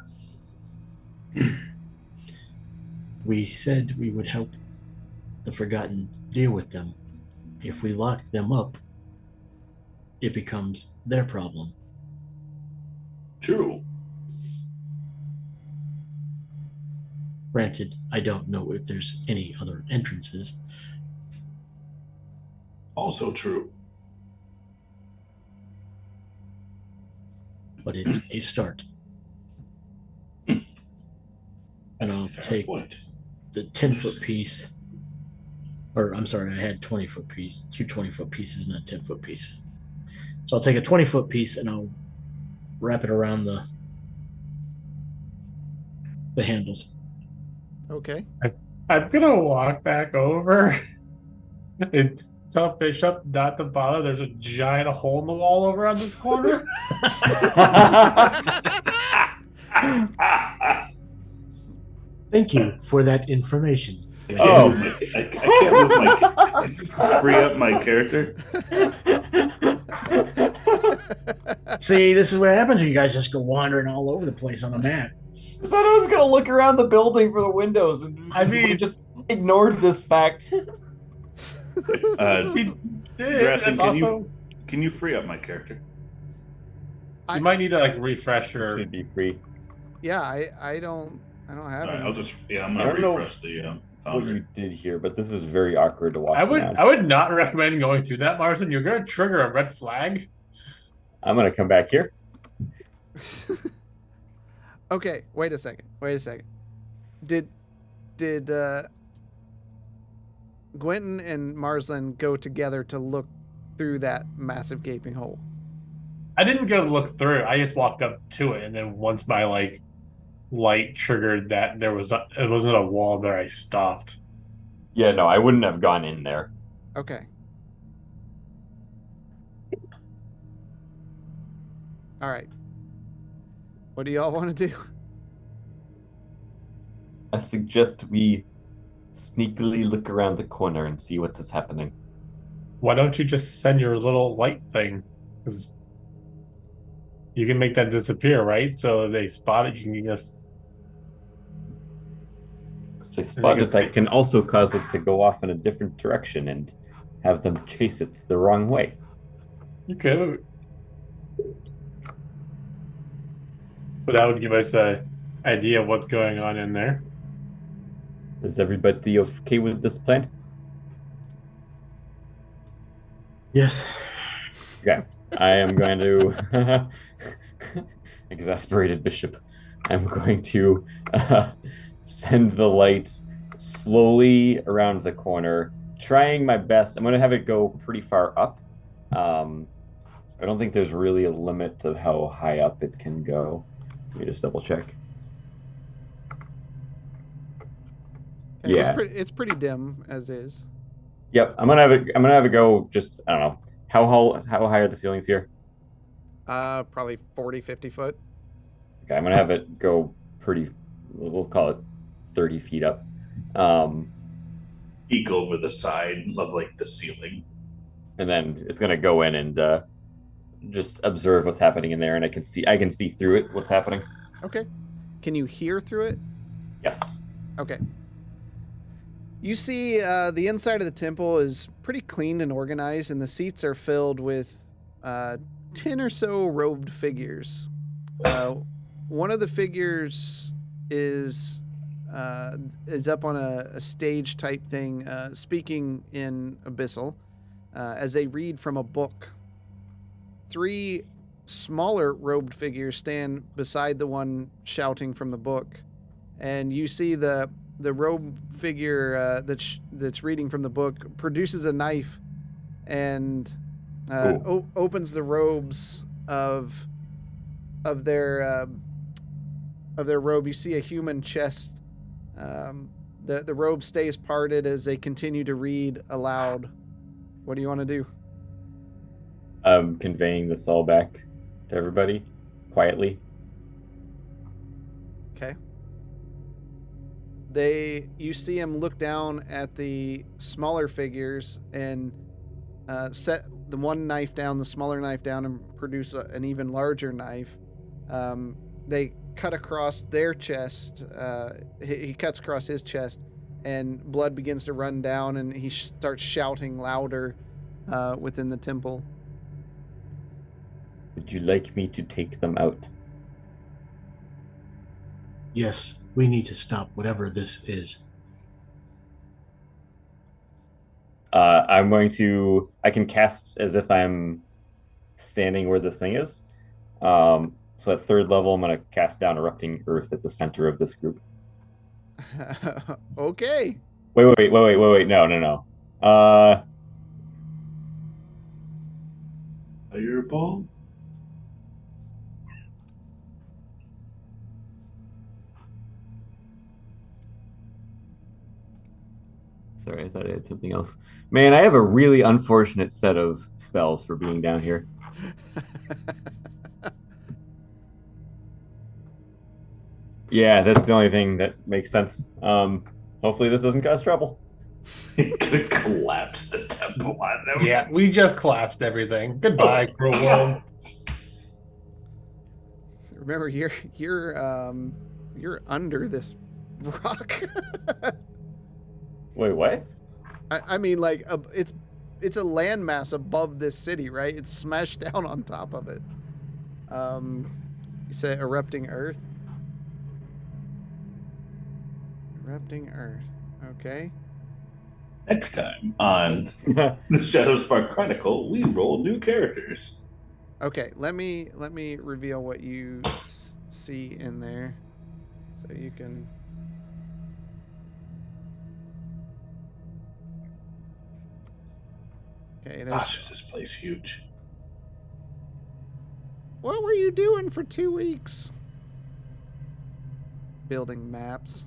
We said we would help the Forgotten deal with them. If we lock them up, it becomes their problem. True. Granted, I don't know if there's any other entrances. Also true. but it's a start. Hmm. And That's a I'll fair take point. the 10-foot piece. Or I'm sorry, I had 20-foot piece, two 20-foot pieces and a 10-foot piece. So I'll take a 20-foot piece and I'll wrap it around the handles. Okay. I'm gonna walk back over and tell Bishop not to bother. There's a giant hole in the wall over on this corner. Thank you for that information. I can't Oh. move my. I can't move my. Free up my character. See, this is what happens when you guys just go wandering all over the place on a map. I said I was gonna look around the building for the windows, and I mean- we just ignored this fact. He did. Drastic, That's also. can you free up my character? You might need to like refresh your. Should be free. Yeah, I don't have All right, any. I'll just. Yeah, I'm I gonna don't know refresh the What foundry. you did here, but this is very awkward to walk I would. around. I would not recommend going through that, Marston. You're gonna trigger a red flag. I'm gonna come back here. Okay, wait a second. Did Gwenton and Marsland go together to look through that massive gaping hole? I didn't go look through. I just walked up to it, and then once my like light triggered that there was not, it wasn't a wall there, I stopped. Yeah, no, I wouldn't have gone in there. Okay. All right. What do y'all want to do? I suggest we sneakily look around the corner and see what is happening. Why don't you just send your little light thing? Because you can make that disappear, right? So if they spot it, you can just. If they spot it, I can also cause it to go off in a different direction and have them chase it the wrong way. You could. But that would give us an idea of what's going on in there. Is everybody okay with this plan? Yes. Okay. I am going to exasperated bishop. I'm going to send the light slowly around the corner, trying my best. I'm going to have it go pretty far up. I don't think there's really a limit to how high up it can go. Let me just double check. Okay, Yeah. It's pretty dim as is. Yep. I'm gonna have it go just, I don't know. How high are the ceilings here? Probably 40, 50 foot. Okay, I'm gonna have it go pretty, we'll call it 30 feet up. Peek over the side of like the ceiling. And then it's gonna go in and just observe what's happening in there, and I can see through it what's happening. Okay. Can you hear through it? Yes. Okay. You see the inside of the temple is pretty clean and organized, and the seats are filled with 10 or so robed figures. One of the figures is up on a stage type thing, speaking in Abyssal as they read from a book. 3 smaller robed figures stand beside the one shouting from the book, and you see the robed figure that's reading from the book produces a knife and opens the robes of their robe. You see a human chest. The robe stays parted as they continue to read aloud. What do you want to do? Conveying this all back to everybody quietly. Okay. You see him look down at the smaller figures and set the one knife down, the smaller knife down, and produce an even larger knife. They cut across their chest. He cuts across his chest, and blood begins to run down, and he starts shouting louder within the temple. Would you like me to take them out? Yes, we need to stop whatever this is. I can cast as if I'm standing where this thing is. So at third level, I'm going to cast down Erupting Earth at the center of this group. Okay. Wait. No. Uh, Fireball? sorry, I thought I had something else. Man, I have a really unfortunate set of spells for being down here. Yeah, that's the only thing that makes sense. Hopefully this doesn't cause trouble. Gonna collapse the temple on them. Yeah, we just collapsed everything. Goodbye, Crow World. Remember, you're under this rock. Wait, what? I mean, like, it's a landmass above this city, right? It's smashed down on top of it. You said erupting earth? Erupting earth. Okay. Next time on the Shadowspark Chronicle, we roll new characters. Okay, let me reveal what you see in there, so you can. Okay, there's. Gosh, is this place huge? What were you doing for 2 weeks? Building maps.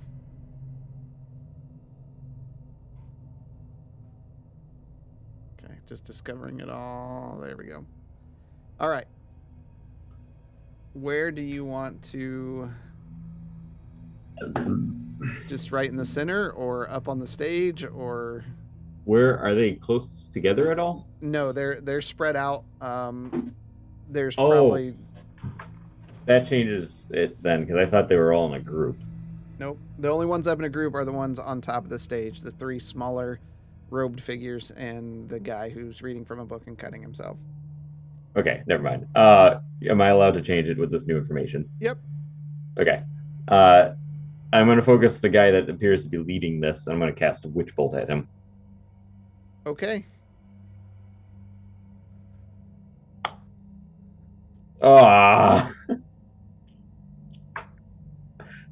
Okay, just discovering it all. There we go. All right. Where do you want to? Just right in the center, or up on the stage, or? Where are they close together at all? No, they're spread out. There's Oh. probably. That changes it then, because I thought they were all in a group. Nope. The only ones up in a group are the ones on top of the stage. The 3 smaller robed figures and the guy who's reading from a book and cutting himself. Okay, never mind. Am I allowed to change it with this new information? Yep. Okay. I'm going to focus the guy that appears to be leading this, and I'm going to cast a Witch Bolt at him. Okay. Ah. Do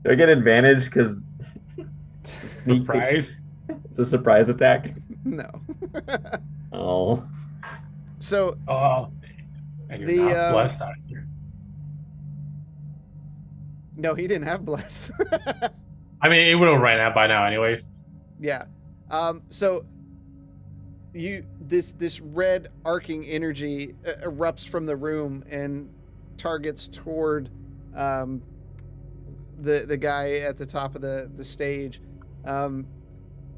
I get advantage because Surprise. It's a surprise attack? No. Oh. So Oh, and you're The, not blessed out here. no, he didn't have bless. I mean, it would have ran out by now, anyways. Yeah. So this red arcing energy erupts from the room and targets toward the guy at the top of the stage.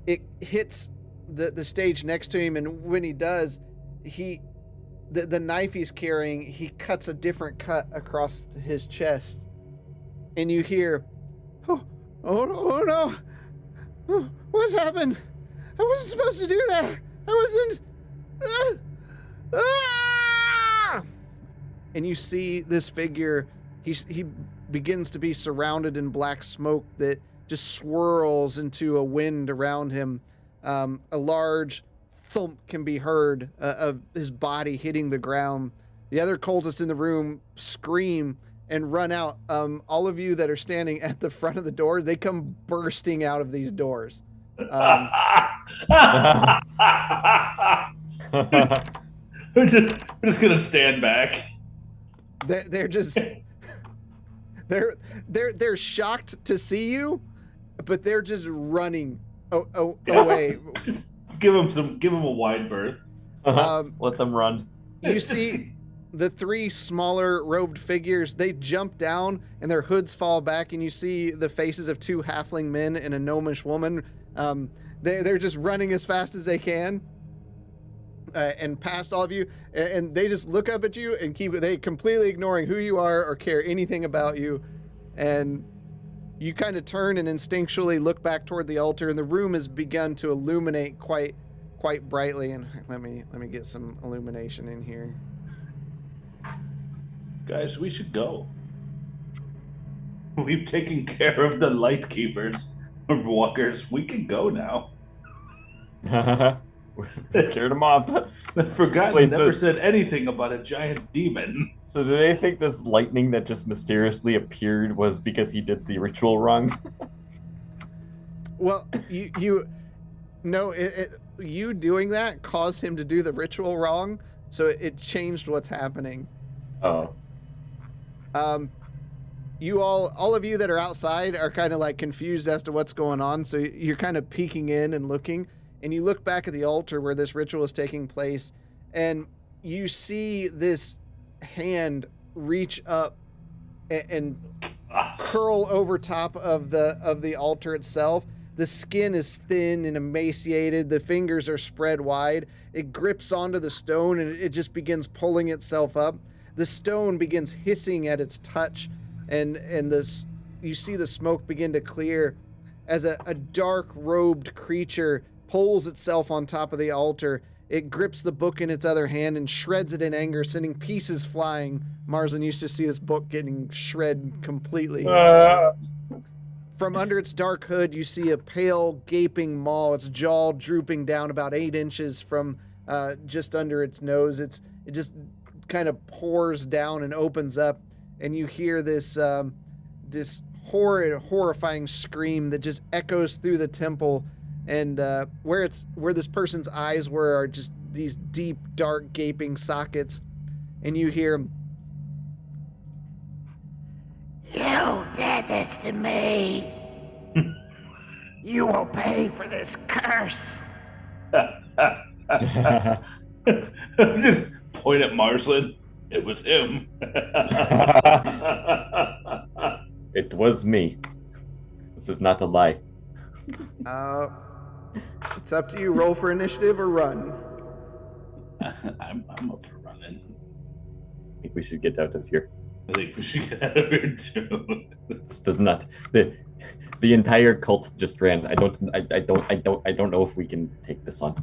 It hits the stage next to him, and when he does, the knife he's carrying, he cuts a different cut across his chest, and you hear, oh no, oh, what's happened? I wasn't supposed to do that. I wasn't. And you see this figure. He begins to be surrounded in black smoke that just swirls into a wind around him. A large thump can be heard of his body hitting the ground. The other cultists in the room scream and run out. All of you that are standing at the front of the door, they come bursting out of these doors. We're just gonna stand back. They're just they're shocked to see you, but they're just running away. Just give them a wide berth. Let them run. You see the 3 smaller robed figures, they jump down and their hoods fall back, and you see the faces of 2 halfling men and a gnomish woman. They're just running as fast as they can and past all of you, and they just look up at you and they completely ignoring who you are or care anything about you. And you kind of turn and instinctually look back toward the altar, and the room has begun to illuminate quite brightly. And let me get some illumination in here. Guys, we should go. We've taken care of the light keepers or walkers. We can go now. We're Scared him off. Forgot Wait, you never so- said anything about a giant demon. So do they think this lightning that just mysteriously appeared was because he did the ritual wrong? Well, you no, you doing that caused him to do the ritual wrong, so it changed what's happening. Oh. You all of you that are outside are kind of like confused as to what's going on, so you're kind of peeking in and looking, and you look back at the altar where this ritual is taking place, and you see this hand reach up and curl over top of the altar itself. The skin is thin and emaciated. The fingers are spread wide. It grips onto the stone and it just begins pulling itself up. The stone begins hissing at its touch, and this you see the smoke begin to clear as a dark robed creature pulls itself on top of the altar. It grips the book in its other hand and shreds it in anger, sending pieces flying. Marsland used to see this book getting shredded completely. From under its dark hood, you see a pale, gaping maw, its jaw drooping down about 8 inches from just under its nose. It just kind of pours down and opens up, and you hear this this horrifying scream that just echoes through the temple. And where this person's eyes were are just these deep, dark, gaping sockets, and you hear, "You did this to me. You will pay for this curse." Just point at Marsland. It was him. It was me. This is not a lie. It's up to you. Roll for initiative or run. I'm up for running. I think we should get out of here. I think we should get out of here too. This does not. The entire cult just ran. I don't know if we can take this on.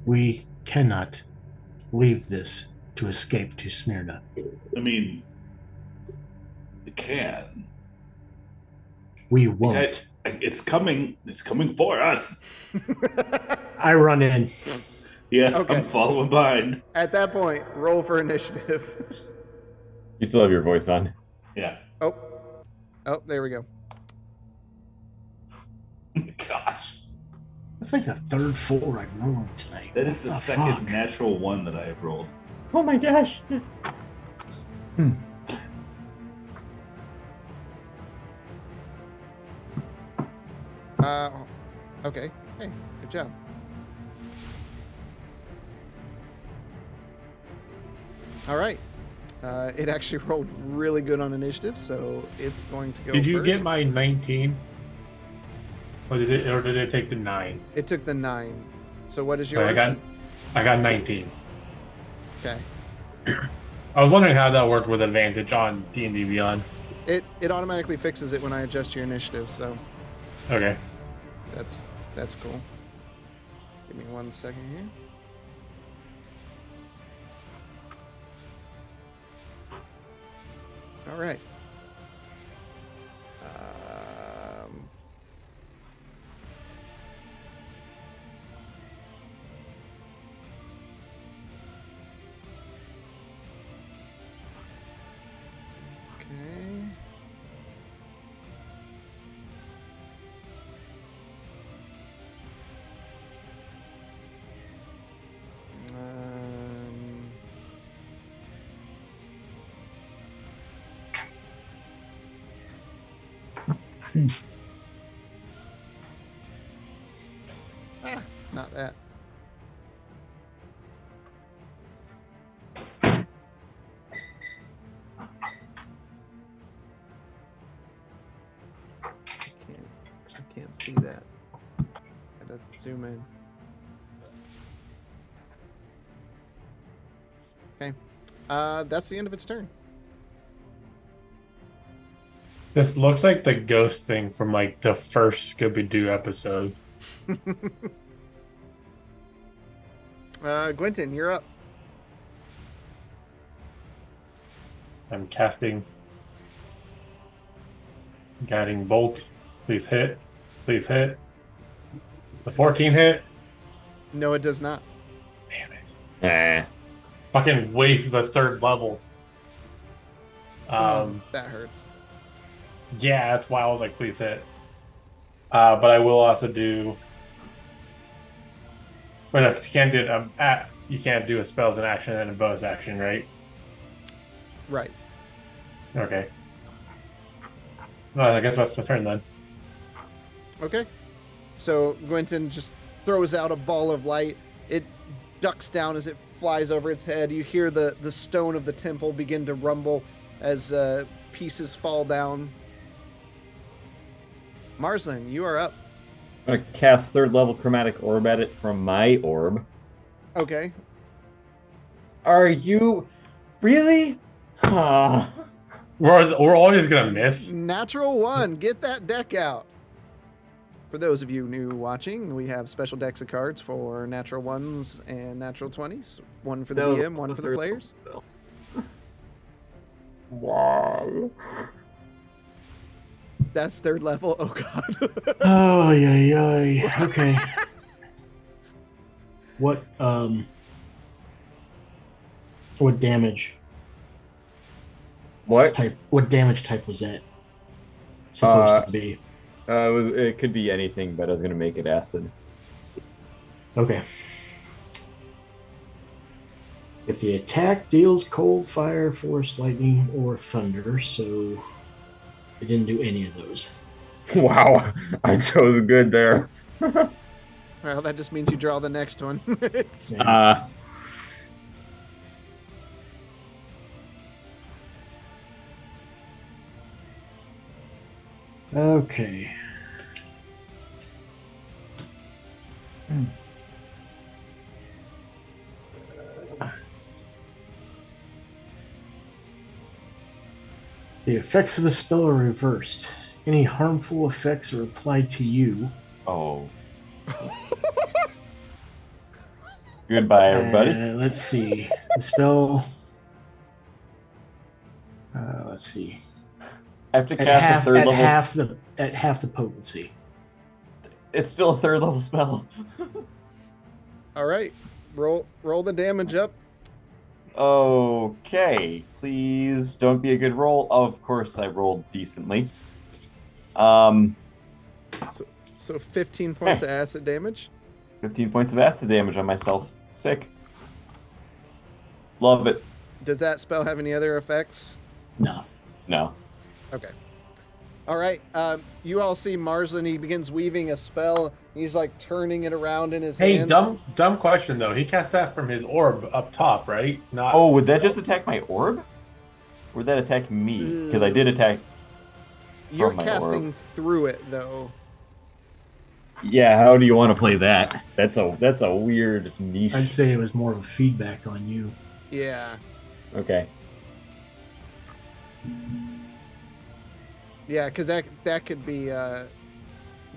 We cannot leave this to escape to Smyrna. I mean, it can. We won't. It's coming. It's coming for us. I run in. Yeah, Okay. I'm following behind. At that point, roll for initiative. You still have your voice on. Yeah. Oh, there we go. Gosh, That's like the third 4 I've rolled tonight. that is What the second fuck? natural one that I have rolled. Oh my gosh. Okay. Hey, good job. All right. It actually rolled really good on initiative, so it's going to go Did you first. get my 19? Or did it take the 9? It took the 9. So what is Okay, yours? I got 19. Okay. I was wondering how that worked with advantage on D&D Beyond. It automatically fixes it when I adjust your initiative, so Okay. that's cool. Give me 1 second here. All right. Okay. Not that. I can't see that. Gotta zoom in. Okay. That's the end of its turn. This looks like the ghost thing from like the first Scooby-Doo episode. Gwynton, you're up. I'm casting Guiding Bolt. Please hit. Please hit. The 14 hit. No, it does not. Fucking waste the third level. That hurts. Yeah, that's why I was like, please hit. But I will also do. But no, you can't do it. You can't do a spell as an action and a bonus action, right? Right. Okay. Well, I guess that's my turn then. Okay. So Gwynton just throws out a ball of light. It ducks down as it flies over its head. You hear the stone of the temple begin to rumble as pieces fall down. Marslin, you are up. I'm gonna cast 3rd level chromatic orb at it from my orb. Okay. Are you really? We're always gonna miss. Natural 1. Get that deck out. For those of you new watching, we have special decks of cards for natural 1s and natural 20s. One for the DM, one for the players. Wow. That's 3rd level. Oh, God. Oh, yeah. Okay. What damage What? type? What damage type was that supposed to be? It could be anything, but I was gonna make it acid. Okay. If the attack deals cold, fire, force, lightning, or thunder, so it didn't do any of those. Wow, I chose good there. Well, that just means you draw the next one. Okay. The effects of the spell are reversed. Any harmful effects are applied to you. Oh. Goodbye, everybody. Let's see. The spell. Let's see. I have to cast a 3rd level. At half the potency. It's still a 3rd level spell. All right. Roll the damage up. Okay. Please don't be a good roll. Of course, I rolled decently. So 15 points of acid damage. 15 points of acid damage on myself. Sick. Love it. Does that spell have any other effects? No. No. Okay. All right. You all see Marslin. He begins weaving a spell. He's like turning it around in his hands. Hey, dumb question though. He cast that from his orb up top, right? Not. Oh, would that just attack my orb? Or would that attack me? Because I did attack. You're my casting orb. through it though. Yeah, how do you want to play that? That's a weird niche. I'd say it was more of a feedback on you. Yeah. Okay. Yeah, because that could be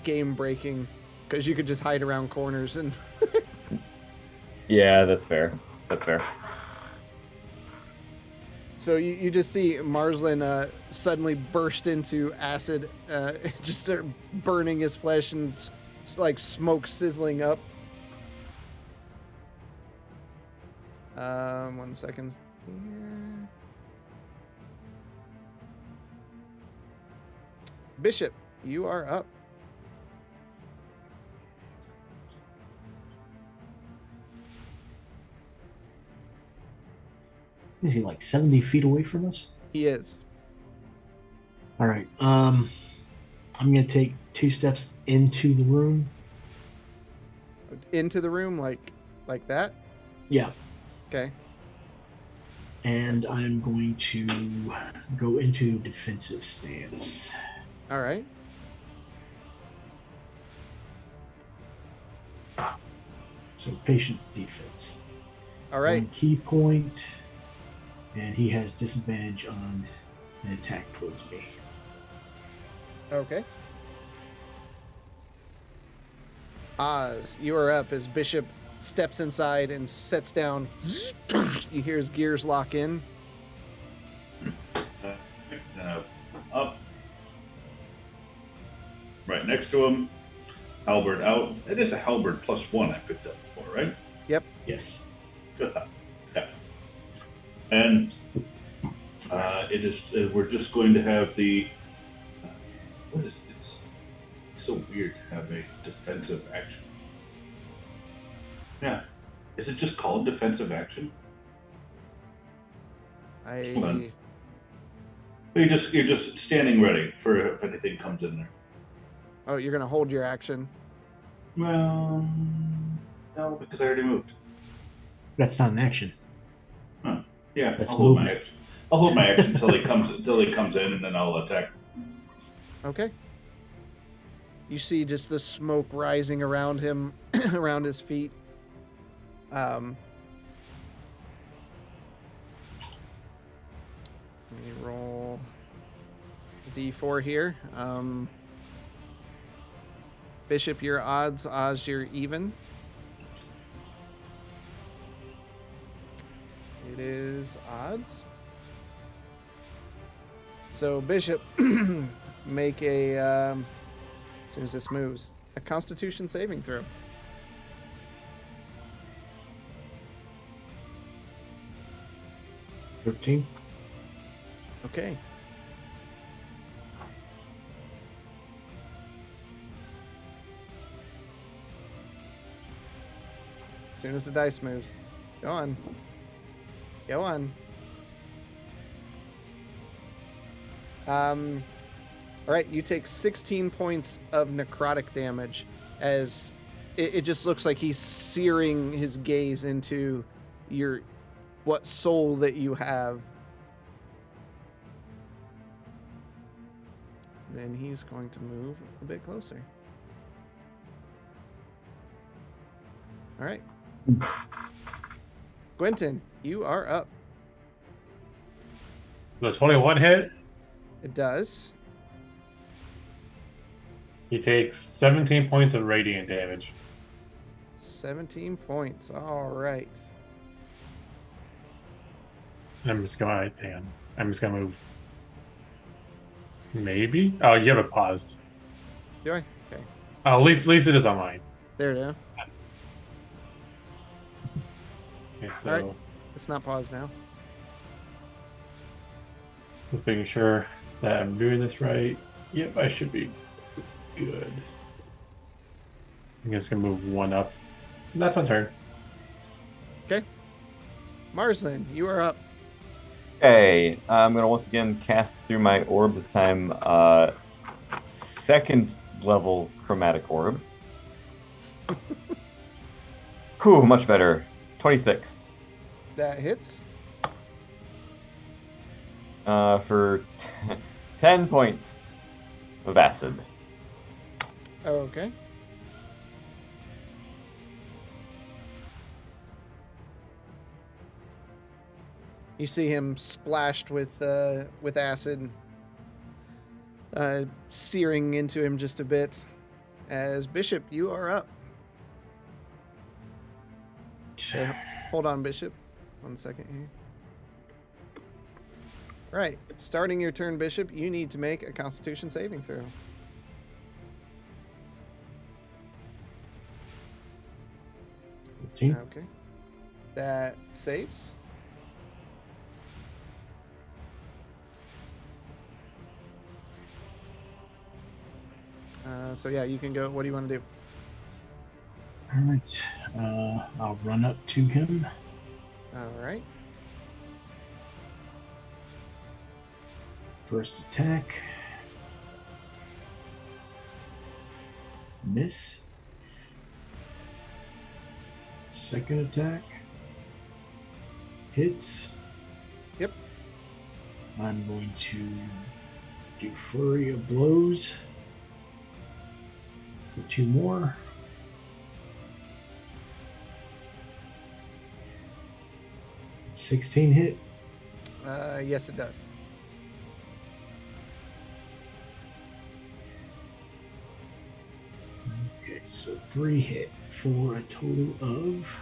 game breaking. Because you could just hide around corners and. Yeah, that's fair. That's fair. So you just see Marslin suddenly burst into acid, just start burning his flesh and like smoke sizzling up. 1 second here. Bishop, you are up. Is he like 70 feet away from us? He is. All right. I'm gonna take 2 steps into the room. Into the room like that? Yeah. Okay. And I'm going to go into defensive stance. All right. So patient defense. All right. 1 key point, and he has disadvantage on an attack towards me. Okay. Oz, you are up as Bishop steps inside and sets down. You hear his gears lock in. Up. Right next to him. Halberd out. It is a halberd +1 I picked up before, right? Yep. Yes. Good thought. Yeah. And it is. We're just going to have the. What is it? It's so weird to have a defensive action. Yeah. Is it just called defensive action? Hold on. You're just standing ready for if anything comes in there. Oh, you're gonna hold your action. Well, no, because I already moved. That's not an action. Huh. Yeah, That's I'll hold my movement. action. I'll hold my action until he comes in, and then I'll attack. Okay. You see just the smoke rising around him, around his feet. Let me roll D4 here. Bishop, your odds. Oz, you're even. It is odds. So Bishop, make a as soon as this moves, a Constitution saving throw. 13. Okay. As soon as the dice moves, go on. Go on. All right, you take 16 points of necrotic damage as it just looks like he's searing his gaze into what soul that you have. Then he's going to move a bit closer. All right. Quentin, you are up. The 21 hit. It does. He takes 17 points of radiant damage. 17 points. All right. I'm just going to hang on. I'm just going to move. Maybe? Oh, you have it paused. Do I? Okay. Oh, at least it is on mine. There it is. Okay, so All right. It's not paused now. just making sure that I'm doing this right. Yep, I should be good. I'm just gonna move one up. That's my turn. Okay. Marsden, you are up. Okay, I'm gonna once again cast through my orb, this time second level chromatic orb. Whew, much better. 26. That hits. For 10 points of acid. Okay. You see him splashed with acid, searing into him just a bit. As Bishop, you are up. Okay, hold on, Bishop. 1 second here. Right, starting your turn, Bishop, you need to make a Constitution saving throw. Okay. That saves. So yeah, you can go. What do you want to do? All right. I'll run up to him. All right. First attack. Miss. Second attack. Hits. Yep. I'm going to do flurry of blows. Get 2 more. $16 hit. Yes, it does. Okay, so 3 hit for a total of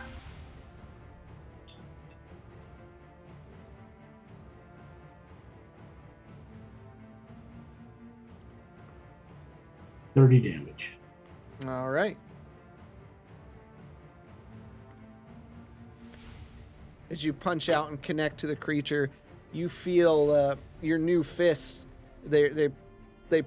30 damage. All right. as you punch out and connect to the creature, you feel your new fists. They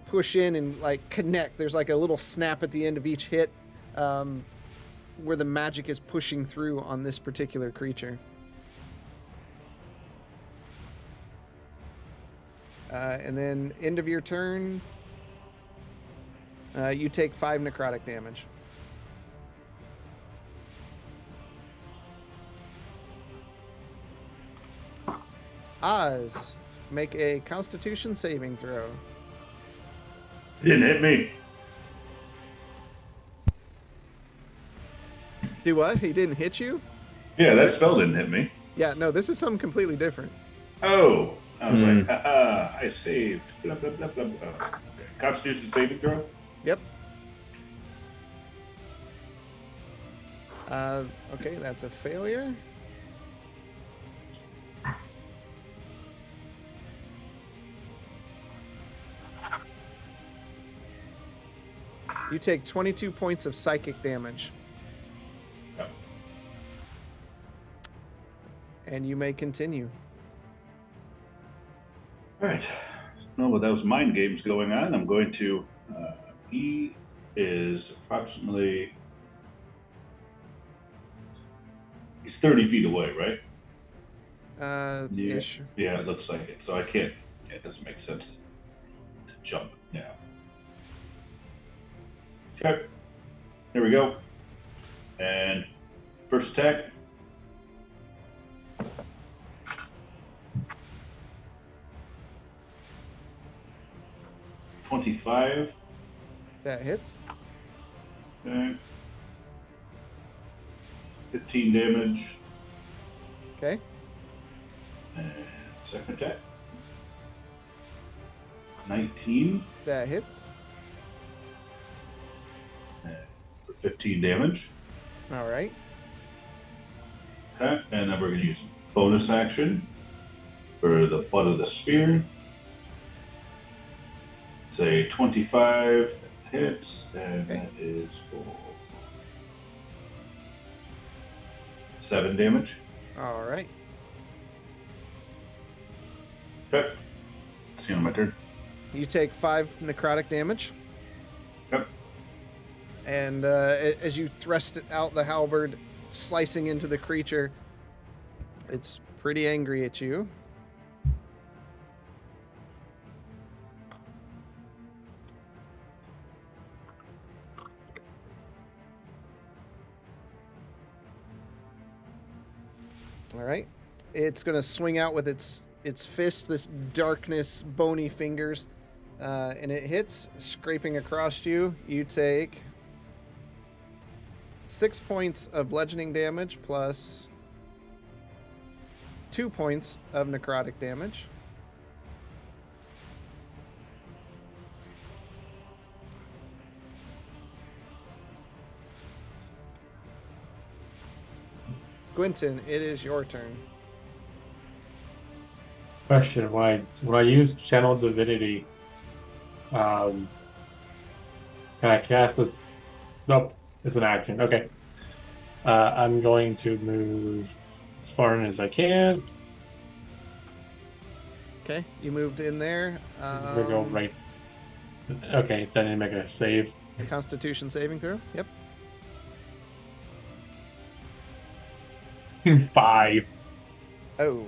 push in and like connect. There's like a little snap at the end of each hit, where the magic is pushing through on this particular creature. And then end of your turn, you take 5 necrotic damage. Oz, make a Constitution saving throw. It didn't hit me. Do what? He didn't hit you? Yeah, that spell didn't hit me. Yeah, no, this is something completely different. Oh, I was like, haha, I saved. Blah, blah, blah, blah, blah. Okay. Constitution saving throw? Yep. Okay, that's a failure. You take 22 points of psychic damage. Yep. And you may continue. All right. No, with those mind games going on, I'm going to. He is approximately. He's 30 feet away, right? Yeah. Ish. Yeah, it looks like it. So I can't. Yeah, it doesn't make sense to jump now. Okay. Here we go. And first attack. $25. That hits. Okay. 15 damage. Okay. And second attack. 19. That hits. And for 15 damage. All right. Okay. And then we're going to use bonus action for the butt of the spear. Say 25 hits, and Okay. that is for 7 damage. All right. Okay. That's the end of my turn. You take 5 necrotic damage. Yep. And as you thrust it out the halberd, slicing into the creature, it's pretty angry at you. All right. It's going to swing out with its fist, this darkness, bony fingers, and it hits, scraping across you. You take 6 points of bludgeoning damage plus 2 points of necrotic damage. Quentin, it is your turn. Question: when I use Channel Divinity, can I cast a? Nope, it's an action. Okay. I'm going to move as far in as I can. Okay, you moved in there. I'm gonna go right. Okay, then I make a save. A Constitution saving throw. Yep. 5. Oh.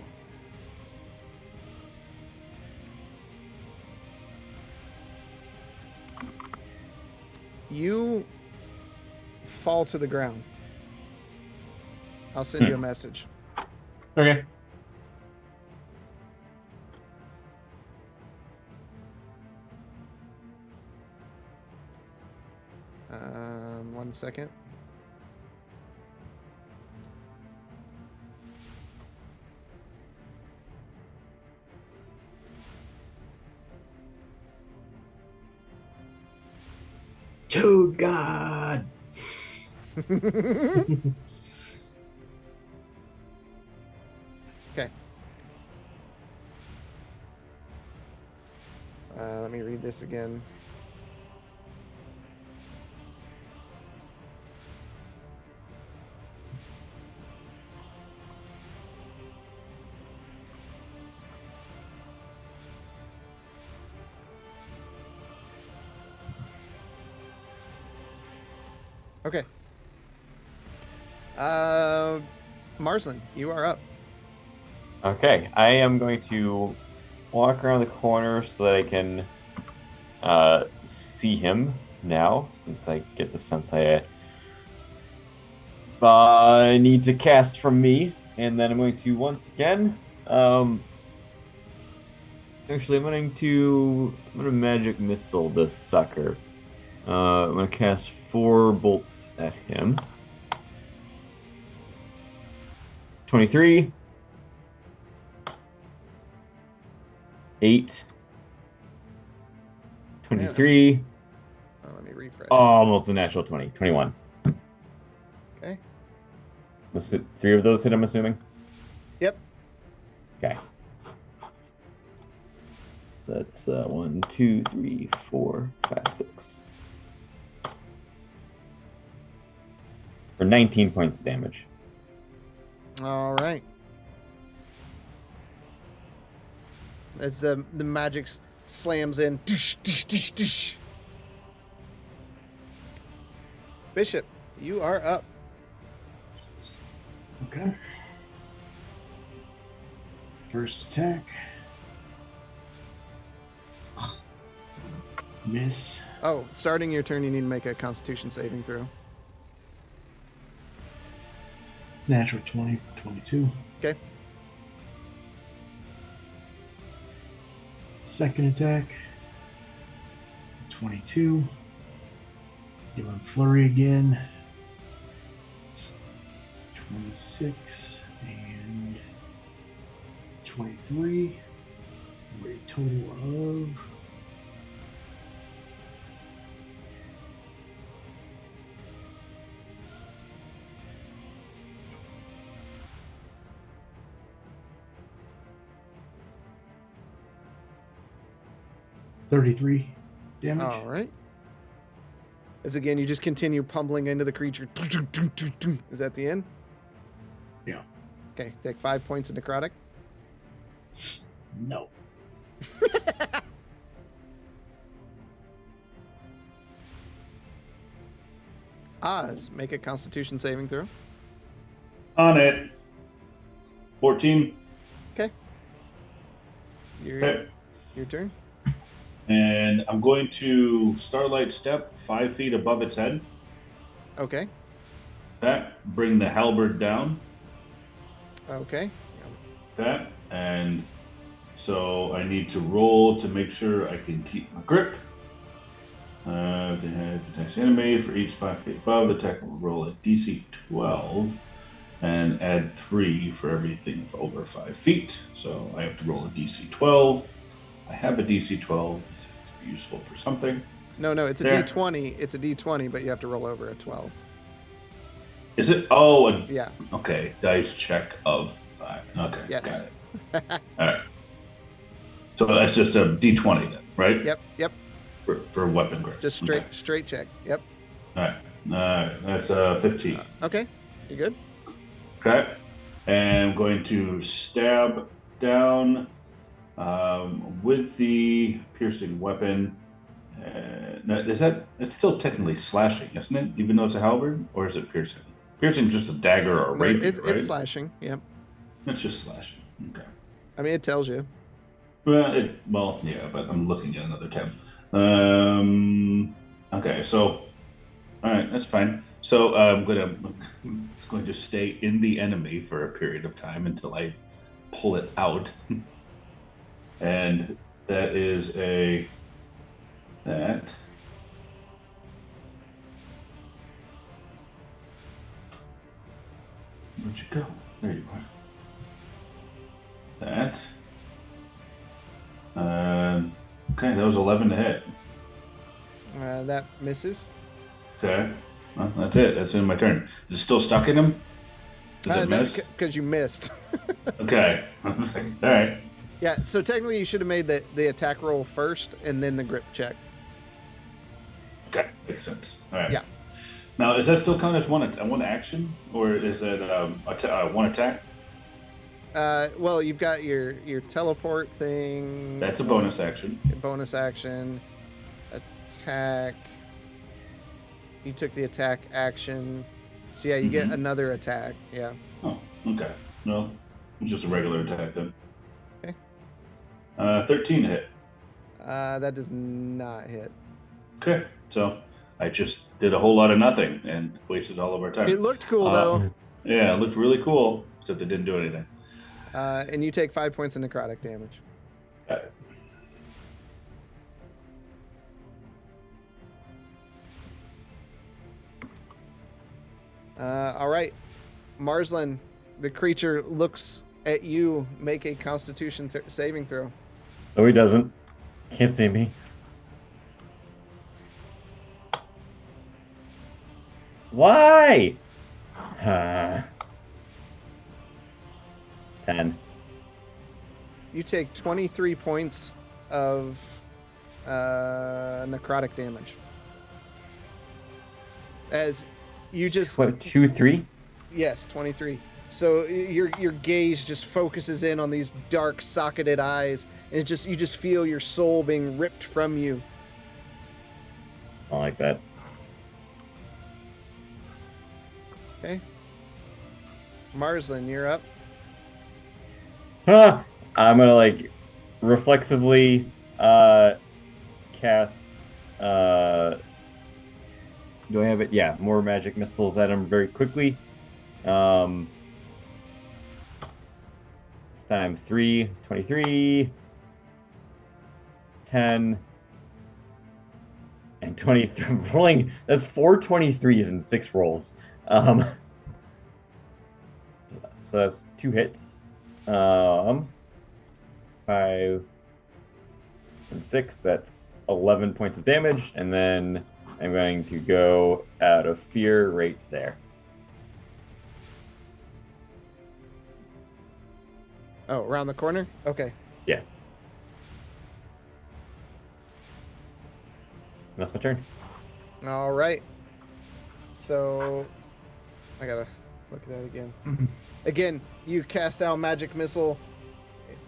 You fall to the ground. I'll send you a message. Okay. One second. Toad God. Okay. Let me read this again. Okay. Marsland, you are up. Okay, I am going to walk around the corner so that I can see him now, since I get the sense I need to cast from me, and then I'm going to once again. Actually, I'm gonna magic missile this sucker. I'm gonna cast 4 bolts at him. 23, 8, 23. Let me refresh. Almost a natural 20. 21. Okay. Was it 3 of those hit, I'm assuming? Yep. Okay. So that's 1, 2, 3, 4, 5, 6. For 19 points of damage. All right. As the magic slams in. Dish, dish, dish, dish. Bishop, you are up. Okay. First attack. Miss. Oh, starting your turn, you need to make a Constitution saving throw. Natural 20 for 22. Okay. Second attack. 22. Doing flurry again. 26 and 23. For a total of 33 damage. All right. As again, you just continue pummeling into the creature. Is that the end? Yeah. Okay, take 5 points of necrotic. No. Oz, make a Constitution saving throw. On it. 14. Okay. Okay. Your turn. And I'm going to Starlight Step 5 feet above its head. Okay. That. Bring the halberd down. Okay. That. And so I need to roll to make sure I can keep my grip. To protect enemy for each 5 feet above. The attack will roll a DC 12 and add 3 for everything for over 5 feet. So I have to roll a DC 12. I have a DC 12. It's useful for something. No, it's a There. D20. It's a D20, but you have to roll over a 12. Is it? Oh, Yeah. okay. Dice check of 5. Okay. Yes. Got it. All right. So that's just a D20 then, right? Yep. For weapon grip. Just straight check. Yep. All right. That's 15. Okay. You good? Okay. And I'm going to stab down with the piercing weapon. Now, it's still technically slashing, isn't it? Even though it's a halberd, or is it piercing? Piercing just a dagger or a rapier, right? It's slashing. Yep. It's just slashing. Okay. I mean, it tells you. Well, yeah, but I'm looking at another tab. Okay, so, all right, that's fine. So it's going to stay in the enemy for a period of time until I pull it out, and that is that. Where'd you go? There you are. That. Okay, that was 11 to hit. That misses. Okay, well, that's it. That's in my turn. Is it still stuck in him? Does it miss? Because you missed. Okay, I was like, all right. Yeah, so technically you should have made the attack roll first and then the grip check. Okay, makes sense. All right. Yeah. Now, is that still count as one action, or is it one attack? Well, you've got your teleport thing. That's a bonus action. Bonus action. Attack. You took the attack action. So yeah, you get another attack. Yeah. Oh, okay. No, it's just a regular attack then. Okay. 13 to hit. That does not hit. Okay, so I just did a whole lot of nothing and wasted all of our time. It looked cool though. Yeah, it looked really cool, except it didn't do anything. And you take 5 points of necrotic damage. Got it. All right, Marsland, the creature looks at you. Make a Constitution saving throw. No, he doesn't. Can't see me. Why? 10. You take 23 points of necrotic damage. As you just What, 2, 3? yes, 23. So your gaze just focuses in on these dark socketed eyes, and you just feel your soul being ripped from you. I like that. Okay. Marsland, you're up. Huh! I'm gonna like reflexively cast do I have it? Yeah, more magic missiles at him very quickly. This time 3, 23, 10, and 23. Rolling, that's 4 23s and 6 rolls. So that's 2 hits. 5 and 6, that's 11 points of damage, and then I'm going to go out of fear right there. Oh, around the corner? Okay. Yeah. That's my turn. All right. So I gotta look at that again. Again, you cast out magic missile,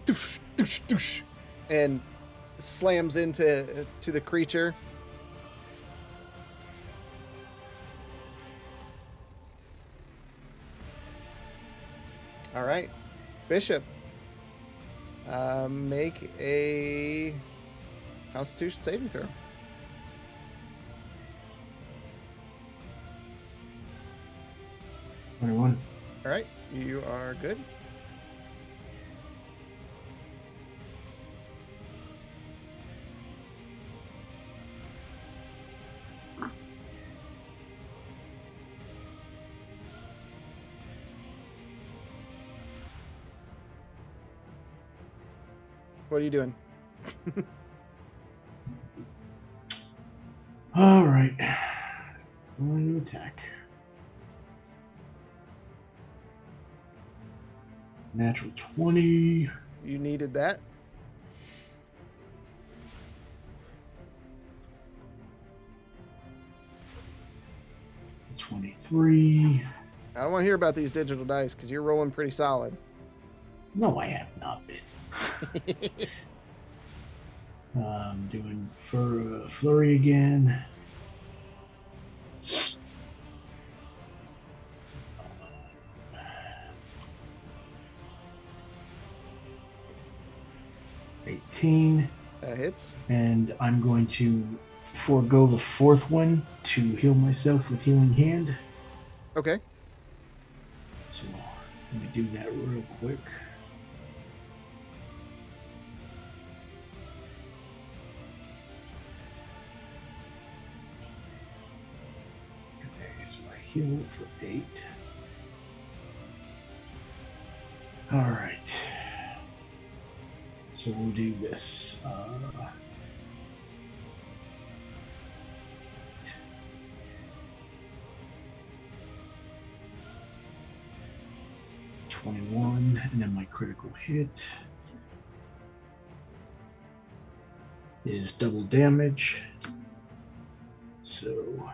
doosh, doosh, doosh, and slams into the creature. All right, Bishop. Make a Constitution saving throw. All right, you are good. What are you doing? All right. Going to attack. Natural 20. You needed that. $23. I don't want to hear about these digital dice because you're rolling pretty solid. No, I have not been. I'm doing flurry again. $18. That hits. And I'm going to forego the fourth one to heal myself with Healing Hand. Okay. So let me do that real quick. There's my heal for 8. All right. So we'll do this. 21, and then my critical hit is double damage. So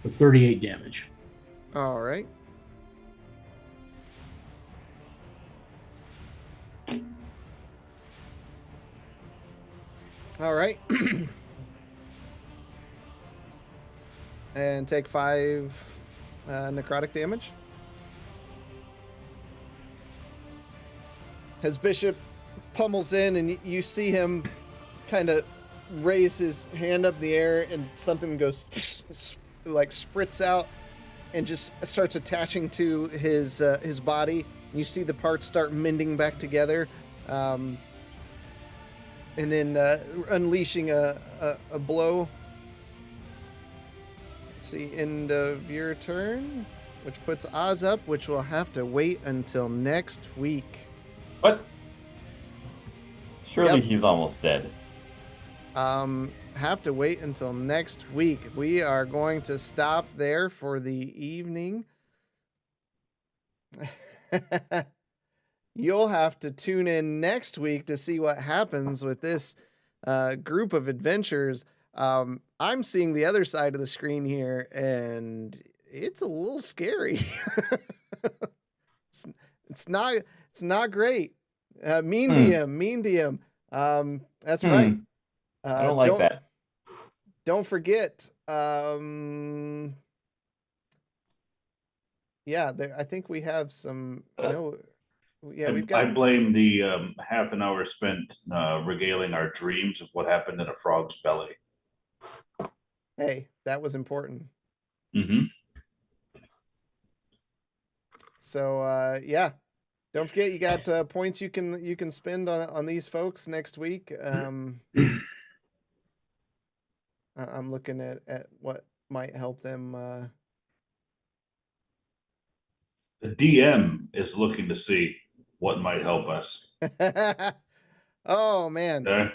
for 38 damage. All right. All right. And take 5 necrotic damage. As Bishop pummels in, and you see him kind of raise his hand up in the air, and something goes like spritz out and just starts attaching to his body. You see the parts start mending back together, and then unleashing a blow. Let's see, end of your turn, which puts Oz up, which will have to wait until next week. What? Surely Yep. he's almost dead. Have to wait until next week. We are going to stop there for the evening. You'll have to tune in next week to see what happens with this group of adventures. I'm seeing the other side of the screen here, and it's a little scary. It's not great. Mean DM. That's right. I don't like that. Don't forget. Yeah, I think we have some. We've got. I blame the half an hour spent regaling our dreams of what happened in a frog's belly. Hey, that was important. Mm-hmm. So yeah, don't forget you got points you can spend on these folks next week. I'm looking at what might help them. The DM is looking to see what might help us. Oh man. Okay?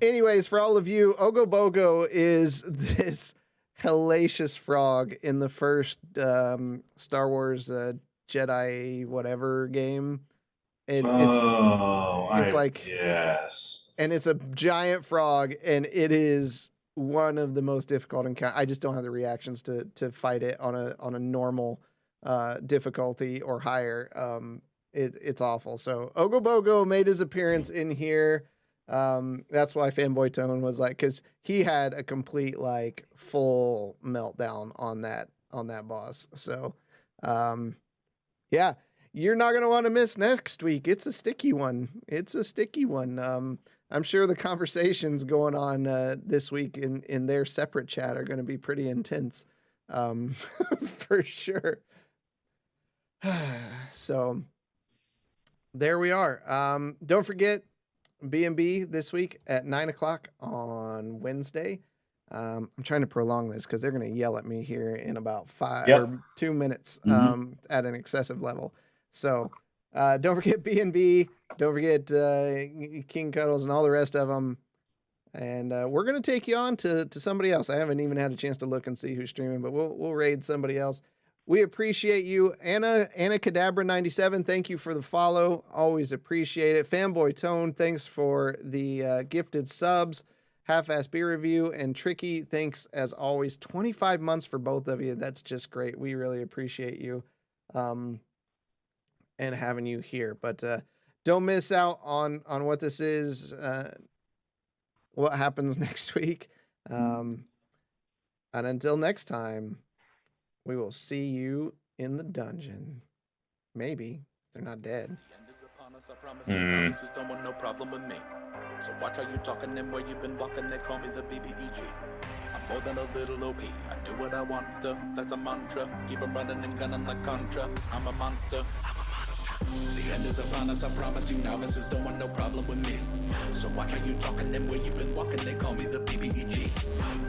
Anyways, for all of you, Ogobogo is this hellacious frog in the first Star Wars Jedi whatever game. It's like, yes, and it's a giant frog, and it is one of the most difficult encounters. I just don't have the reactions to fight it on a normal difficulty or higher. It's awful. So Ogobogo made his appearance in here. That's why Fanboy Tone was like, because he had a complete like full meltdown on that boss. So yeah, you're not gonna want to miss next week. It's a sticky one. I'm sure the conversations going on this week in their separate chat are going to be pretty intense, for sure. So there we are. Don't forget B&B this week at 9:00 on Wednesday. I'm trying to prolong this because they're going to yell at me here in about 2 minutes at an excessive level. So don't forget B&B. Don't forget King Cuddles and all the rest of them. And we're going to take you on to somebody else. I haven't even had a chance to look and see who's streaming, but we'll raid somebody else. We appreciate you. Anna Cadabra 97, thank you for the follow. Always appreciate it. Fanboy Tone, thanks for the gifted subs. Half-Ass Beer Review, and Tricky, thanks as always. 25 months for both of you. That's just great. We really appreciate you and having you here. But don't miss out on what this is, what happens next week. And until next time, we will see you in the dungeon. Maybe. They're not dead. I promise you, promises don't want no problem with me. So watch how you talking and where you been walking. They call me the BBEG. I'm more than a little OP. I do what I want to. That's a mantra. Keep 'em running and gunning like Contra. I'm a monster. The end is upon us, I promise you. Novices don't want no problem with me. So watch how you talking and where you been walking. They call me the BBEG.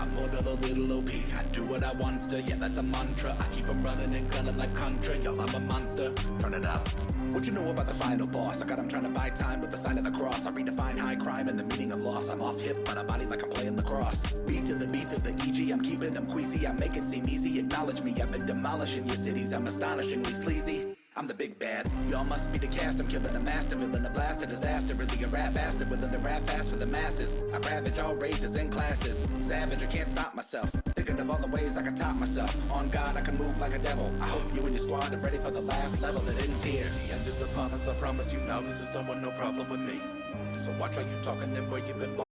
I'm more than a little OP. I do what I want to. Yeah, that's a mantra. I keep 'em running and gunning like Contra. Yo, I'm a monster. Turn it up. What you know about the final boss? I got him trying to buy time with the sign of the cross. I redefine high crime and the meaning of loss. I'm off hip, but a body like I'm playing lacrosse. Beat to the EG, I'm keeping them queasy. I make it seem easy, acknowledge me. I've been demolishing your cities, I'm astonishingly sleazy. I'm the big bad. Y'all must be the cast. I'm killing the master, villain, the blast, a disaster. Really a rap bastard, within the rap fast for the masses. I ravage all races and classes. Savage, I can't stop myself. Thinking of all the ways I can top myself. On God, I can move like a devil. I hope you and your squad are ready for the last level that ends here. The end is upon us. I promise you, novices don't want no problem with me. So watch how you talking and where you been.